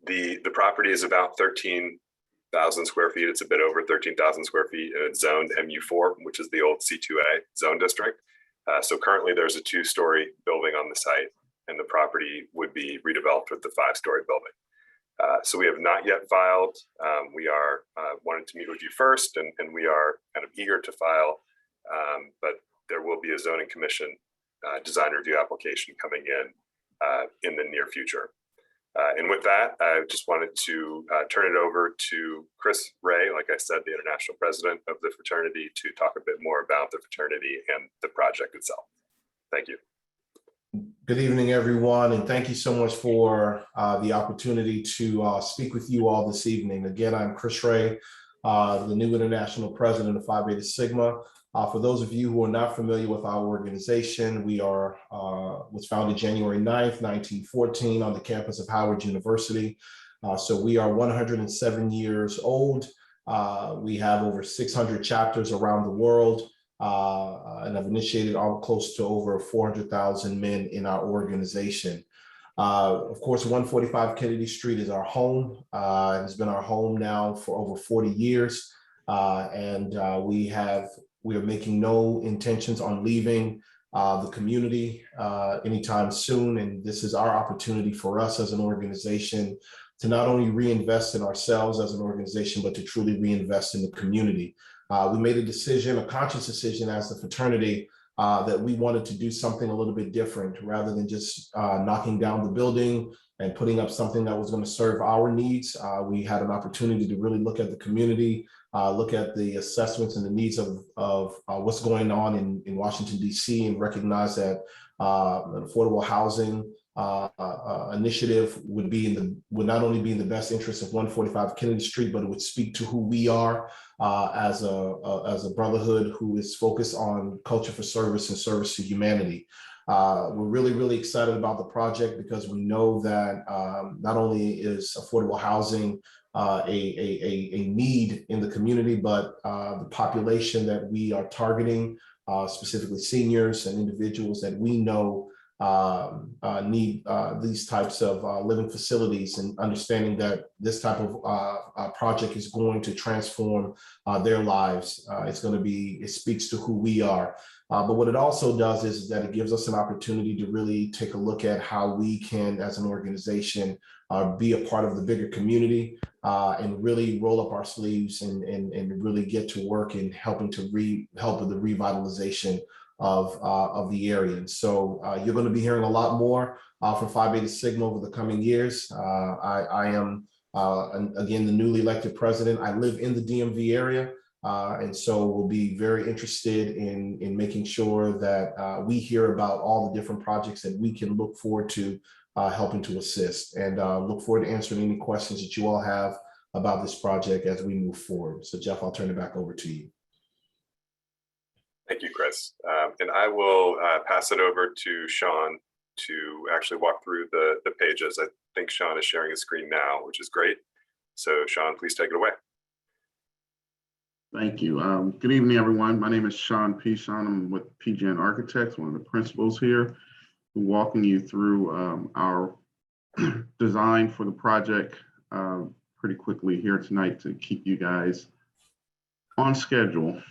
The property is about 13,000 square feet. It's a bit over 13,000 square feet, and it's zoned MU4, which is the old C2A zone district. So currently there's a 2-story building on the site, and the property would be redeveloped with the 5-story building. So we have not yet filed. We are wanting to meet with you first, and we are kind of eager to file, but there will be a zoning commission design review application coming in the near future. And with that, I just wanted to turn it over to Chris Ray, like I said, the international president of the fraternity, to talk a bit more about the fraternity and the project itself. Thank you. Good evening, everyone, and thank you so much for the opportunity to speak with you all this evening. Again, I'm Chris Ray, the new international president of Phi Beta Sigma. For those of you who are not familiar with our organization, we was founded January 9th, 1914 on the campus of Howard University. So we are 107 years old. We have over 600 chapters around the world, and have initiated close to over 400,000 men in our organization. Of course, 145 Kennedy Street is our home. It has been our home now for over 40 years. We are making no intentions on leaving the community anytime soon. And this is our opportunity for us as an organization to not only reinvest in ourselves as an organization, but to truly reinvest in the community. We made a conscious decision as the fraternity that we wanted to do something a little bit different rather than just knocking down the building and putting up something that was going to serve our needs. We had an opportunity to really look at the community, look at the assessments and the needs of what's going on in Washington, D.C., and recognize that an affordable housing initiative would not only be in the best interest of 145 Kennedy Street, but it would speak to who we are as a brotherhood who is focused on culture for service and service to humanity. We're really, really excited about the project because we know that not only is affordable housing a need in the community, but the population that we are targeting, specifically seniors and individuals that we know need these types of living facilities, and understanding that this type of project is going to transform their lives. It speaks to who we are. But what it also does is that it gives us an opportunity to really take a look at how we can, as an organization, be a part of the bigger community and really roll up our sleeves and really get to work in helping to help with the revitalization of the area. And so you're going to be hearing a lot more from Phi Beta Sigma over the coming years. I am, again, the newly elected president. I live in the DMV area. And so we'll be very interested in making sure that we hear about all the different projects that we can look forward to helping to assist, and look forward to answering any questions that you all have about this project as we move forward. So Jeff, I'll turn it back over to you. Thank you, Chris. And I will pass it over to Sean to actually walk through the pages. I think Sean is sharing his screen now, which is great. So Sean, please take it away. Thank you. Good evening, everyone. My name is Sean P. Sean. I'm with PGN Architects, one of the principals here, walking you through our design for the project pretty quickly here tonight to keep you guys on schedule.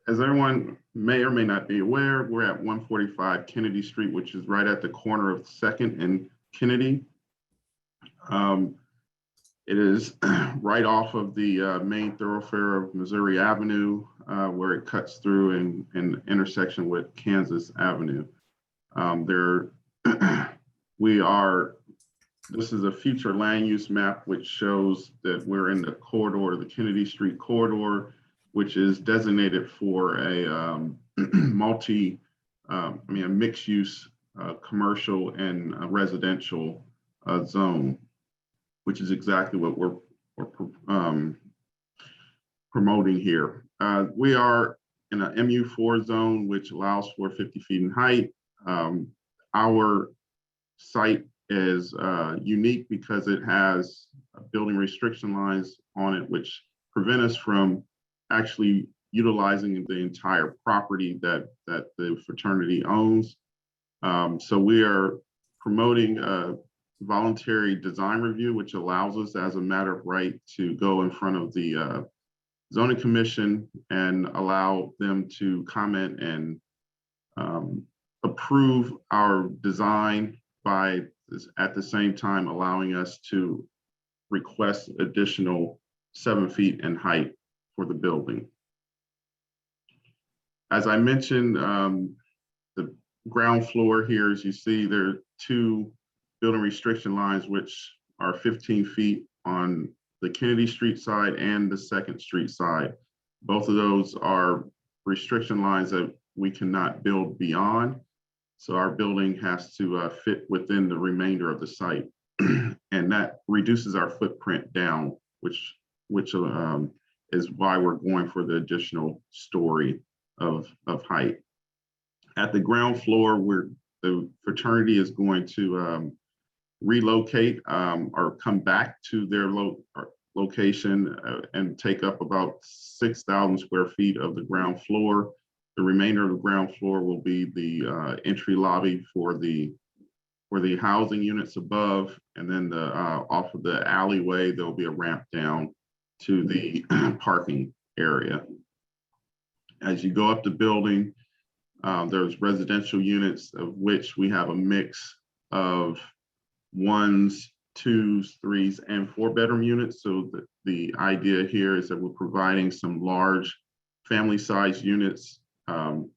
As everyone may or may not be aware, we're at 145 Kennedy Street, which is right at the corner of 2nd and Kennedy. It is right off of the main thoroughfare of Missouri Avenue, where it cuts through in intersection with Kansas Avenue. This is a future land use map, which shows that we're in the corridor, the Kennedy Street corridor, which is designated for a mixed use commercial and residential zone, which is exactly what we're promoting here. We are in an MU4 zone, which allows for 50 feet in height. Our site is unique because it has building restriction lines on it, which prevent us from actually utilizing the entire property that the fraternity owns. So we are promoting a voluntary design review, which allows us as a matter of right to go in front of the zoning commission and allow them to comment and approve our design by at the same time allowing us to request additional 7 feet in height for the building. As I mentioned, the ground floor here, as you see, there are 2 building restriction lines, which are 15 feet on the Kennedy Street side and the 2nd Street side. Both of those are restriction lines that we cannot build beyond. So our building has to fit within the remainder of the site. And that reduces our footprint down, which is why we're going for the additional story of height. At the ground floor, the fraternity is going to relocate or come back to their location and take up about 6,000 square feet of the ground floor. The remainder of the ground floor will be the entry lobby for the housing units above, and then off of the alleyway, there'll be a ramp down to the parking area. As you go up the building, there's residential units, of which we have a mix of 1s, 2s, 3s, and 4-bedroom units. So the idea here is that we're providing some large family-sized units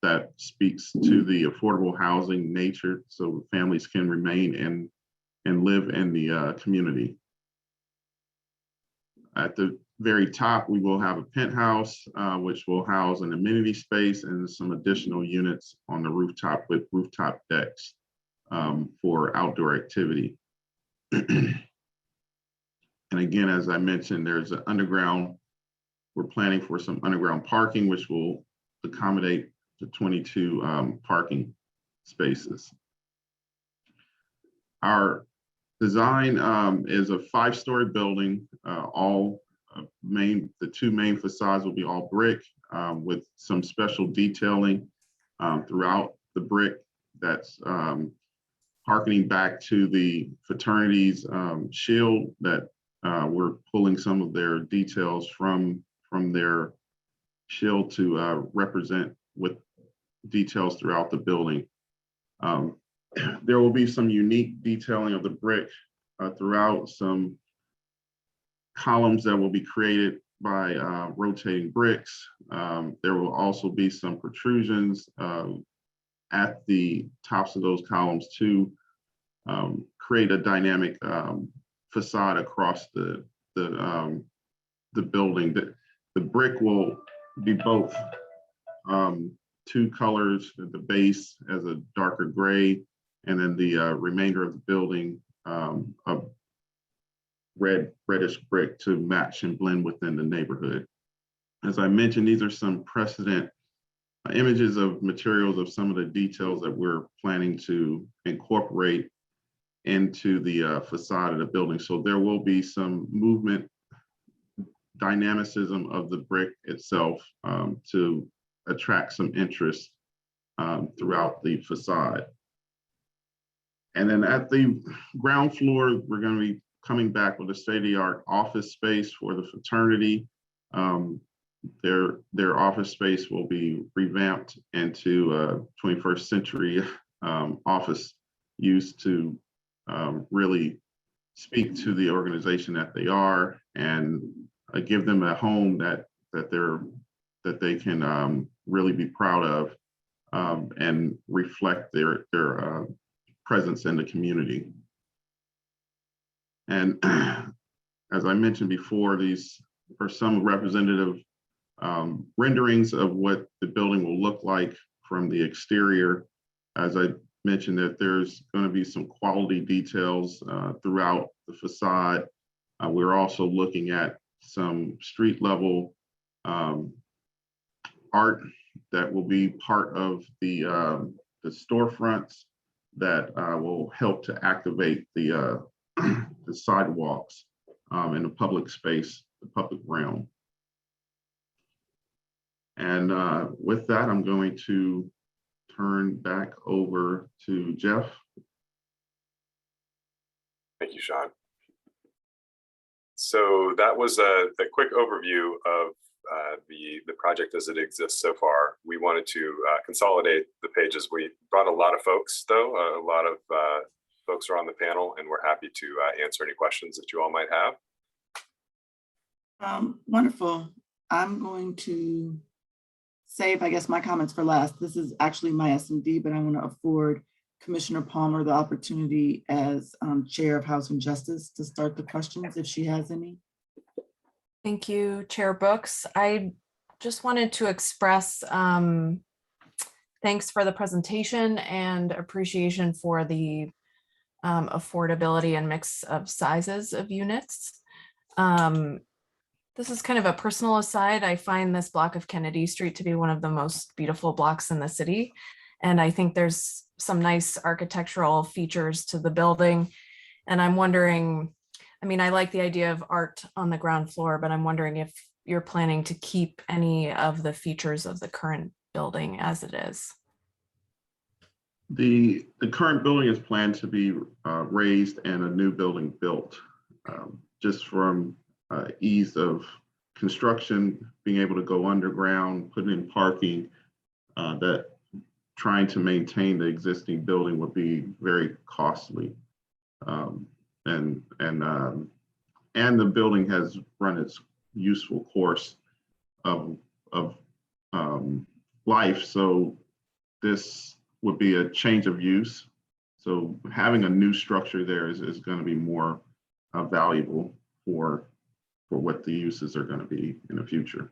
that speaks to the affordable housing nature, so families can remain and live in the community. At the very top, we will have a penthouse, which will house an amenity space and some additional units on the rooftop with rooftop decks for outdoor activity. And again, as I mentioned, there's an underground, we're planning for some underground parking, which will accommodate the 22 parking spaces. Our design is a 5-story building. The 2 main facades will be all brick with some special detailing throughout the brick that's harkening back to the fraternity's shield that we're pulling some of their details from their shield to represent with details throughout the building. There will be some unique detailing of the brick throughout, some columns that will be created by rotating bricks. There will also be some protrusions at the tops of those columns to create a dynamic facade across the building. The brick will be both 2 colors, the base as a darker gray, and then the remainder of the building reddish brick to match and blend within the neighborhood. As I mentioned, these are some precedent images of materials of some of the details that we're planning to incorporate into the facade of the building. So there will be some movement, dynamicism of the brick itself to attract some interest throughout the facade. And then at the ground floor, we're going to be coming back with a state-of-the-art office space for the fraternity. Their office space will be revamped into 21st century office use to really speak to the organization that they are and give them a home that they can really be proud of and reflect their presence in the community. And as I mentioned before, these are some representative renderings of what the building will look like from the exterior. As I mentioned, that there's going to be some quality details throughout the facade. We're also looking at some street level art that will be part of the storefronts that will help to activate the sidewalks in the public space, the public realm. And with that, I'm going to turn back over to Jeff. Thank you, Sean. So that was a quick overview of the project as it exists so far. We wanted to consolidate the pages. We brought a lot of folks, though. A lot of folks are on the panel, and we're happy to answer any questions that you all might have. Wonderful. I'm going to save, I guess, my comments for last. This is actually my SMD, but I want to afford Commissioner Palmer the opportunity as Chair of Housing Justice to start the questions if she has any. Thank you, Chair Brooks. I just wanted to express thanks for the presentation and appreciation for the affordability and mix of sizes of units. This is kind of a personal aside. I find this block of Kennedy Street to be one of the most beautiful blocks in the city. And I think there's some nice architectural features to the building. And I'm wondering, I mean, I like the idea of art on the ground floor, but I'm wondering if you're planning to keep any of the features of the current building as it is. The current building is planned to be raised and a new building built, just from ease of construction, being able to go underground, putting in parking, that trying to maintain the existing building would be very costly. And the building has run its useful course of life. So this would be a change of use. So having a new structure there is going to be more valuable for what the uses are going to be in the future.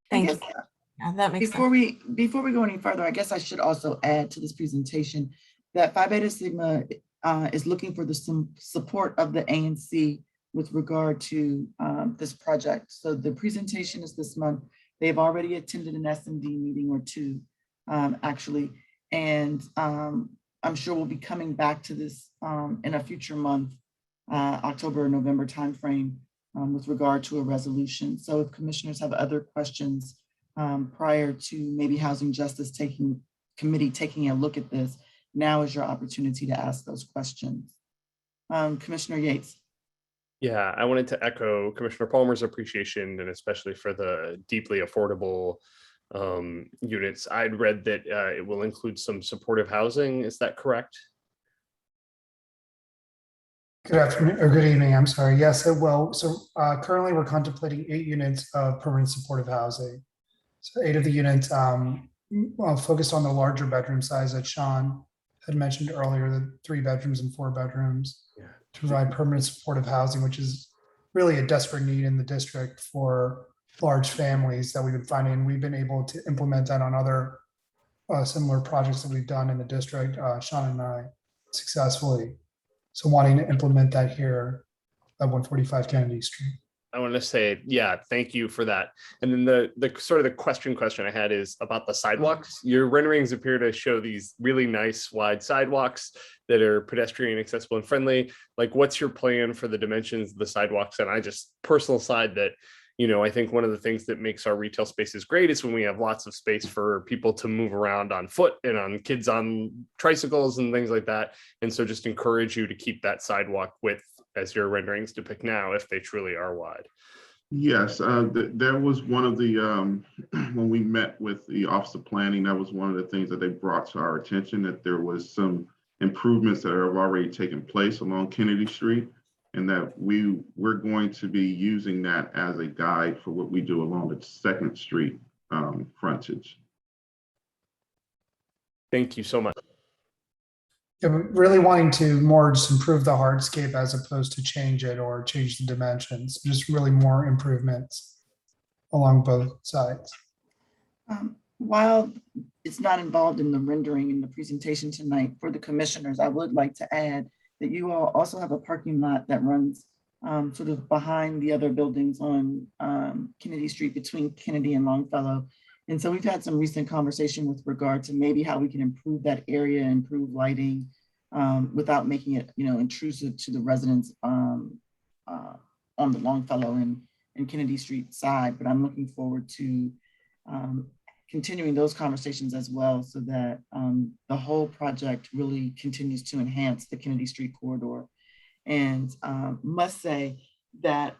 Thank you. Yeah, that makes sense. Before we go any further, I guess I should also add to this presentation that Phi Beta Sigma is looking for the support of the ANC with regard to this project. So the presentation is this month. They've already attended an SMD meeting or two, actually. And I'm sure we'll be coming back to this in a future month, October or November timeframe with regard to a resolution. So if commissioners have other questions prior to maybe Housing Justice Committee taking a look at this, now is your opportunity to ask those questions. Commissioner Yates. Yeah, I wanted to echo Commissioner Palmer's appreciation, and especially for the deeply affordable units. I'd read that it will include some supportive housing. Is that correct? Good afternoon, or good evening, I'm sorry. Yes, it will. So currently we're contemplating 8 units of permanent supportive housing. So 8 of the units focused on the larger bedroom size that Sean had mentioned earlier, the 3 bedrooms and 4 bedrooms, to provide permanent supportive housing, which is really a desperate need in the district for large families that we've been finding. And we've been able to implement that on other similar projects that we've done in the district, Sean and I, successfully. So wanting to implement that here at 145 Kennedy Street. I want to say, yeah, thank you for that. And then the sort of the question I had is about the sidewalks. Your renderings appear to show these really nice wide sidewalks that are pedestrian accessible and friendly. Like, what's your plan for the dimensions of the sidewalks? And I just personal side that, you know, I think one of the things that makes our retail spaces great is when we have lots of space for people to move around on foot and on kids on tricycles and things like that. And so just encourage you to keep that sidewalk width as your renderings depict now, if they truly are wide. Yes, that was one of the, when we met with the Office of Planning, that was one of the things that they brought to our attention, that there was some improvements that have already taken place along Kennedy Street, and that we're going to be using that as a guide for what we do along the 2nd Street frontage. Thank you so much. Yeah, but really wanting to more just improve the hardscape as opposed to change it or change the dimensions, just really more improvements along both sides. While it's not involved in the rendering in the presentation tonight for the commissioners, I would like to add that you all also have a parking lot that runs sort of behind the other buildings on Kennedy Street between Kennedy and Longfellow. And so we've had some recent conversation with regard to maybe how we can improve that area, improve lighting without making it, you know, intrusive to the residents on the Longfellow and Kennedy Street side. But I'm looking forward to continuing those conversations as well, so that the whole project really continues to enhance the Kennedy Street corridor. And must say that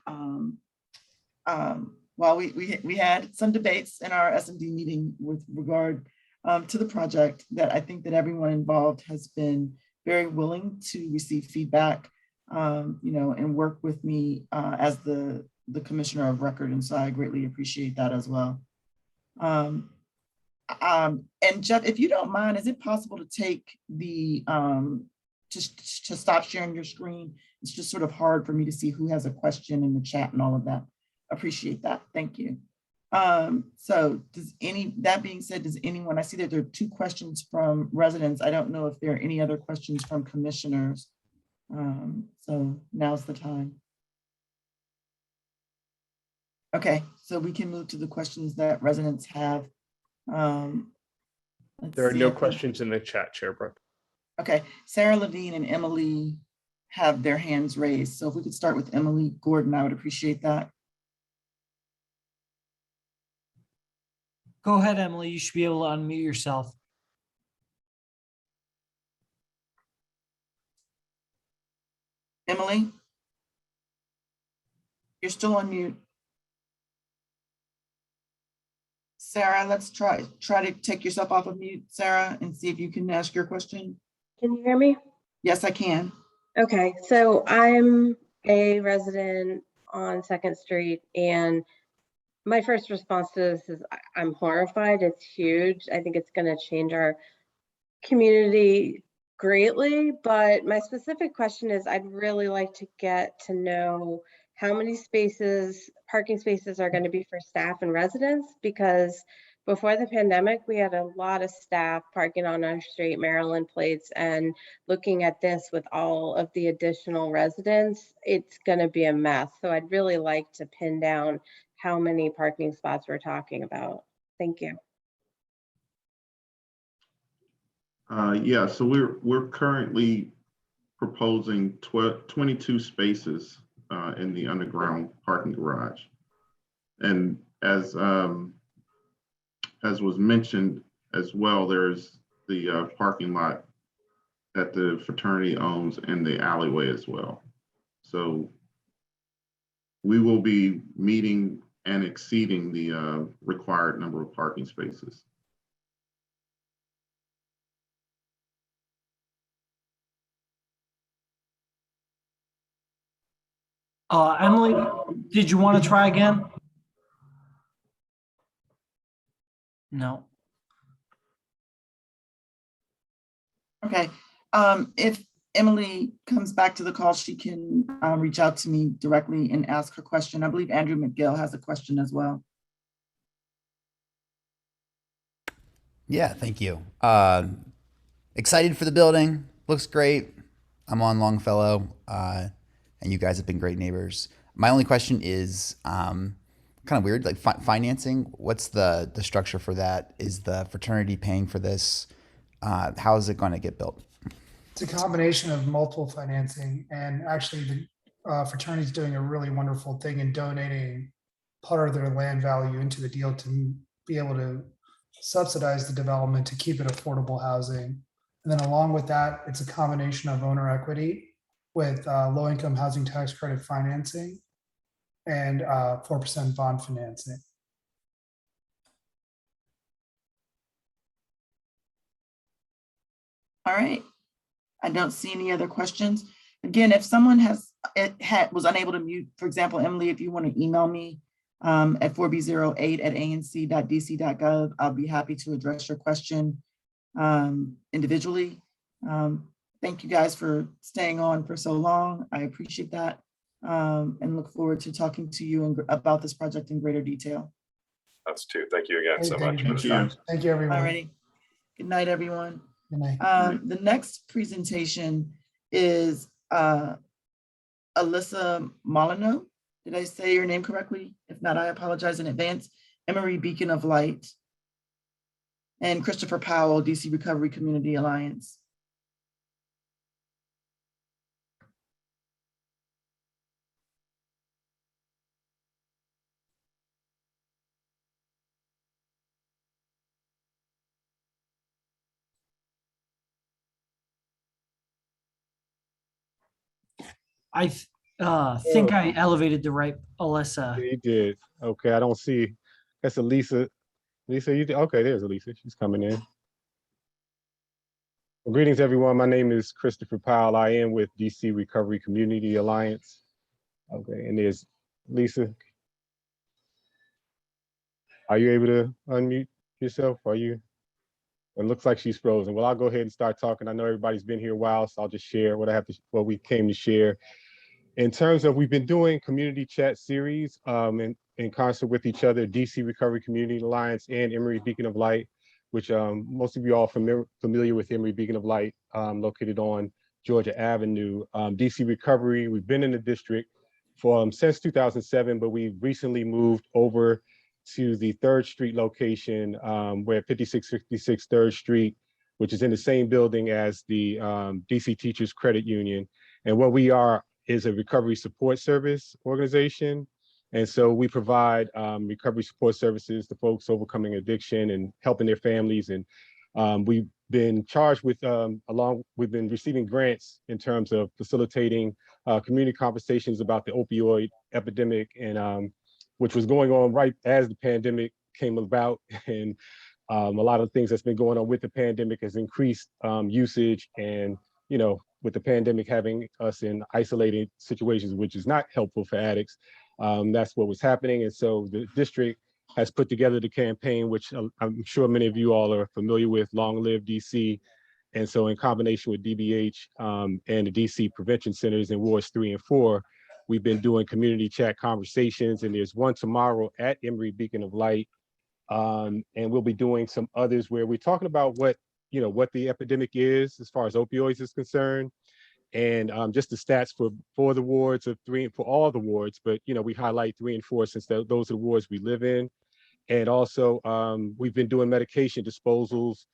while we had some debates in our S&D meeting with regard to the project, that I think that everyone involved has been very willing to receive feedback, you know, and work with me as the commissioner of record. And so I greatly appreciate that as well. And Jeff, if you don't mind, is it possible to take the, just to stop sharing your screen? It's just sort of hard for me to see who has a question in the chat and all of that. Appreciate that. Thank you. So that being said, does anyone, I see that there are 2 questions from residents. I don't know if there are any other questions from commissioners. So now's the time. Okay, so we can move to the questions that residents have. There are no questions in the chat, Chair Brooke. Okay, Sarah Levine and Emily have their hands raised. So if we could start with Emily Gordon, I would appreciate that. Go ahead, Emily. You should be able to unmute yourself. Emily, you're still on mute. Sarah, let's try to take yourself off of mute, Sarah, and see if you can ask your question. Can you hear me? Yes, I can. Okay, so I'm a resident on 2nd Street, and my first response to this is I'm horrified. It's huge. I think it's going to change our community greatly, but my specific question is I'd really like to get to know how many parking spaces are going to be for staff and residents, because before the pandemic, we had a lot of staff parking on our street, Maryland plates, and looking at this with all of the additional residents, it's going to be a mess. So I'd really like to pin down how many parking spots we're talking about. Thank you. Yeah, so we're currently proposing 22 spaces in the underground parking garage. And as was mentioned as well, there's the parking lot that the fraternity owns and the alleyway as well. So we will be meeting and exceeding the required number of parking spaces. Emily, did you want to try again? No. Okay, if Emily comes back to the call, she can reach out to me directly and ask her question. I believe Andrew McGill has a question as well. Yeah, thank you. Excited for the building. Looks great. I'm on Longfellow. and you guys have been great neighbors. My only question is kind of weird, like financing. What's the structure for that? Is the fraternity paying for this? How is it going to get built? It's a combination of multiple financing, and actually the fraternity is doing a really wonderful thing in donating part of their land value into the deal to be able to subsidize the development to keep it affordable housing. And then along with that, it's a combination of owner equity with low-income housing tax credit financing and 4% bond financing. All right. I don't see any other questions. Again, if someone was unable to mute, for example, Emily, if you want to email me at 4b08@anc.dc.gov, I'll be happy to address your question individually. Thank you guys for staying on for so long. I appreciate that and look forward to talking to you about this project in greater detail. Us too. Thank you again so much. Thank you. Thank you, everyone. All righty. Good night, everyone. Good night. The next presentation is Alyssa Molyneux. Did I say your name correctly? If not, I apologize in advance. Emory Beacon of Light. And Christopher Powell, DC Recovery Community Alliance. I think I elevated the right Alyssa. Yeah, you did. Okay, I don't see. That's Elisa. Lisa, you okay? There's Elisa. She's coming in. Well, greetings, everyone. My name is Christopher Powell. I am with DC Recovery Community Alliance. Okay, and there's Lisa. Are you able to unmute yourself? Are you? It looks like she's frozen. Well, I'll go ahead and start talking. I know everybody's been here a while, so I'll just share what we came to share. In terms of, we've been doing community chat series in concert with each other, DC Recovery Community Alliance and Emory Beacon of Light, which most of you all are familiar with Emory Beacon of Light, located on Georgia Avenue. DC Recovery, we've been in the district for since 2007, but we've recently moved over to the 3rd Street location, where 5656 3rd Street, which is in the same building as the DC Teachers Credit Union. And what we are is a recovery support service organization. And so we provide recovery support services to folks overcoming addiction and helping their families. And we've been charged with, we've been receiving grants in terms of facilitating community conversations about the opioid epidemic, and which was going on right as the pandemic came about. And a lot of things that's been going on with the pandemic has increased usage, and, you know, with the pandemic having us in isolated situations, which is not helpful for addicts. That's what was happening. And so the district has put together the campaign, which I'm sure many of you all are familiar with, Long Live DC. And so in combination with DBH and the DC Prevention Centers in Wards 3 and 4, we've been doing community chat conversations, and there's one tomorrow at Emory Beacon of Light. And we'll be doing some others where we're talking about what the epidemic is as far as opioids is concerned, and just the stats for the wards of 3 and for all the wards, but we highlight 3 and 4 since those are the wards we live in. And also we've been doing medication disposals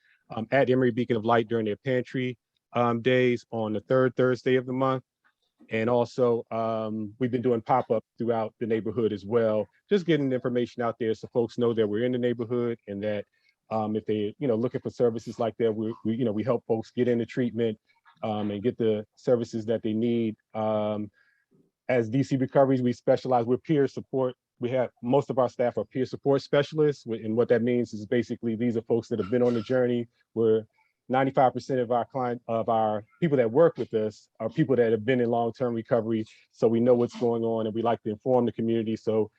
at Emory Beacon of Light during their pantry days on the 3rd Thursday of the month. And also we've been doing pop-ups throughout the neighborhood as well, just getting information out there so folks know that we're in the neighborhood, and that if they looking for services like that, we help folks get into treatment and get the services that they need. As DC Recoveries, we specialize with peer support. We have most of our staff are peer support specialists, and what that means is basically these are folks that have been on the journey. Where 95% of our people that work with us are people that have been in long-term recovery, so we know what's going on, and we like to inform the community. So,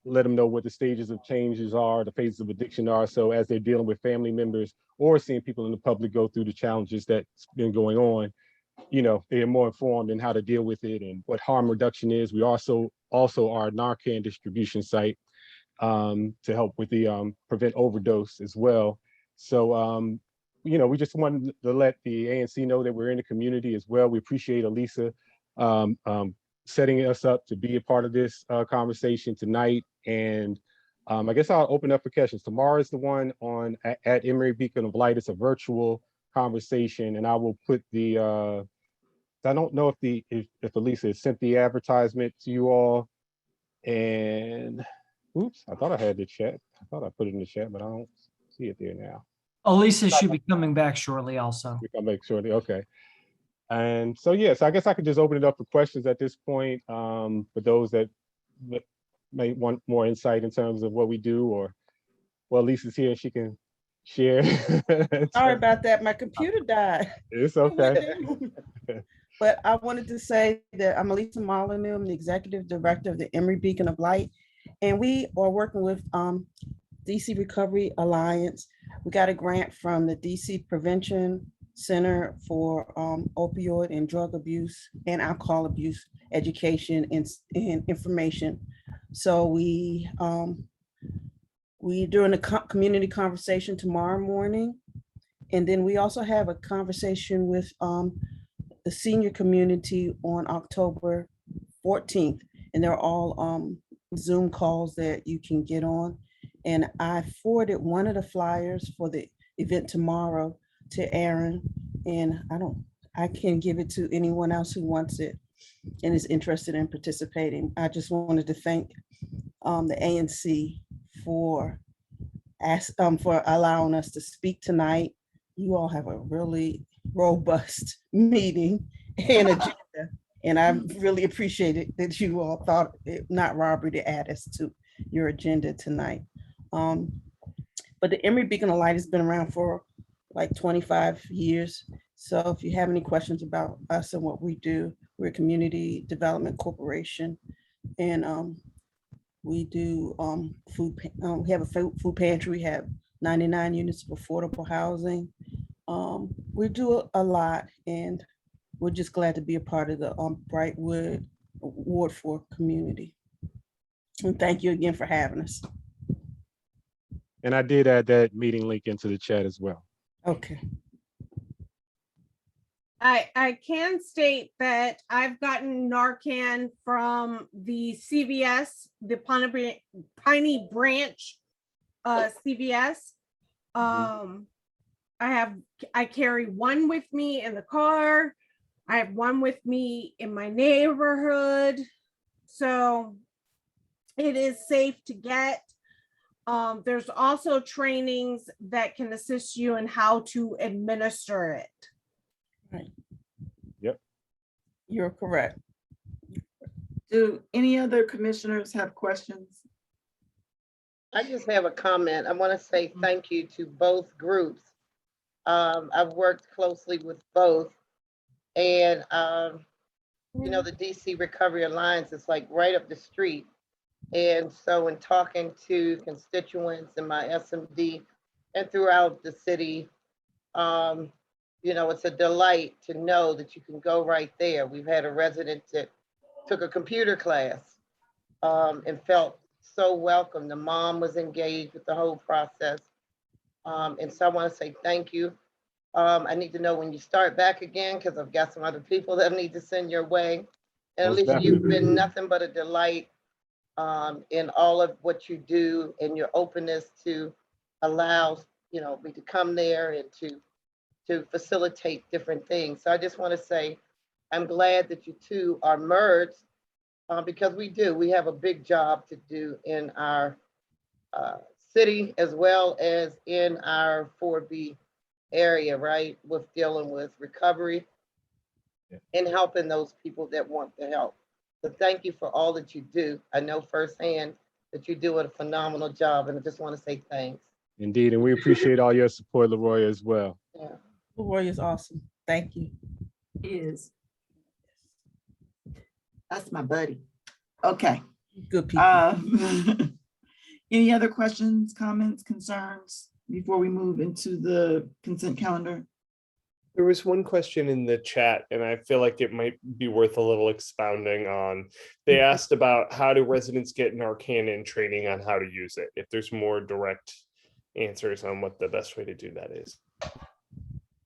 let them know what the stages of changes are, the phases of addiction are. So as they're dealing with family members or seeing people in the public go through the challenges that's been going on, they're more informed in how to deal with it and what harm reduction is. We also are a Narcan distribution site to help with the prevent overdose as well. So, we just wanted to let the ANC know that we're in the community as well. We appreciate Elisa setting us up to be a part of this conversation tonight. And I guess I'll open up for questions. Tomorrow is the one at Emory Beacon of Light. It's a virtual conversation, and I will put the, I don't know if Elisa has sent the advertisement to you all. And oops, I thought I had the chat. I thought I put it in the chat, but I don't see it there now. Elisa should be coming back shortly also. I'll make sure. Okay. And so, yes, I guess I could just open it up for questions at this point for those that may want more insight in terms of what we do, or, well, Lisa's here, she can share. Sorry about that. My computer died. It's okay. But I wanted to say that I'm Elisa Molyneux. I'm the Executive Director of the Emory Beacon of Light. And we are working with DC Recovery Alliance. We got a grant from the DC Prevention Center for opioid and drug abuse and alcohol abuse education and information. So we're doing a community conversation tomorrow morning. And then we also have a conversation with the senior community on October 14th. And they're all Zoom calls that you can get on. And I forwarded one of the flyers for the event tomorrow to Aaron, and I can give it to anyone else who wants it and is interested in participating. I just wanted to thank the ANC for allowing us to speak tonight. You all have a really robust meeting and agenda, and I really appreciate it that you all thought it not robbery to add us to your agenda tonight. But the Emory Beacon of Light has been around for like 25 years. So if you have any questions about us and what we do, we're a community development corporation. And we do we have a food pantry. We have 99 units of affordable housing. We do a lot, and we're just glad to be a part of the Brightwood Ward 4 community. And thank you again for having us. And I did add that meeting link into the chat as well. Okay. I can state that I've gotten Narcan from the CVS, the Piney Branch CVS. I carry one with me in the car. I have one with me in my neighborhood. So it is safe to get. There's also trainings that can assist you in how to administer it. Right. Yep. You're correct. Do any other commissioners have questions? I just have a comment. I want to say thank you to both groups. I've worked closely with both, and you know, the DC Recovery Alliance is like right up the street. And so in talking to constituents in my SMD and throughout the city, you know, it's a delight to know that you can go right there. We've had a resident that took a computer class and felt so welcome. The mom was engaged with the whole process. And so I want to say thank you. I need to know when you start back again, because I've got some other people that I need to send your way. And Most Alicia, you've definitely. been nothing but a delight in all of what you do, and your openness to allow, you know, me to come there and to facilitate different things. So I just want to say, I'm glad that you two are merged because we have a big job to do in our city as well as in our 4B area, right? With dealing with recovery and helping those people that want the help. So thank you for all that you do. I know firsthand that you're doing a phenomenal job, and I just want to say thanks. Indeed, and we appreciate all your support, Leroy, as well. Yeah. Leroy is awesome. Thank you. He is. That's my buddy. Okay. Good people. Any other questions, comments, concerns before we move into the consent calendar? There was one question in the chat, and I feel like it might be worth a little expounding on. They asked about how do residents get Narcan and training on how to use it, if there's more direct answers on what the best way to do that is.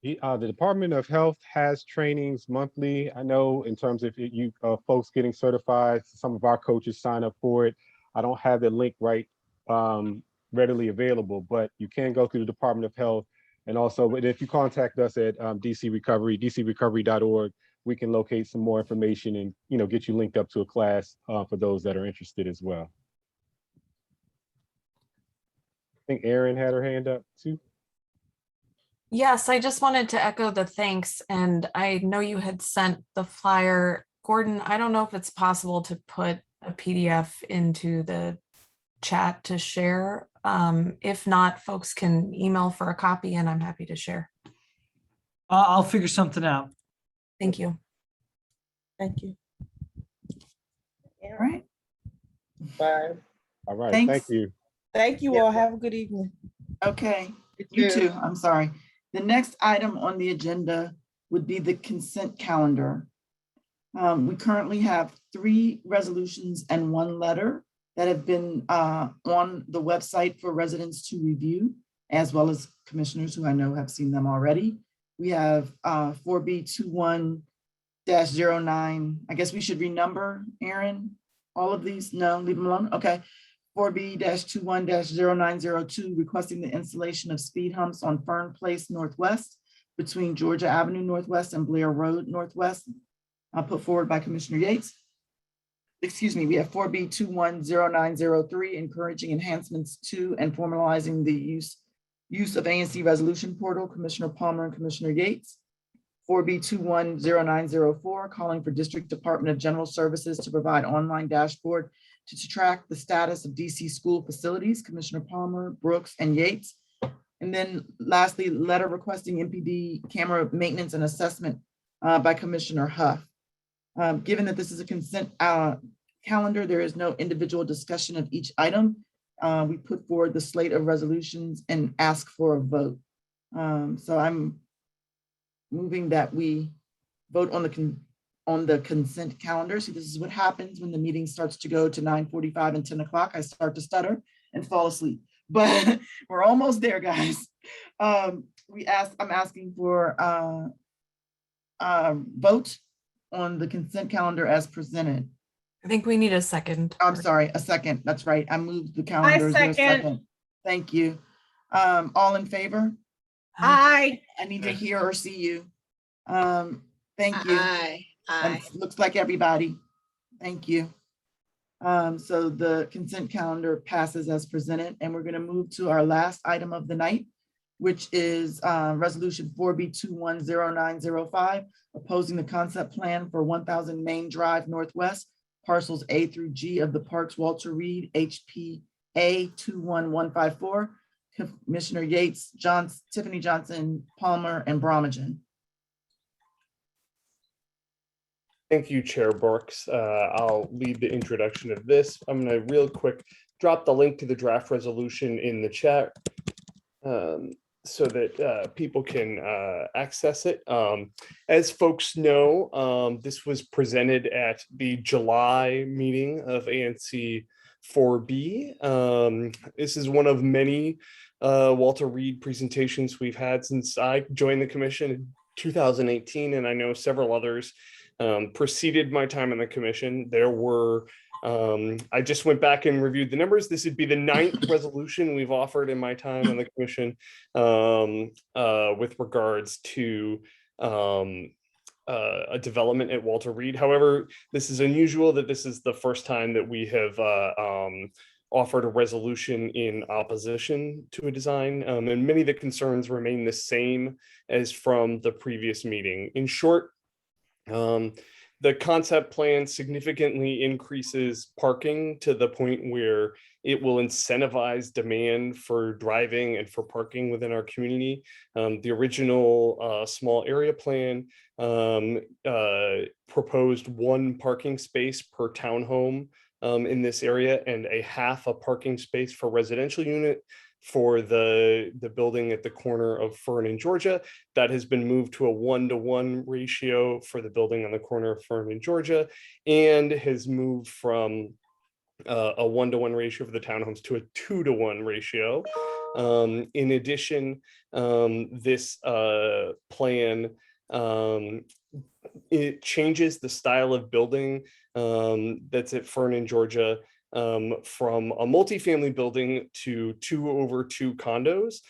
The Department of Health has trainings monthly. I know in terms of you folks getting certified, some of our coaches sign up for it. I don't have the link readily available, but you can go through the Department of Health. And also, if you contact us at DC Recovery, dcrecovery.org, we can locate some more information and get you linked up to a class for those that are interested as well. I think Erin had her hand up too. Yes, I just wanted to echo the thanks, and I know you had sent the flyer. Gordon, I don't know if it's possible to put a PDF into the chat to share. If not, folks can email for a copy and I'm happy to share. I'll figure something out. Thank you. Thank you. All right. Bye. All right, Thanks. thank you. Thank you all. Have a good evening. Okay, you too. I'm sorry. The next item on the agenda would be the consent calendar. We currently have 3 resolutions and 1 letter that have been on the website for residents to review, as well as commissioners who I know have seen them already. We have 4B21-09. I guess we should renumber, Aaron, all of these? No, leave them alone. Okay. 4B-21-0902, requesting the installation of speed humps on Fern Place Northwest between Georgia Avenue Northwest and Blair Road Northwest, put forward by Commissioner Yates. Excuse me, we have 4B-21-0903, encouraging enhancements to and formalizing the use of ANC resolution portal, Commissioner Palmer and Commissioner Yates. 4B-21-0904, calling for District Department of General Services to provide online dashboard to track the status of DC school facilities, Commissioner Palmer, Brooks, and Yates. And then lastly, letter requesting MPD camera maintenance and assessment by Commissioner Huff. Given that this is a consent calendar, there is no individual discussion of each item. We put forward the slate of resolutions and ask for a vote. So I'm moving that we vote on the consent calendar. See, this is what happens when the meeting starts to go to 9:45 and 10 o'clock. I start to stutter and fall asleep, but we're almost there, guys. I'm asking for a vote on the consent calendar as presented. I think we need a second. I'm sorry, a second. That's right. I moved the calendar. Is there a second? Thank you. All in favor? Aye. I need to hear or see you. Thank you. Aye. And it looks like everybody. Thank you. So the consent calendar passes as presented, and we're going to move to our last item of the night, which is resolution 4B-21-0905, opposing the concept plan for 1000 Main Drive Northwest, parcels A through G of the Parks Walter Reed HPA 21154. Commissioner Yates, Tiffany Johnson, Palmer, and Bromagen. Thank you, Chair Brooks. I'll lead the introduction of this. I'm going to real quick drop the link to the draft resolution in the chat so that people can access it. As folks know, this was presented at the July meeting of ANC 4B. This is one of many Walter Reed presentations we've had since I joined the commission in 2018, and I know several others preceded my time on the commission. There were, I just went back and reviewed the numbers. This would be the 9th resolution we've offered in my time on the commission with regards to a development at Walter Reed. However, this is unusual that this is the first time that we have offered a resolution in opposition to a design, and many of the concerns remain the same as from the previous meeting. In short, the concept plan significantly increases parking to the point where it will incentivize demand for driving and for parking within our community. The original small area plan proposed 1 parking space per townhome in this area and a half a parking space for residential unit for the building at the corner of Fern and Georgia. That has been moved to a 1-to-1 ratio for the building on the corner of Fern and Georgia, and has moved from a 1-to-1 ratio for the townhomes to a 2-to-1 ratio. In addition, this plan it changes the style of building that's at Fernan, Georgia, from a multifamily building to 2/2 condos,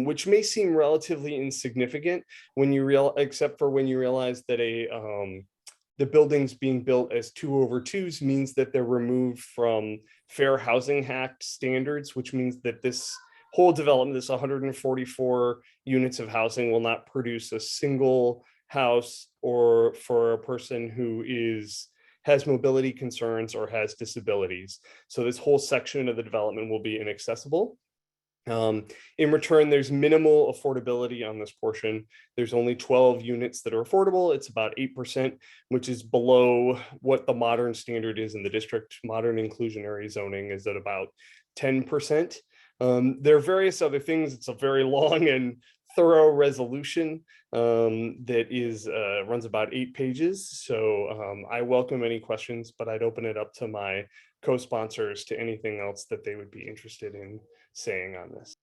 which may seem relatively insignificant when you except for when you realize that the buildings being built as 2/2s means that they're removed from Fair Housing Act standards, which means that this whole development, this 144 units of housing, will not produce a single house or for a person who has mobility concerns or has disabilities. So this whole section of the development will be inaccessible. In return, there's minimal affordability on this portion. There's only 12 units that are affordable. It's about 8%, which is below what the modern standard is in the district. Modern inclusionary zoning is at about 10%. There are various other things. It's a very long and thorough resolution that runs about 8 pages. So I welcome any questions, but I'd open it up to my co-sponsors to anything else that they would be interested in saying on this.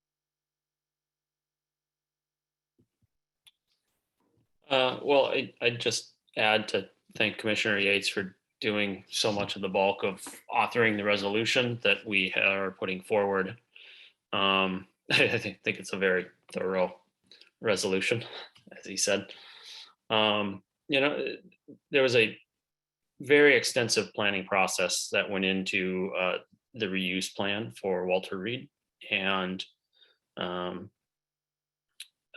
Well, I'd just add to thank Commissioner Yates for doing so much of the bulk of authoring the resolution that we are putting forward. I think it's a very thorough resolution, as he said. There was a very extensive planning process that went into the reuse plan for Walter Reed, and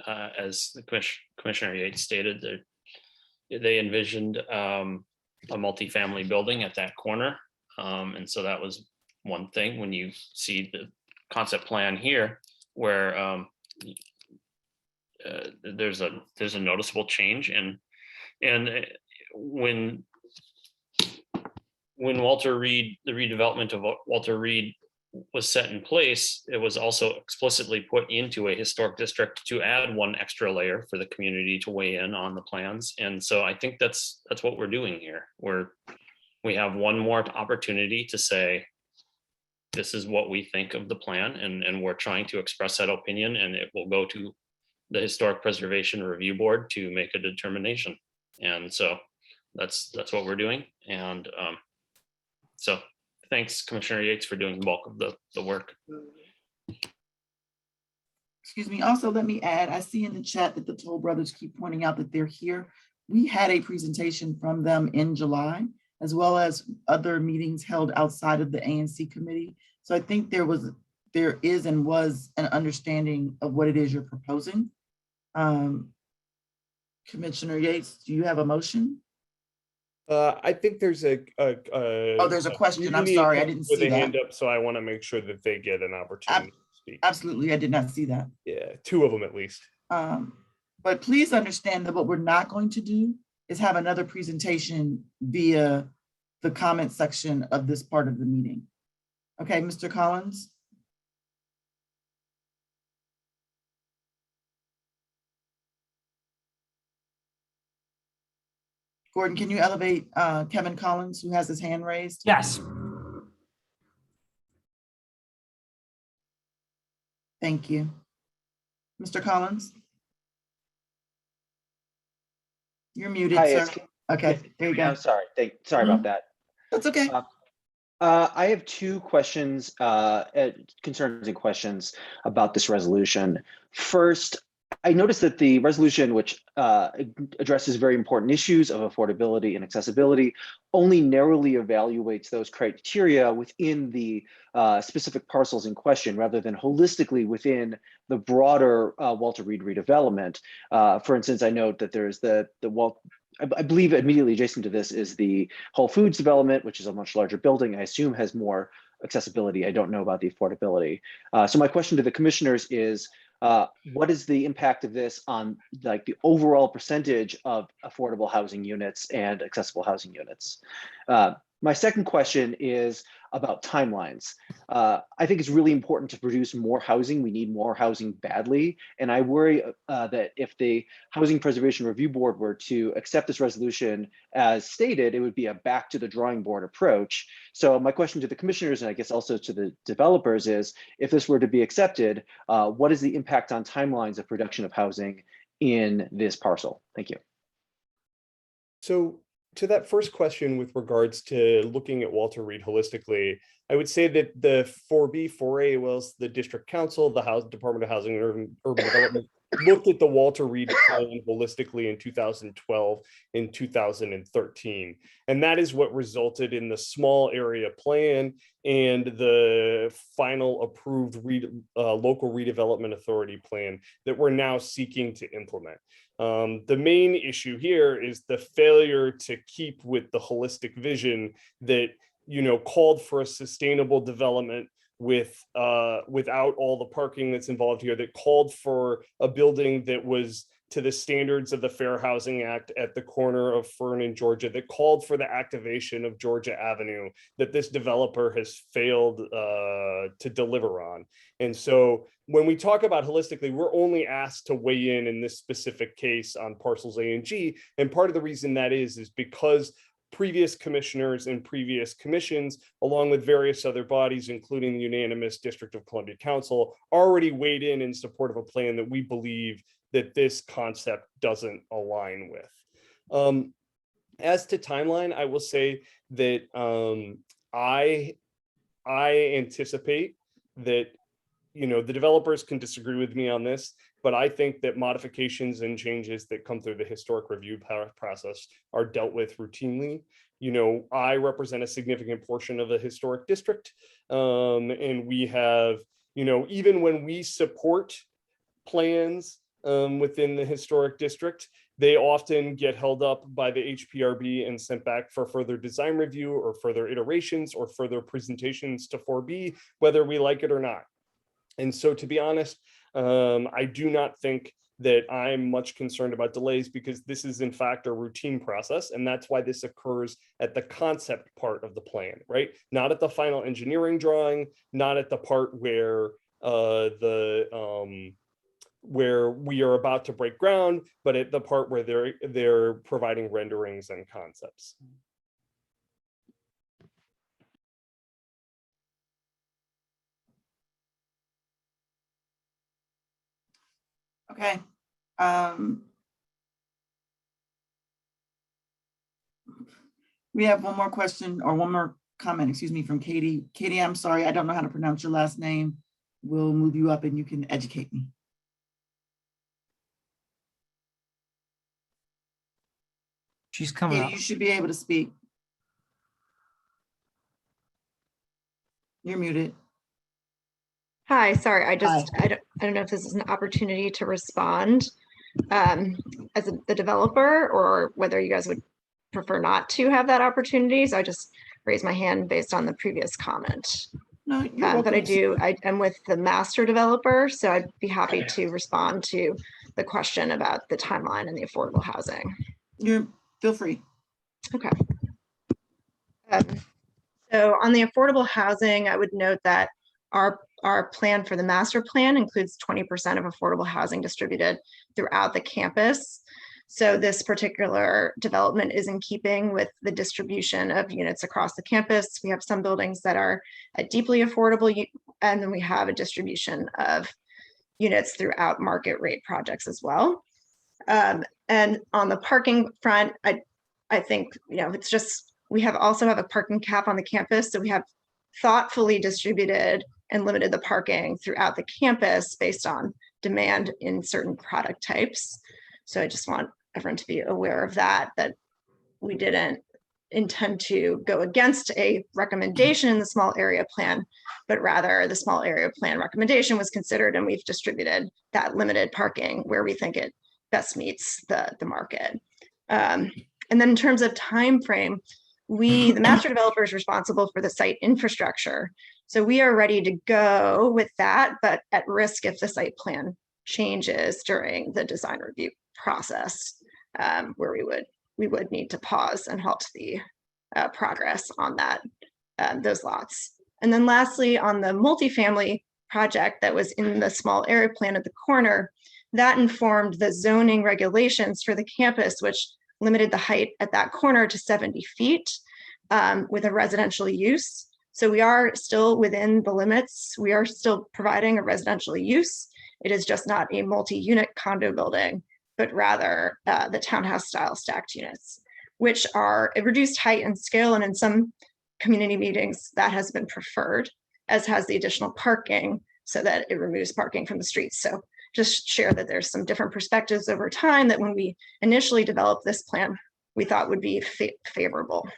as the Commissioner Yates stated, they envisioned a multifamily building at that corner, and so that was one thing. When you see the concept plan here, where there's a noticeable change, and when Walter Reed, the redevelopment of Walter Reed was set in place, it was also explicitly put into a historic district to add one extra layer for the community to weigh in on the plans. And so I think that's what we're doing here. We have one more opportunity to say, this is what we think of the plan, and we're trying to express that opinion, and it will go to the Historic Preservation Review Board to make a determination. And so that's what we're doing. And so thanks, Commissioner Yates, for doing the bulk of the work. Excuse me. Also, let me add, I see in the chat that the Toll Brothers keep pointing out that they're here. We had a presentation from them in July, as well as other meetings held outside of the ANC committee. So I think there is and was an understanding of what it is you're proposing. Commissioner Yates, do you have a motion? I think there's there's a question. I'm sorry, I didn't see with a that. hand up, so I want to make sure that they get an opportunity to speak. Absolutely, I did not see that. Yeah, 2 of them at least. But please understand that what we're not going to do is have another presentation via the comment section of this part of the meeting. Okay, Mr. Collins? Gordon, can you elevate Kevin Collins, who has his hand raised? Yes. Thank you. Mr. Collins? You're muted, Hi, sir. Okay, there you go. I'm sorry. Sorry about that. That's okay. I have 2 questions, concerns and questions about this resolution. First, I noticed that the resolution, which addresses very important issues of affordability and accessibility, only narrowly evaluates those criteria within the specific parcels in question, rather than holistically within the broader Walter Reed redevelopment. For instance, I note that there's I believe immediately adjacent to this is the Whole Foods development, which is a much larger building. I assume has more accessibility. I don't know about the affordability. So my question to the commissioners is, what is the impact of this on like the overall percentage of affordable housing units and accessible housing units? My second question is about timelines. I think it's really important to produce more housing. We need more housing badly. And I worry that if the Housing Preservation Review Board were to accept this resolution as stated, it would be a back to the drawing board approach. So my question to the commissioners, and I guess also to the developers, is if this were to be accepted, what is the impact on timelines of production of housing in this parcel? Thank you. So to that first question with regards to looking at Walter Reed holistically, I would say that the 4B, 4A, well as the District Council, the Department of Housing and Urban Development looked at the Walter Reed plan holistically in 2012 and 2013. And that is what resulted in the small area plan and the final approved local redevelopment authority plan that we're now seeking to implement. The main issue here is the failure to keep with the holistic vision that, you know, called for a sustainable development with without all the parking that's involved here, that called for a building that was to the standards of the Fair Housing Act at the corner of Fern and Georgia, that called for the activation of Georgia Avenue, that this developer has failed to deliver on. And so when we talk about holistically, we're only asked to weigh in this specific case on parcels A and G. And part of the reason that is because previous commissioners and previous commissions, along with various other bodies, including the unanimous District of Columbia Council, already weighed in support of a plan that we believe that this concept doesn't align with. As to timeline, I will say that I anticipate that, you know, the developers can disagree with me on this, but I think that modifications and changes that come through the historic review process are dealt with routinely. You know, I represent a significant portion of the historic district, and we have, you know, even when we support plans within the historic district, they often get held up by the HPRB and sent back for further design review or further iterations or further presentations to 4B, whether we like it or not. And so, to be honest, I do not think that I'm much concerned about delays, because this is in fact a routine process, and that's why this occurs at the concept part of the plan, right? Not at the final engineering drawing, not at the part where where we are about to break ground, but at the part where they're providing renderings and concepts. Okay. We have one more question, or one more comment, excuse me, from Katie. Katie, I'm sorry, I don't know how to pronounce your last name. We'll move you up and you can educate me. She's coming Katie, up. you should be able to speak. You're muted. Hi, sorry, I don't know if this is an opportunity to respond as the developer, or whether you guys would prefer not to have that opportunity. So I just raised my hand based on the previous comment. No, but I am with the master developer, so I'd be happy to respond to the question about the timeline and the affordable housing. Feel free. Okay. So on the affordable housing, I would note that our plan for the master plan includes 20% of affordable housing distributed throughout the campus. So this particular development is in keeping with the distribution of units across the campus. We have some buildings that are at deeply affordable, and then we have a distribution of units throughout market rate projects as well. And on the parking front, I think, you know, it's just, we also have a parking cap on the campus. So we have thoughtfully distributed and limited the parking throughout the campus based on demand in certain product types. So I just want everyone to be aware of that we didn't intend to go against a recommendation in the small area plan, but rather the small area plan recommendation was considered, and we've distributed that limited parking where we think it best meets the market. And then in terms of time frame, the master developer is responsible for the site infrastructure. So we are ready to go with that, but at risk if the site plan changes during the design review process, where we would need to pause and halt the progress on that, those lots. And then lastly, on the multifamily project that was in the small area plan at the corner, that informed the zoning regulations for the campus, which limited the height at that corner to 70 feet with a residential use. So we are still within the limits. We are still providing a residential use. It is just not a multi-unit condo building, but rather the townhouse style stacked units, which are a reduced height and scale. And in some community meetings, that has been preferred, as has the additional parking, so that it removes parking from the streets. So just share that there's some different perspectives over time that when we initially developed this plan, we thought would be favorable.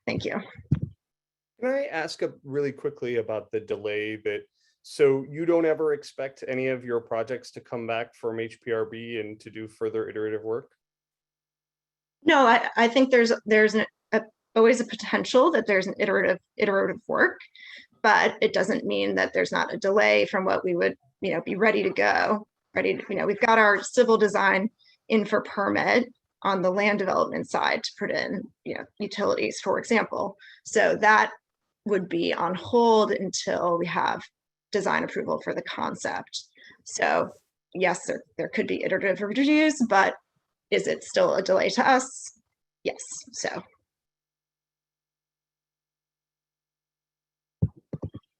Thank you. Can I ask really quickly about the delay that, so you don't ever expect any of your projects to come back from HPRB and to do further iterative work? No, I think there's always a potential that there's an iterative work, but it doesn't mean that there's not a delay from what we would, be ready to go. We've got our civil design in for permit on the land development side to put in, utilities, for example. So that would be on hold until we have design approval for the concept. So yes, there could be iterative reviews, but is it still a delay to us? Yes, so.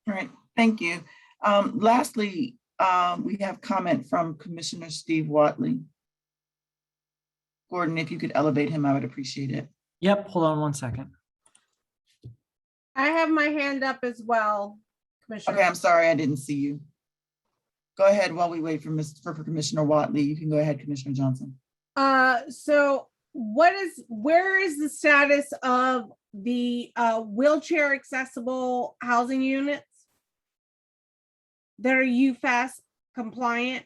All right, thank you. Lastly, we have comment from Commissioner Steve Watley. Gordon, if you could elevate him, I would appreciate it. Yep, hold on one second. I have my hand up as well, Commissioner. Okay, I'm sorry, I didn't see you. Go ahead while we wait for Commissioner Watley. You can go ahead, Commissioner Johnson. So where is the status of the wheelchair accessible housing units that are UFAS compliant?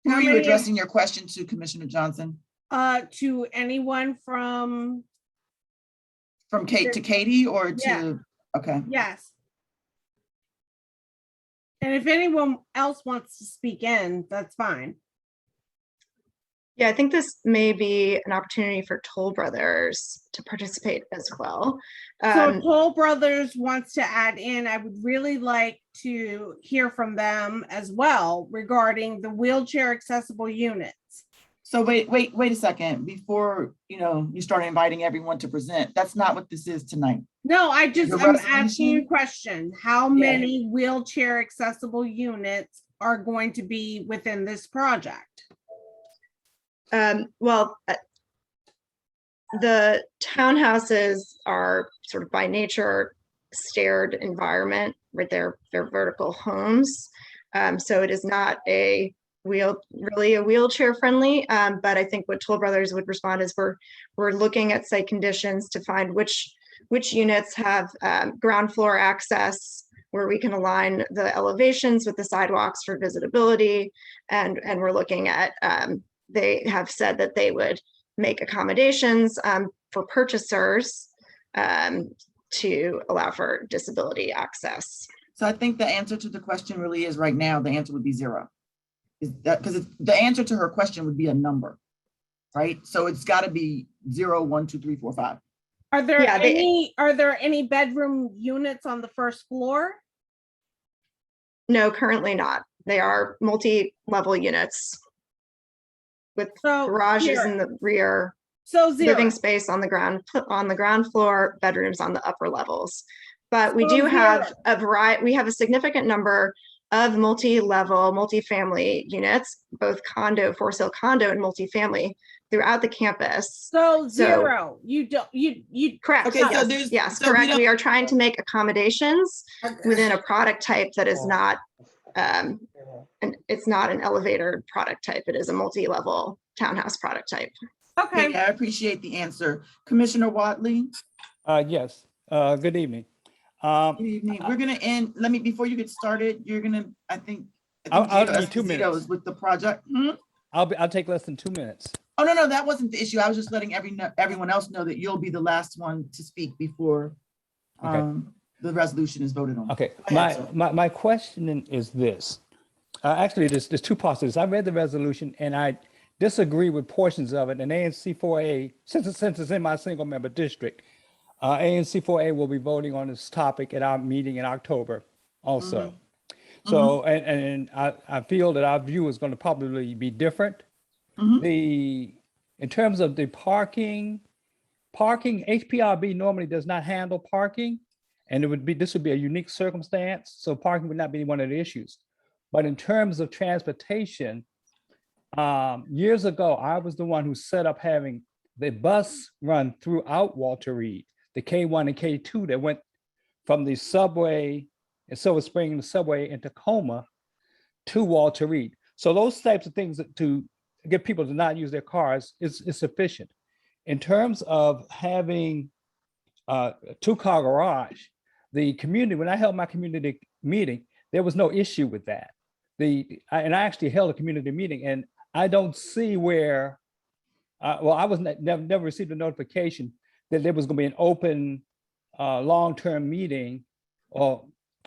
Who are you addressing your question to, Commissioner Johnson? To anyone from Kate to Katie or to, yeah. Okay. Yes. And if anyone else wants to speak in, that's fine. Yeah, I think this may be an opportunity for Toll Brothers to participate as well. So Toll Brothers wants to add in, I would really like to hear from them as well regarding the wheelchair accessible units. So wait a second, before you start inviting everyone to present. That's not what this is tonight. No, I'm asking you a question. How many wheelchair accessible units are going to be within this project? Well, the townhouses are sort of by nature staired environment, right? They're vertical homes. So it is not really a wheelchair friendly, but I think what Toll Brothers would respond is we're looking at site conditions to find which units have ground floor access, where we can align the elevations with the sidewalks for visitability, and we're looking at they have said that they would make accommodations for purchasers to allow for disability access. So I think the answer to the question really is right now, the answer would be 0. Is that because the answer to her question would be a number, right? So it's got to be 0, 1, 2, 3, 4, 5. Are there any bedroom units on the first floor? No, currently not. They are multi-level units with garages in the rear. So 0. Living space on the ground floor, bedrooms on the upper levels. But we do have a variety. We have a significant number of multi-level, multi-family units, both condo, for sale condo, and multi-family throughout the campus. So 0. You correct. Okay, yes, correct. We are trying to make accommodations within a product type that is not and it's not an elevator product type. It is a multi-level townhouse product type. Okay. I appreciate the answer. Commissioner Watley? Yes. Good evening. Good evening. We're going to end. Before you get started, you're going to, I think I'll need 2 minutes with the project. I'll take less than 2 minutes. Oh, no, that wasn't the issue. I was just letting everyone else know that you'll be the last one to speak before the resolution is voted on. Okay. My question is this. Actually, there's 2 parts to this. I read the resolution and I disagree with portions of it, and ANC 4A, since it's in my single member district, ANC 4A will be voting on this topic at our meeting in October also. So, and I feel that our view is going to probably be different. In terms of the parking, HPRB normally does not handle parking, and this would be a unique circumstance. So parking would not be one of the issues. But in terms of transportation, years ago, I was the one who set up having the bus run throughout Walter Reed, the K1 and K2 that went from the subway in Silver Spring, the subway in Tacoma to Walter Reed. So those types of things to get people to not use their cars is sufficient. In terms of having a two-car garage, the community, when I held my community meeting, there was no issue with that. And I actually held a community meeting, and I don't see where, well, I was never received a notification that there was going to be an open long-term meeting or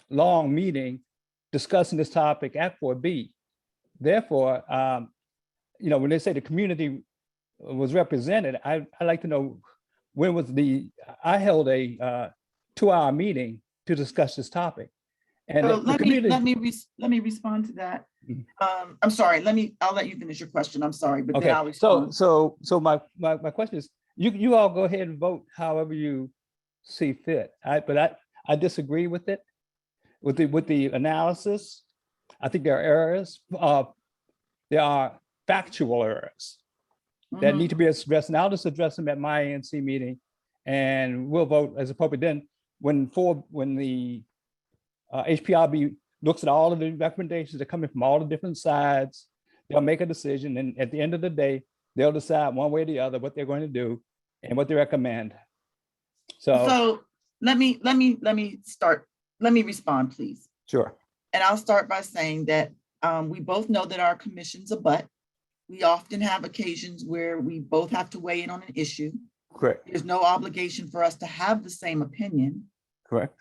long meeting discussing this topic at 4B. Therefore, when they say the community was represented, I'd like to know when was I held a 2-hour meeting to discuss this topic. And so let me respond to that. I'm sorry, I'll let you finish your question. I'm sorry, but then I'll respond. So my question is, you all go ahead and vote however you see fit. But I disagree with it, with the analysis. I think there are errors. There are factual errors that need to be addressed, and I'll just address them at my ANC meeting, and we'll vote as appropriate. Then when the HPRB looks at all of the recommendations that are coming from all the different sides, they'll make a decision, and at the end of the day, they'll decide one way or the other what they're going to do and what they recommend. So let me respond, please. Sure. And I'll start by saying that we both know that our commission's a butt. We often have occasions where we both have to weigh in on an issue. Correct. There's no obligation for us to have the same opinion. Correct.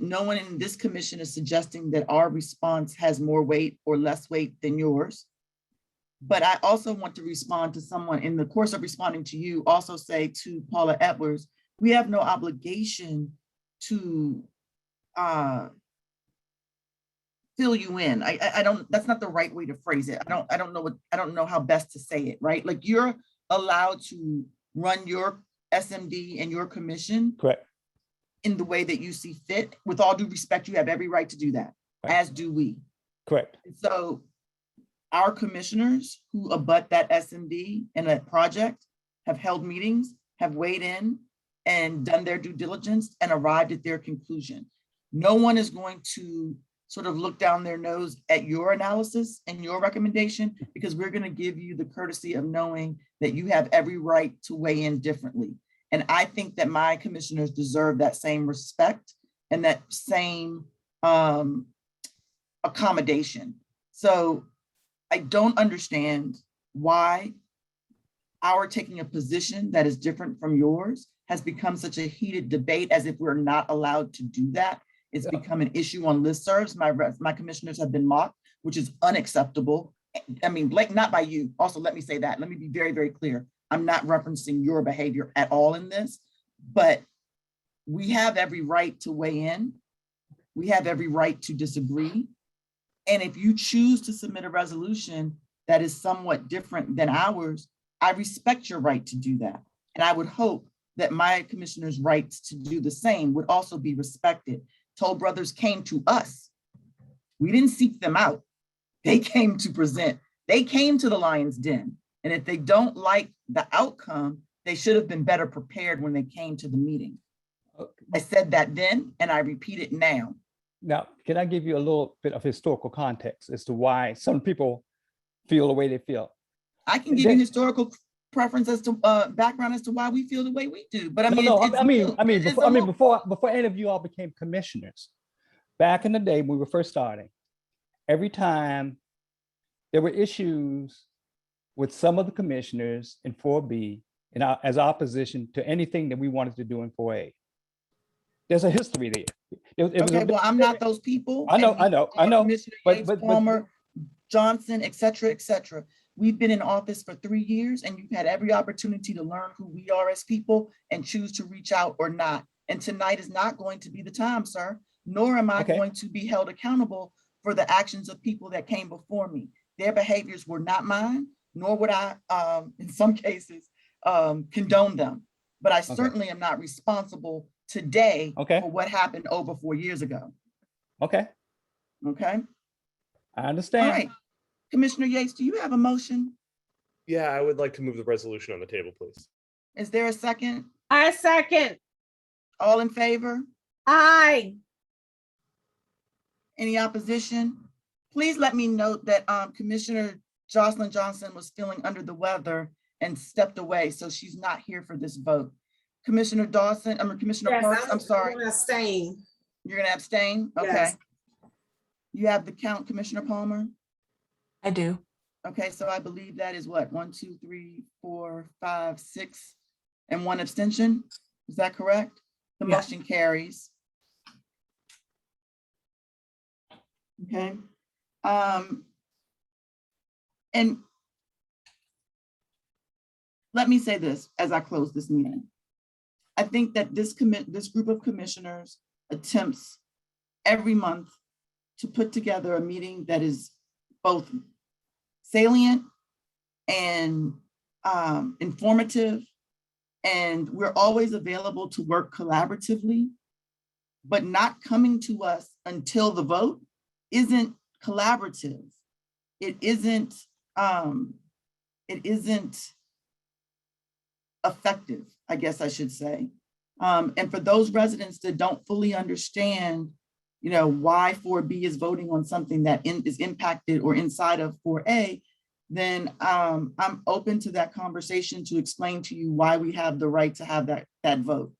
No one in this commission is suggesting that our response has more weight or less weight than yours. But I also want to respond to someone in the course of responding to you, also say to Paula Edwards, we have no obligation to fill you in. I don't, that's not the right way to phrase it. I don't know how best to say it, right? Like, you're allowed to run your SMD and your commission. Correct. In the way that you see fit. With all due respect, you have every right to do that, right, as do we. Correct. So our commissioners who abut that SMD and that project have held meetings, have weighed in and done their due diligence and arrived at their conclusion. No one is going to sort of look down their nose at your analysis and your recommendation, because we're going to give you the courtesy of knowing that you have every right to weigh in differently. And I think that my commissioners deserve that same respect and that same accommodation. So I don't understand why our taking a position that is different from yours has become such a heated debate, as if we're not allowed to do that. It's become an issue on listservs. My commissioners have been mocked, which is unacceptable. I mean, not by you. Also, let me say that. Let me be very, very clear. I'm not referencing your behavior at all in this, but we have every right to weigh in. We have every right to disagree. And if you choose to submit a resolution that is somewhat different than ours, I respect your right to do that. And I would hope that my commissioners' rights to do the same would also be respected. Toll Brothers came to us. We didn't seek them out. They came to present. They came to the Lion's Den. And if they don't like the outcome, they should have been better prepared when they came to the meeting. I said that then, and I repeat it now. Now, can I give you a little bit of historical context as to why some people feel the way they feel? I can give you historical preference as to background as to why we feel the way we do. But I mean, before any of you all became commissioners, back in the day when we were first starting, every time there were issues with some of the commissioners in 4B as opposition to anything that we wanted to do in 4A. There's a history there. Well, I'm not those people. I know. Commissioner Yates, Palmer, Johnson, et cetera, et cetera. We've been in office for 3 years and you've had every opportunity to learn who we are as people and choose to reach out or not. And tonight is not going to be the time, sir, nor am I going to be held accountable for the actions of people that came before me. Their behaviors were not mine, nor would I, in some cases, condone them. But I certainly am not responsible today for what happened over 4 years ago. Okay, Okay. I understand. All right. Commissioner Yates, do you have a motion? Yeah, I would like to move the resolution on the table, please. Is there a second? I second. All in favor? Aye. Any opposition? Please let me note that Commissioner Jocelyn Johnson was feeling under the weather and stepped away, so she's not here for this vote. Commissioner Dawson, Commissioner Yes, Parks, I'm sorry. I'm gonna abstain. You're gonna abstain? Okay. Yes. You have the count, Commissioner Palmer? I do. Okay, so I believe that is what, 1, 2, 3, 4, 5, 6, and 1 abstention? Is that correct? The motion carries. Okay. And let me say this as I close this meeting. I think that this group of commissioners attempts every month to put together a meeting that is both salient and informative, and we're always available to work collaboratively, but not coming to us until the vote isn't collaborative. It isn't effective, I guess I should say. And for those residents that don't fully understand, why 4B is voting on something that is impacted or inside of 4A, then I'm open to that conversation to explain to you why we have the right to have that vote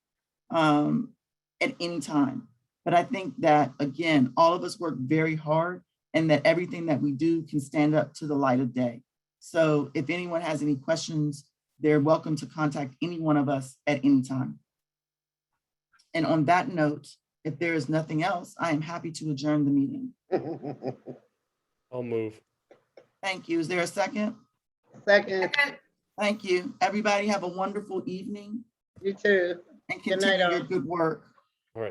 at any time. But I think that, again, all of us work very hard and that everything that we do can stand up to the light of day. So if anyone has any questions, they're welcome to contact any one of us at any time. And on that note, if there is nothing else, I am happy to adjourn the meeting. I'll move. Thank you. Is there a second? Second. Thank you. Everybody have a wonderful evening. You too. And continue your good work.